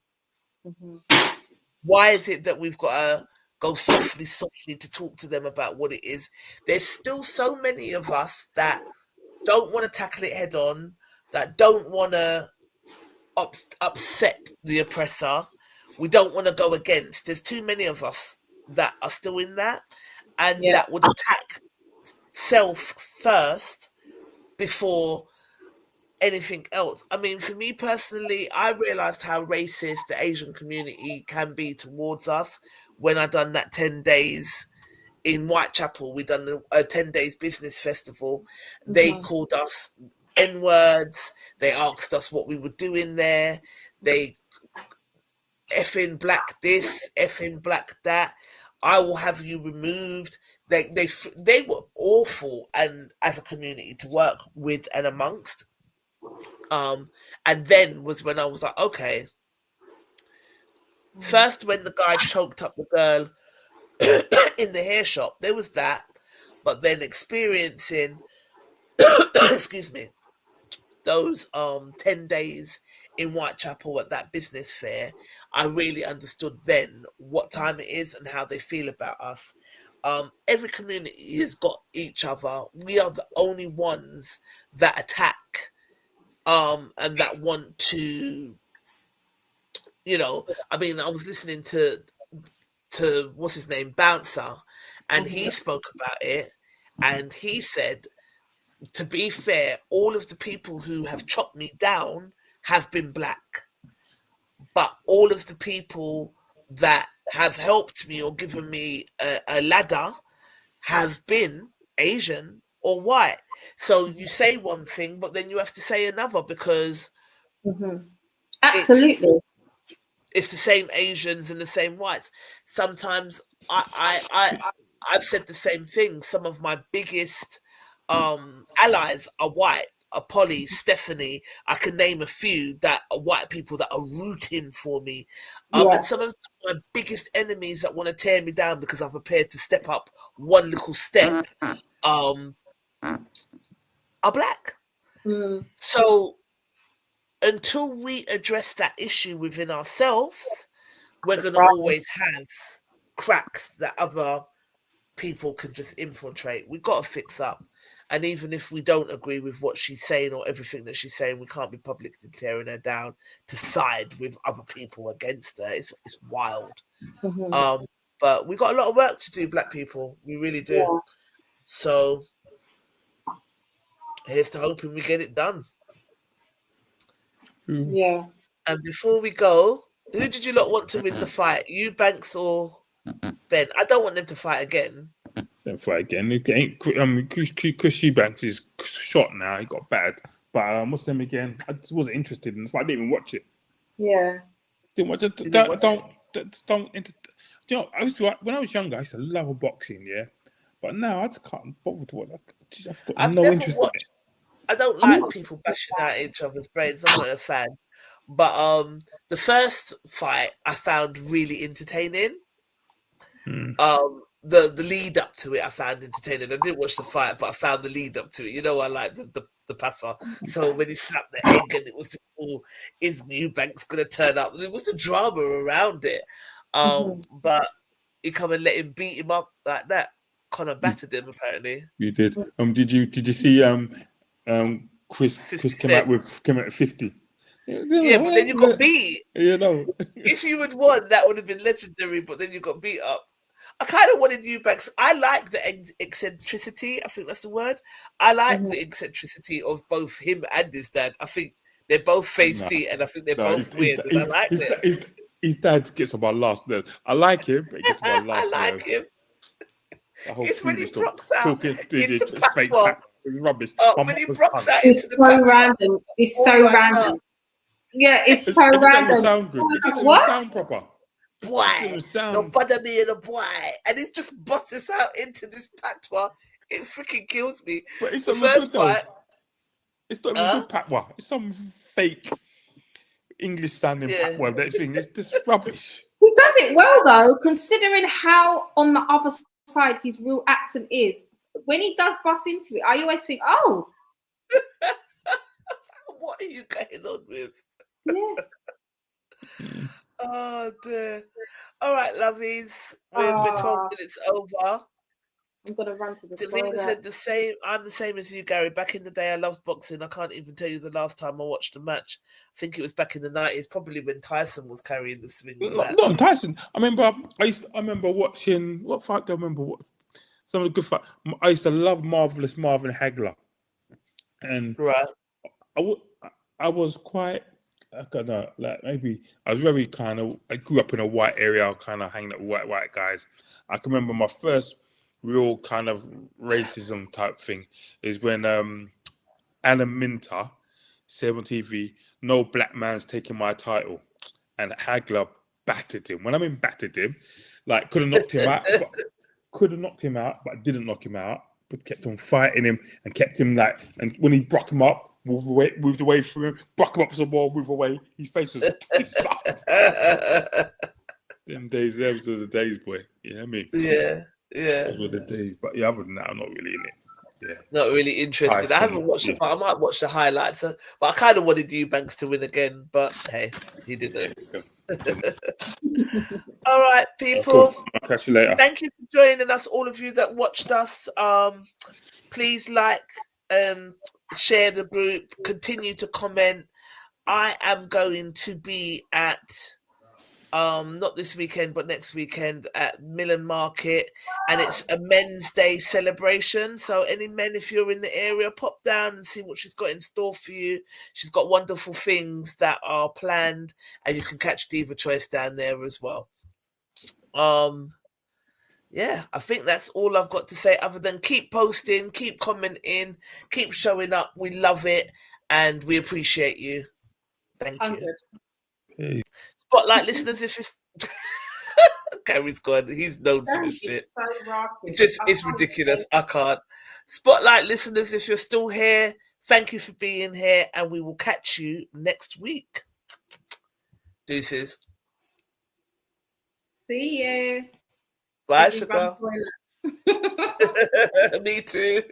Why is it that we've got to go softly to talk to them about what it is? There's still so many of us that don't want to tackle it head on, that don't want to upset the oppressor. We don't want to go against. There's too many of us that are still in that, and that would attack self first before anything else. I mean, for me personally, I realized how racist the Asian community can be towards us when I done that 10 days in Whitechapel. We done a 10 days business festival. They called us N-words. They asked us what we were doing there. They effing black this, effing black that. I will have you removed. They were awful, and as a community to work with and amongst. And then was when I was like, okay. First, when the guy choked up the girl in the hair shop, there was that. But then experiencing, excuse me, those 10 days in Whitechapel at that business fair, I really understood then what time it is and how they feel about us. Every community has got each other. We are the only ones that attack and that want to, you know, I mean, I was listening to what's his name, Bouncer, and he spoke about it, and he said, to be fair, all of the people who have chopped me down have been black, but all of the people that have helped me or given me a ladder have been Asian or white. So you say one thing, but then you have to say another because Absolutely. it's the same Asians and the same whites. Sometimes I've said the same thing. Some of my biggest allies are white. Polly, Stephanie, I can name a few that are white people that are rooting for me. Yeah. And some of my biggest enemies that want to tear me down because I've prepared to step up one little step are black. So until we address that issue within ourselves, we're going to always have cracks that other people can just infiltrate. We've got to fix up. And even if we don't agree with what she's saying or everything that she's saying, we can't be publicly tearing her down to side with other people against her. It's wild. But we got a lot of work to do, black people. We really do. Yeah. So here's to hoping we get it done. Yeah. And before we go, who did you lot want to win the fight? You, Banks, or Ben? I don't want them to fight again. Don't fight again. Chris Eubanks is shot now. He got bad. But what's them again? I just wasn't interested in the fight. I didn't even watch it. Yeah. Didn't watch it. Don't. You know, when I was younger, I used to love boxing. Yeah, but now I just can't bother to watch. I've got no interest in it. I don't like people bashing out each other's brains. I'm not a fan. But the first fight I found really entertaining. The lead up to it I found entertaining. I didn't watch the fight, but I found the lead up to it. You know, I like the passer. So when he slapped the egg and it was is Eubanks gonna turn up? There was a drama around it. But he come and let him beat him up like that. Connor battered him apparently. You did. Did you see Chris came out with 50? Yeah, but then you got beat. You know. If you had won, that would have been legendary, but then you got beat up. I kind of wanted Eubanks. I like the eccentricity. I think that's the word. I like the eccentricity of both him and his dad. I think they're both feisty, and I think they're both weird. And I like it. His dad gets on my last nerve. I like him, but he gets on my last nerve. I like him. It's when he rocks out into fake rubbish. When he rocks out it's into so the random. It's so random. Yeah, it's so random. It doesn't sound good. It doesn't What? sound proper. Boy, no bother me in a boy, and it just busts out into this patois. It freaking kills me. But it's the not first good though. fight. It's not even good patois. It's some fake English sounding patois. That thing. It's just rubbish. He does it well though, considering how on the other side his real accent is. When he does bust into it, I always think, oh, what are you going on with? Yeah. Oh dear. All right, lovies. We're 12 minutes over. I'm gonna run to the Davina said the same. I'm the same as you, Gary. Back in the day, I loved boxing. I can't even tell you the last time I watched a match. I think it was back in the 90s, probably when Tyson was carrying the swing. Not Tyson. I remember watching what fight do I remember? Some of the good fights. I used to love Marvelous Marvin Hagler, and I was quite. I don't know, like maybe I was very kind of. I grew up in a white area, kind of hanging out with white guys. I can remember my first real kind of racism type thing is when Alan Minter said on TV, "No black man's taking my title," and Hagler battered him. When I mean battered him, like could have knocked him out, but didn't knock him out, but kept on fighting him and kept him like. And when he broke him up. Moved away from him, broke him up some more, moved away. His face was pissed off. Them days, those were the days, boy. You know what I mean? Yeah. Those were the days. But yeah, other than that, I'm not really in it. Yeah. Not really interested. I haven't watched it, but I might watch the highlights. But I kind of wanted Eubanks to win again, but hey, he didn't. All right, people. Cool. I'll catch you later. Thank you for joining us, all of you that watched us. Please like share the group, continue to comment. I am going to be at not this weekend but next weekend at Millen Market, and it's a Men's Day celebration. So any men, if you're in the area, pop down and see what she's got in store for you. She's got wonderful things that are planned, and you can catch Diva Choice down there as well. yeah, I think that's all I've got to say, other than keep posting, keep commenting, keep showing up. We love it and we appreciate you. Thank you. 100. Hey. Spotlight listeners, if it's Gary's gone, he's known for this shit. It's so rotted. It's ridiculous. I can't. Spotlight listeners, if you're still here, thank you for being here, and we will catch you next week. Deuces. See you. Bye, sugar. Me too.